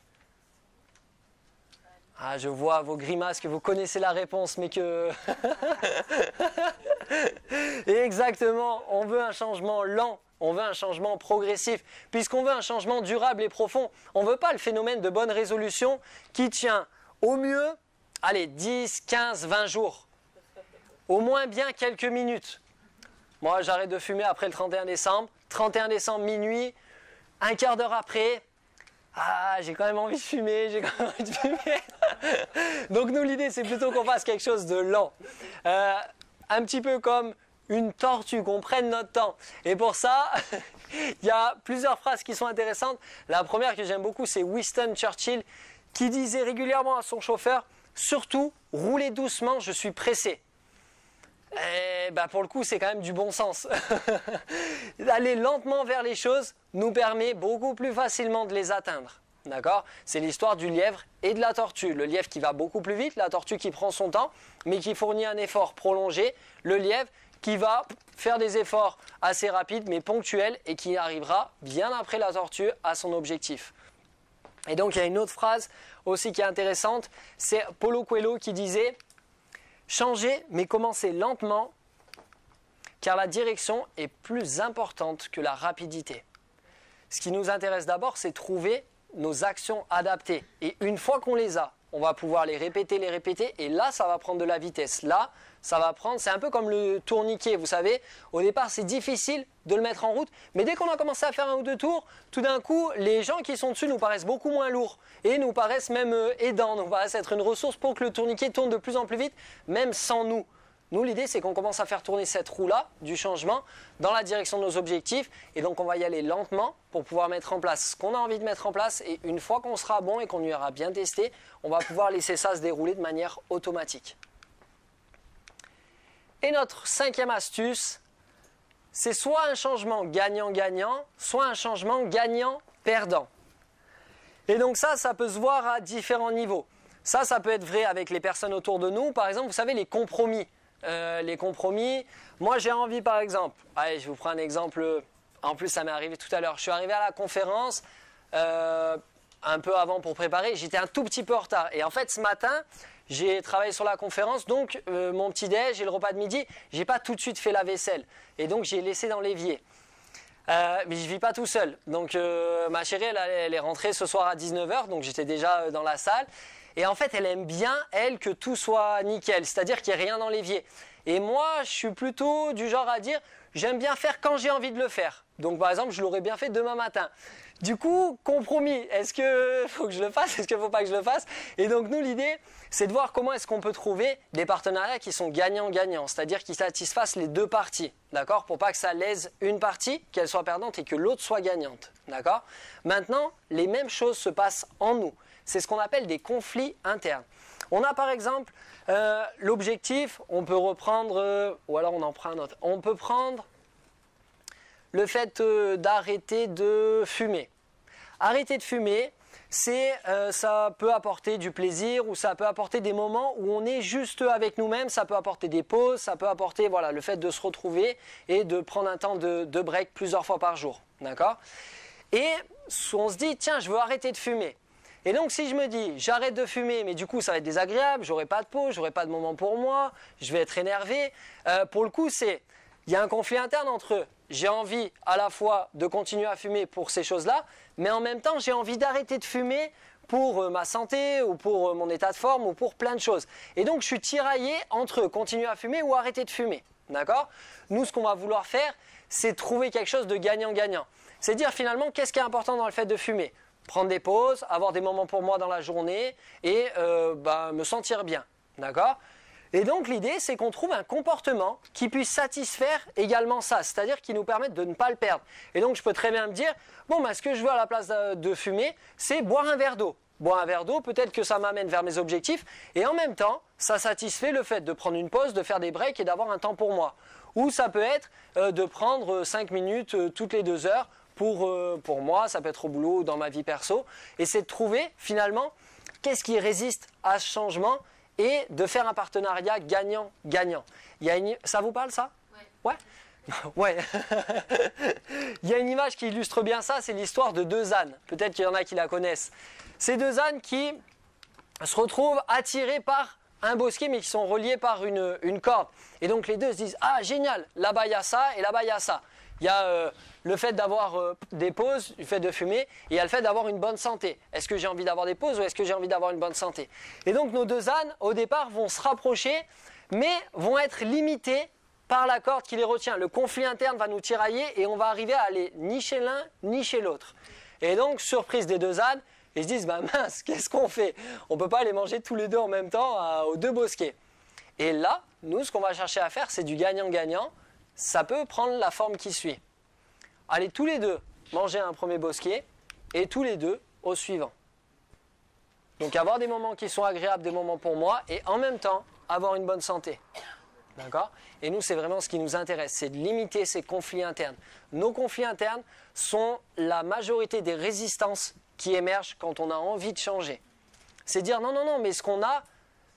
Ah, je vois vos grimaces que vous connaissez la réponse, mais que... Et exactement, on veut un changement lent, on veut un changement progressif, puisqu'on veut un changement durable et profond. On ne veut pas le phénomène de bonne résolution qui tient au mieux, allez, 10, 15, 20 jours. Au moins bien quelques minutes. Moi, j'arrête de fumer après le 31 décembre. 31 décembre, minuit, un quart d'heure après, ah, j'ai quand même envie de fumer, j'ai quand même envie de fumer. Donc nous, l'idée, c'est plutôt qu'on fasse quelque chose de lent. Un petit peu comme une tortue, qu'on prenne notre temps. Et pour ça, il y a plusieurs phrases qui sont intéressantes. La première que j'aime beaucoup, c'est Winston Churchill, qui disait régulièrement à son chauffeur, « Surtout, roulez doucement, je suis pressé ». Et bah pour le coup, c'est quand même du bon sens. Aller lentement vers les choses nous permet beaucoup plus facilement de les atteindre. D'accord? C'est l'histoire du lièvre et de la tortue. Le lièvre qui va beaucoup plus vite, la tortue qui prend son temps, mais qui fournit un effort prolongé. Le lièvre qui va faire des efforts assez rapides, mais ponctuels, et qui arrivera bien après la tortue à son objectif. Et donc il y a une autre phrase aussi qui est intéressante, c'est Paulo Coelho qui disait « Changez, mais commencez lentement, car la direction est plus importante que la rapidité. » Ce qui nous intéresse d'abord, c'est trouver nos actions adaptées. Et une fois qu'on les a, on va pouvoir les répéter, et là, ça va prendre de la vitesse. Là, ça va prendre, c'est un peu comme le tourniquet, vous savez. Au départ, c'est difficile de le mettre en route, mais dès qu'on a commencé à faire un ou deux tours, tout d'un coup, les gens qui sont dessus nous paraissent beaucoup moins lourds, et nous paraissent même aidants, nous paraissent être une ressource pour que le tourniquet tourne de plus en plus vite, même sans nous. Nous, l'idée, c'est qu'on commence à faire tourner cette roue-là, du changement, dans la direction de nos objectifs. Et donc, on va y aller lentement pour pouvoir mettre en place ce qu'on a envie de mettre en place. Et une fois qu'on sera bon et qu'on y aura bien testé, on va pouvoir laisser ça se dérouler de manière automatique. Et notre cinquième astuce, c'est soit un changement gagnant-gagnant, soit un changement gagnant-perdant. Et donc ça peut se voir à différents niveaux. Ça peut être vrai avec les personnes autour de nous. Par exemple, vous savez, les compromis. Les compromis, moi j'ai envie par exemple, allez, je vous prends un exemple, en plus ça m'est arrivé tout à l'heure, je suis arrivé à la conférence un peu avant pour préparer, j'étais un tout petit peu en retard et en fait ce matin j'ai travaillé sur la conférence, donc mon petit déj et le repas de midi, j'ai pas tout de suite fait la vaisselle et donc j'ai laissé dans l'évier. Mais je vis pas tout seul, donc ma chérie elle est rentrée ce soir à 19h, donc j'étais déjà dans la salle. Et en fait, elle aime bien, elle, que tout soit nickel, c'est-à-dire qu'il n'y ait rien dans l'évier. Et moi, je suis plutôt du genre à dire, j'aime bien faire quand j'ai envie de le faire. Donc par exemple, je l'aurais bien fait demain matin. Du coup, compromis, est-ce qu'il faut que je le fasse, est-ce qu'il ne faut pas que je le fasse? Et donc nous, l'idée, c'est de voir comment est-ce qu'on peut trouver des partenariats qui sont gagnant-gagnant, c'est-à-dire qui satisfassent les deux parties, d'accord? Pour pas que ça lèse une partie, qu'elle soit perdante et que l'autre soit gagnante, d'accord? Maintenant, les mêmes choses se passent en nous. C'est ce qu'on appelle des conflits internes. On a par exemple l'objectif, on peut reprendre, ou alors on en prend un autre, on peut prendre le fait d'arrêter de fumer. Arrêter de fumer, ça peut apporter du plaisir ou ça peut apporter des moments où on est juste avec nous-mêmes, ça peut apporter des pauses, ça peut apporter le fait de se retrouver et de prendre un temps de break plusieurs fois par jour. D'accord ? Et on se dit, tiens, je veux arrêter de fumer. Et donc si je me dis, j'arrête de fumer, mais du coup ça va être désagréable, j'aurai pas de pause, j'aurai pas de moment pour moi, je vais être énervé. Pour le coup, il y a un conflit interne entre j'ai envie à la fois de continuer à fumer pour ces choses-là, mais en même temps, j'ai envie d'arrêter de fumer pour ma santé ou pour mon état de forme ou pour plein de choses. Et donc, je suis tiraillé entre continuer à fumer ou arrêter de fumer. D'accord ? Nous, ce qu'on va vouloir faire, c'est trouver quelque chose de gagnant-gagnant. C'est dire finalement, qu'est-ce qui est important dans le fait de fumer ? Prendre des pauses, avoir des moments pour moi dans la journée et me sentir bien. D'accord ? Et donc l'idée, c'est qu'on trouve un comportement qui puisse satisfaire également ça, c'est-à-dire qui nous permette de ne pas le perdre. Et donc je peux très bien me dire, ce que je veux à la place de fumer, c'est boire un verre d'eau. Boire un verre d'eau, peut-être que ça m'amène vers mes objectifs, et en même temps, ça satisfait le fait de prendre une pause, de faire des breaks et d'avoir un temps pour moi. Ou ça peut être de prendre 5 minutes toutes les 2 heures pour moi, ça peut être au boulot ou dans ma vie perso, et c'est de trouver finalement qu'est-ce qui résiste à ce changement et de faire un partenariat gagnant-gagnant. Ça vous parle ça ? Ouais. Ouais. Il y a une image qui illustre bien ça, c'est l'histoire de 2 ânes. Peut-être qu'il y en a qui la connaissent. Ces 2 ânes qui se retrouvent attirés par un bosquet mais qui sont reliés par une corde. Et donc les deux se disent « Ah génial, là-bas il y a ça et là-bas il y a ça ». Il y a le fait d'avoir des pauses, le fait de fumer, et il y a le fait d'avoir une bonne santé. Est-ce que j'ai envie d'avoir des pauses ou est-ce que j'ai envie d'avoir une bonne santé ? Et donc nos 2 ânes, au départ, vont se rapprocher, mais vont être limités par la corde qui les retient. Le conflit interne va nous tirailler et on va arriver à aller ni chez l'un ni chez l'autre. Et donc, surprise des 2 ânes, ils se disent mince, qu'est-ce qu'on fait ? On ne peut pas les manger tous les deux en même temps aux 2 bosquets. Et là, nous, ce qu'on va chercher à faire, c'est du gagnant-gagnant. Ça peut prendre la forme qui suit. Allez tous les 2 manger un premier bosquet et tous les 2 au suivant. Donc avoir des moments qui sont agréables, des moments pour moi et en même temps avoir une bonne santé. D'accord ? Et nous, c'est vraiment ce qui nous intéresse, c'est de limiter ces conflits internes. Nos conflits internes sont la majorité des résistances qui émergent quand on a envie de changer. C'est dire non, mais ce qu'on a,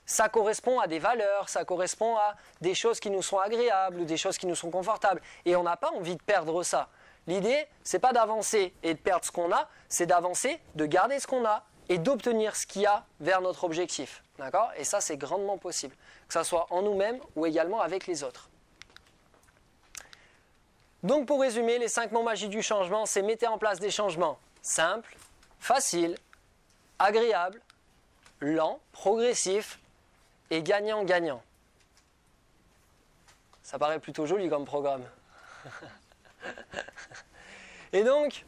ça correspond à des valeurs, ça correspond à des choses qui nous sont agréables ou des choses qui nous sont confortables. Et on n'a pas envie de perdre ça. L'idée, c'est pas d'avancer et de perdre ce qu'on a, c'est d'avancer, de garder ce qu'on a et d'obtenir ce qu'il y a vers notre objectif. D'accord ? Et ça, c'est grandement possible. Que ce soit en nous-mêmes ou également avec les autres. Donc pour résumer, les 5 mots magiques du changement, c'est mettez en place des changements simples, faciles, agréables, lents, progressifs, et gagnant-gagnant. Ça paraît plutôt joli comme programme. Et donc,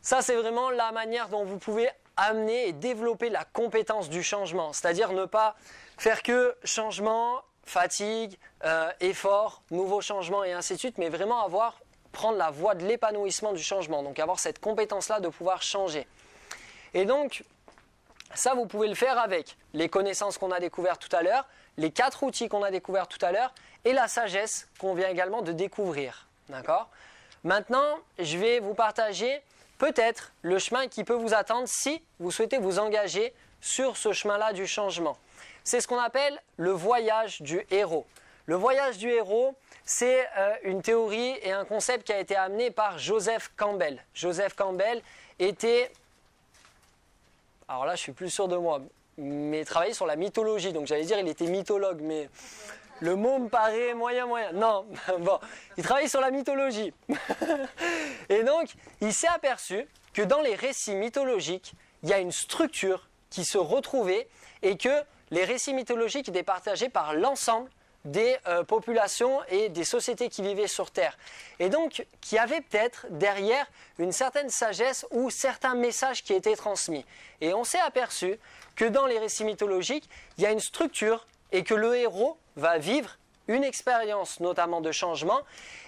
ça c'est vraiment la manière dont vous pouvez amener et développer la compétence du changement. C'est-à-dire ne pas faire que changement, fatigue, effort, nouveau changement et ainsi de suite, mais vraiment prendre la voie de l'épanouissement du changement. Donc avoir cette compétence-là de pouvoir changer. Et donc, ça, vous pouvez le faire avec les connaissances qu'on a découvertes tout à l'heure, les 4 outils qu'on a découverts tout à l'heure et la sagesse qu'on vient également de découvrir. D'accord ? Maintenant, je vais vous partager peut-être le chemin qui peut vous attendre si vous souhaitez vous engager sur ce chemin-là du changement. C'est ce qu'on appelle le voyage du héros. Le voyage du héros, c'est une théorie et un concept qui a été amené par Joseph Campbell. Joseph Campbell était... Alors là, je suis plus sûr de moi, mais travaillait sur la mythologie. Donc j'allais dire il était mythologue, mais le mot me paraît moyen. Non, bon, il travaillait sur la mythologie. Et donc, il s'est aperçu que dans les récits mythologiques, il y a une structure qui se retrouvait et que les récits mythologiques étaient partagés par l'ensemble des populations et des sociétés qui vivaient sur Terre. Et donc, qu'il y avait peut-être derrière une certaine sagesse ou certains messages qui étaient transmis. Et on s'est aperçu que dans les récits mythologiques, il y a une structure et que le héros va vivre une expérience notamment de changement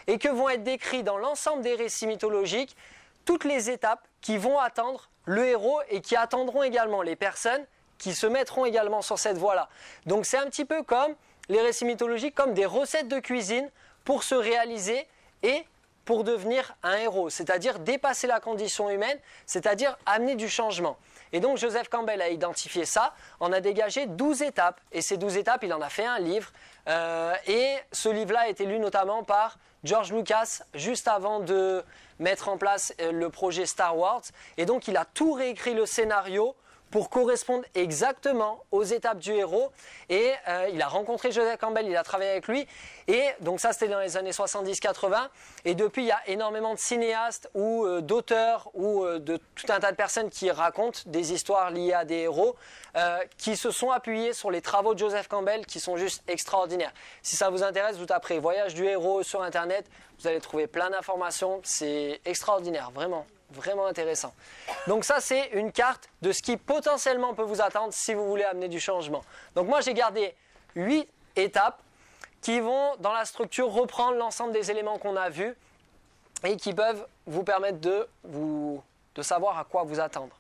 et que vont être décrits dans l'ensemble des récits mythologiques toutes les étapes qui vont attendre le héros et qui attendront également les personnes qui se mettront également sur cette voie-là. Donc c'est un petit peu comme les récits mythologiques, comme des recettes de cuisine pour se réaliser et pour devenir un héros, c'est-à-dire dépasser la condition humaine, c'est-à-dire amener du changement. Et donc Joseph Campbell a identifié ça, en a dégagé 12 étapes, et ces 12 étapes, il en a fait un livre, et ce livre-là a été lu notamment par George Lucas, juste avant de mettre en place le projet Star Wars, et donc il a tout réécrit le scénario pour correspondre exactement aux étapes du héros. Et il a rencontré Joseph Campbell, il a travaillé avec lui. Et donc ça, c'était dans les années 70-80. Et depuis, il y a énormément de cinéastes ou d'auteurs ou de tout un tas de personnes qui racontent des histoires liées à des héros qui se sont appuyés sur les travaux de Joseph Campbell qui sont juste extraordinaires. Si ça vous intéresse, vous taperez Voyage du héros sur Internet. Vous allez trouver plein d'informations. C'est extraordinaire, vraiment. Vraiment intéressant. Donc ça, c'est une carte de ce qui potentiellement peut vous attendre si vous voulez amener du changement. Donc moi, j'ai gardé 8 étapes qui vont, dans la structure, reprendre l'ensemble des éléments qu'on a vus et qui peuvent vous permettre de savoir à quoi vous attendre.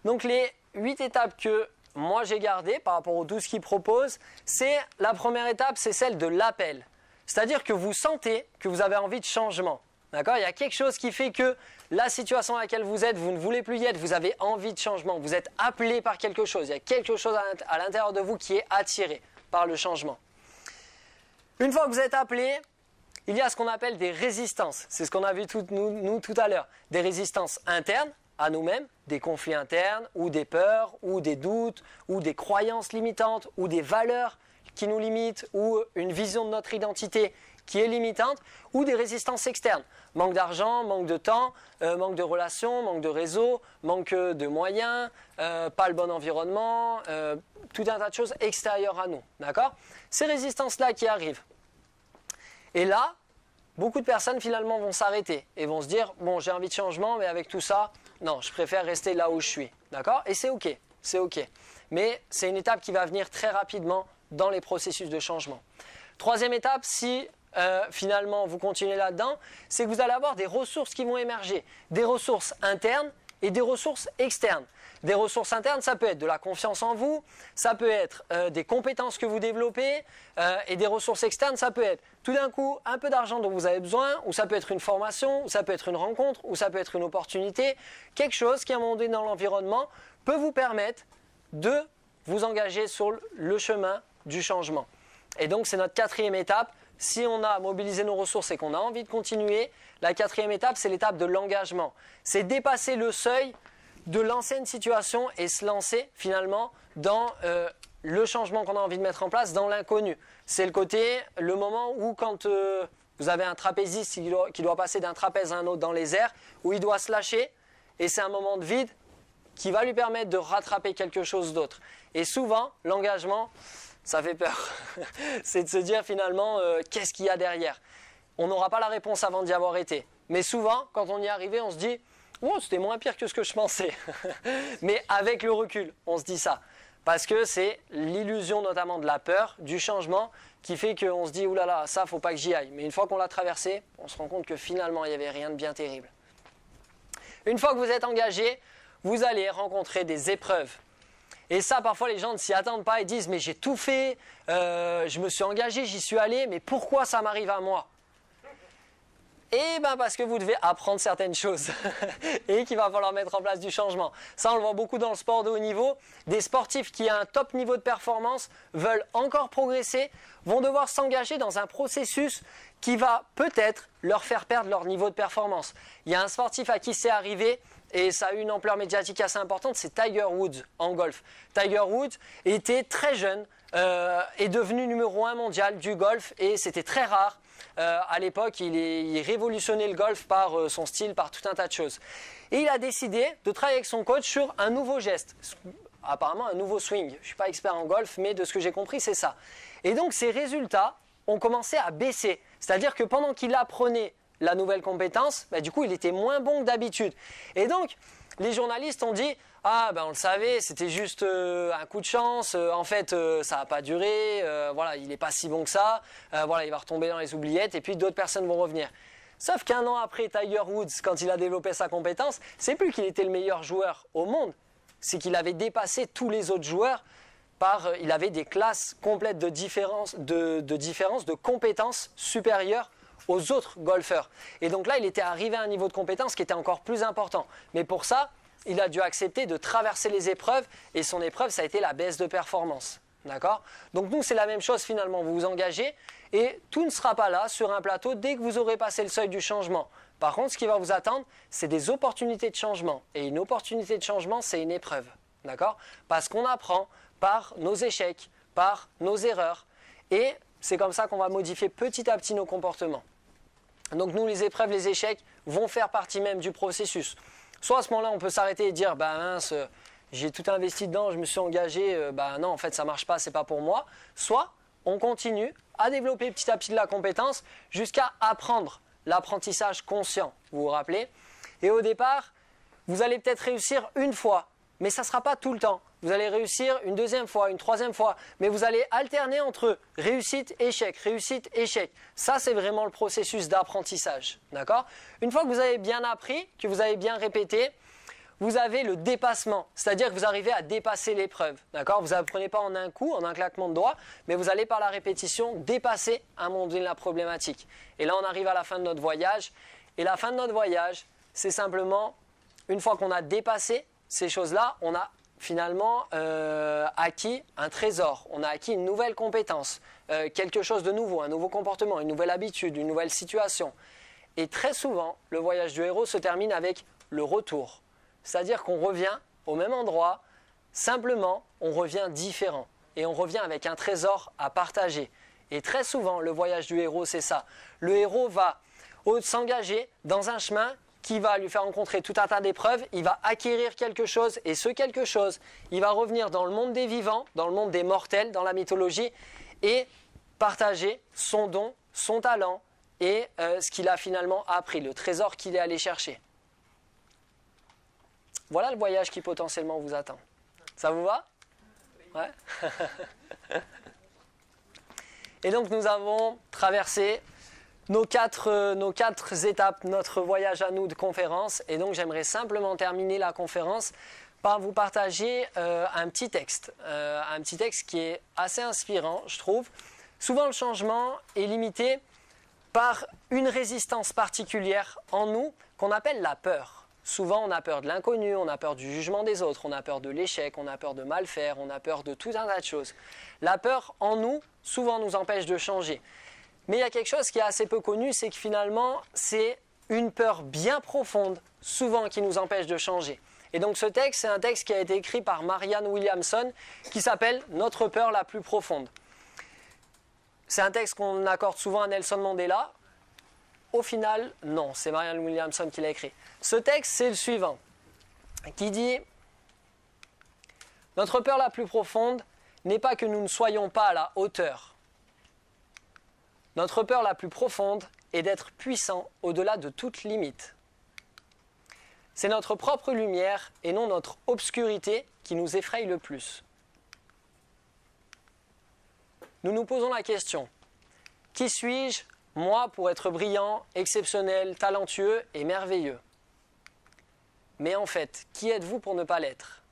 Donc les 8 étapes que moi j'ai gardées par rapport aux 12 qu'ils proposent, c'est la première étape, c'est celle de l'appel. C'est-à-dire que vous sentez que vous avez envie de changement. D'accord ? Il y a quelque chose qui fait que la situation dans laquelle vous êtes, vous ne voulez plus y être, vous avez envie de changement, vous êtes appelé par quelque chose, il y a quelque chose à l'intérieur de vous qui est attiré par le changement. Une fois que vous êtes appelé, il y a ce qu'on appelle des résistances. C'est ce qu'on a vu nous tout à l'heure. Des résistances internes à nous-mêmes, des conflits internes, ou des peurs, ou des doutes, ou des croyances limitantes, ou des valeurs qui nous limitent, ou une vision de notre identité qui est limitante, ou des résistances externes. Manque d'argent, manque de temps, manque de relations, manque de réseau, manque de moyens, pas le bon environnement, tout un tas de choses extérieures à nous. D'accord ? Ces résistances-là qui arrivent. Et là, beaucoup de personnes finalement vont s'arrêter et vont se dire « Bon, j'ai envie de changement, mais avec tout ça, non, je préfère rester là où je suis. » D'accord ? Et c'est OK, c'est OK. Mais c'est une étape qui va venir très rapidement dans les processus de changement. Troisième étape, si finalement vous continuez là-dedans, c'est que vous allez avoir des ressources qui vont émerger. Des ressources internes et des ressources externes. Des ressources internes, ça peut être de la confiance en vous, ça peut être des compétences que vous développez, et des ressources externes, ça peut être tout d'un coup un peu d'argent dont vous avez besoin, ou ça peut être une formation, ou ça peut être une rencontre, ou ça peut être une opportunité, quelque chose qui à un moment donné dans l'environnement peut vous permettre de vous engager sur le chemin du changement. Et donc c'est notre quatrième étape. Si on a mobilisé nos ressources et qu'on a envie de continuer, la quatrième étape, c'est l'étape de l'engagement. C'est dépasser le seuil de lancer une situation et se lancer finalement dans le changement qu'on a envie de mettre en place, dans l'inconnu. C'est le moment où quand vous avez un trapéziste qui doit passer d'un trapèze à un autre dans les airs, où il doit se lâcher, et c'est un moment de vide qui va lui permettre de rattraper quelque chose d'autre. Et souvent, l'engagement, ça fait peur. C'est de se dire finalement, qu'est-ce qu'il y a derrière ? On n'aura pas la réponse avant d'y avoir été. Mais souvent, quand on y est arrivé, on se dit « Oh, c'était moins pire que ce que je pensais. » Mais avec le recul, on se dit ça. Parce que c'est l'illusion notamment de la peur, du changement, qui fait qu'on se dit « Ouh là là, ça, faut pas que j'y aille. » Mais une fois qu'on l'a traversé, on se rend compte que finalement, il n'y avait rien de bien terrible. Une fois que vous êtes engagé, vous allez rencontrer des épreuves. Et ça, parfois, les gens ne s'y attendent pas et disent « Mais j'ai tout fait, je me suis engagé, j'y suis allé, mais pourquoi ça m'arrive à moi ?» Eh bien, parce que vous devez apprendre certaines choses et qu'il va falloir mettre en place du changement. Ça, on le voit beaucoup dans le sport de haut niveau. Des sportifs qui, à un top niveau de performance, veulent encore progresser, vont devoir s'engager dans un processus qui va peut-être leur faire perdre leur niveau de performance. Il y a un sportif à qui c'est arrivé, et ça a eu une ampleur médiatique assez importante, c'est Tiger Woods en golf. Tiger Woods était très jeune, est devenu numéro 1 mondial du golf, et c'était très rare. À l'époque, il révolutionnait le golf par son style, par tout un tas de choses. Et il a décidé de travailler avec son coach sur un nouveau geste, apparemment un nouveau swing. Je ne suis pas expert en golf, mais de ce que j'ai compris, c'est ça. Et donc, ses résultats ont commencé à baisser. C'est-à-dire que pendant qu'il apprenait la nouvelle compétence, du coup, il était moins bon que d'habitude. Et donc, les journalistes ont dit « Ah, on le savait, c'était juste un coup de chance, en fait, ça n'a pas duré, voilà, il n'est pas si bon que ça, voilà, il va retomber dans les oubliettes, et puis d'autres personnes vont revenir. » Sauf qu'un an après Tiger Woods, quand il a développé sa compétence, c'est plus qu'il était le meilleur joueur au monde, c'est qu'il avait dépassé tous les autres joueurs il avait des classes complètes de différence, de compétences supérieures aux autres golfeurs. Et donc là, il était arrivé à un niveau de compétence qui était encore plus important. Mais pour ça, il a dû accepter de traverser les épreuves, et son épreuve, ça a été la baisse de performance. D'accord ? Donc nous, c'est la même chose finalement, vous vous engagez, et tout ne sera pas là sur un plateau dès que vous aurez passé le seuil du changement. Par contre, ce qui va vous attendre, c'est des opportunités de changement. Et une opportunité de changement, c'est une épreuve. d'accord? Parce qu'on apprend par nos échecs, par nos erreurs. Et c'est comme ça qu'on va modifier petit à petit nos comportements. Donc nous, les épreuves, les échecs vont faire partie même du processus. Soit à ce moment-là, on peut s'arrêter et dire, bah mince, j'ai tout investi dedans, je me suis engagé, bah non, en fait, ça ne marche pas, c'est pas pour moi. Soit on continue à développer petit à petit de la compétence jusqu'à apprendre l'apprentissage conscient, vous vous rappelez? Et au départ, vous allez peut-être réussir une fois, mais ça ne sera pas tout le temps. Vous allez réussir une deuxième fois, une troisième fois, mais vous allez alterner entre réussite, échec, réussite, échec. Ça, c'est vraiment le processus d'apprentissage, d'accord? Une fois que vous avez bien appris, que vous avez bien répété, vous avez le dépassement, c'est-à-dire que vous arrivez à dépasser l'épreuve, d'accord? Vous n'apprenez pas en un coup, en un claquement de doigts, mais vous allez par la répétition dépasser à un moment donné la problématique. Et là, on arrive à la fin de notre voyage, et la fin de notre voyage, c'est simplement, une fois qu'on a dépassé ces choses-là, on a finalement acquis un trésor, on a acquis une nouvelle compétence, quelque chose de nouveau, un nouveau comportement, une nouvelle habitude, une nouvelle situation. Et très souvent, le voyage du héros se termine avec le retour. C'est-à-dire qu'on revient au même endroit, simplement on revient différent. Et on revient avec un trésor à partager. Et très souvent, le voyage du héros, c'est ça. Le héros va s'engager dans un chemin qui va lui faire rencontrer tout un tas d'épreuves, il va acquérir quelque chose, et ce quelque chose, il va revenir dans le monde des vivants, dans le monde des mortels, dans la mythologie, et partager son don, son talent, et ce qu'il a finalement appris, le trésor qu'il est allé chercher. Voilà le voyage qui potentiellement vous attend. Ça vous va? Ouais. Et donc nous avons traversé nos quatre étapes, notre voyage à nous de conférence. Et donc j'aimerais simplement terminer la conférence par vous partager un petit texte qui est assez inspirant, je trouve. Souvent le changement est limité par une résistance particulière en nous qu'on appelle la peur. Souvent, on a peur de l'inconnu, on a peur du jugement des autres, on a peur de l'échec, on a peur de mal faire, on a peur de tout un tas de choses. La peur en nous, souvent, nous empêche de changer. Mais il y a quelque chose qui est assez peu connu, c'est que finalement, c'est une peur bien profonde, souvent, qui nous empêche de changer. Et donc ce texte, c'est un texte qui a été écrit par Marianne Williamson, qui s'appelle « Notre peur la plus profonde ». C'est un texte qu'on accorde souvent à Nelson Mandela. Au final, non, c'est Marianne Williamson qui l'a écrit. Ce texte, c'est le suivant, qui dit « Notre peur la plus profonde n'est pas que nous ne soyons pas à la hauteur. Notre peur la plus profonde est d'être puissant au-delà de toute limite. C'est notre propre lumière et non notre obscurité qui nous effraie le plus. Nous nous posons la question, qui suis-je, moi, pour être brillant, exceptionnel, talentueux et merveilleux? Mais en fait, qui êtes-vous pour ne pas l'être?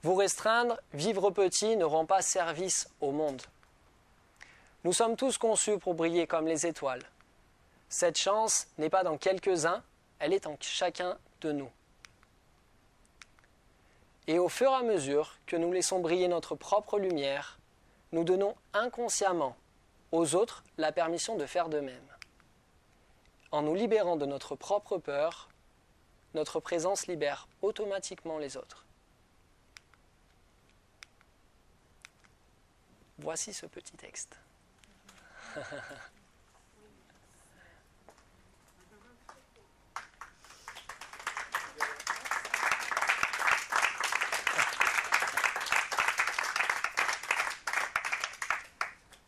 Vous restreindre, vivre petit ne rend pas service au monde. Nous sommes tous conçus pour briller comme les étoiles. Cette chance n'est pas dans quelques-uns, elle est en chacun de nous. Et au fur et à mesure que nous laissons briller notre propre lumière, nous donnons inconsciemment aux autres la permission de faire de même. En nous libérant de notre propre peur, notre présence libère automatiquement les autres. Voici ce petit texte.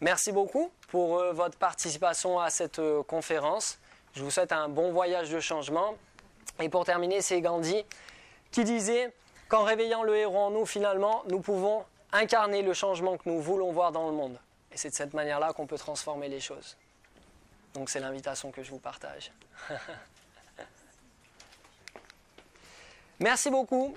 Merci beaucoup pour votre participation à cette conférence. Je vous souhaite un bon voyage de changement. Et pour terminer, c'est Gandhi qui disait qu'en réveillant le héros en nous, finalement, nous pouvons incarner le changement que nous voulons voir dans le monde. Et c'est de cette manière-là qu'on peut transformer les choses. Donc c'est l'invitation que je vous partage. Merci beaucoup.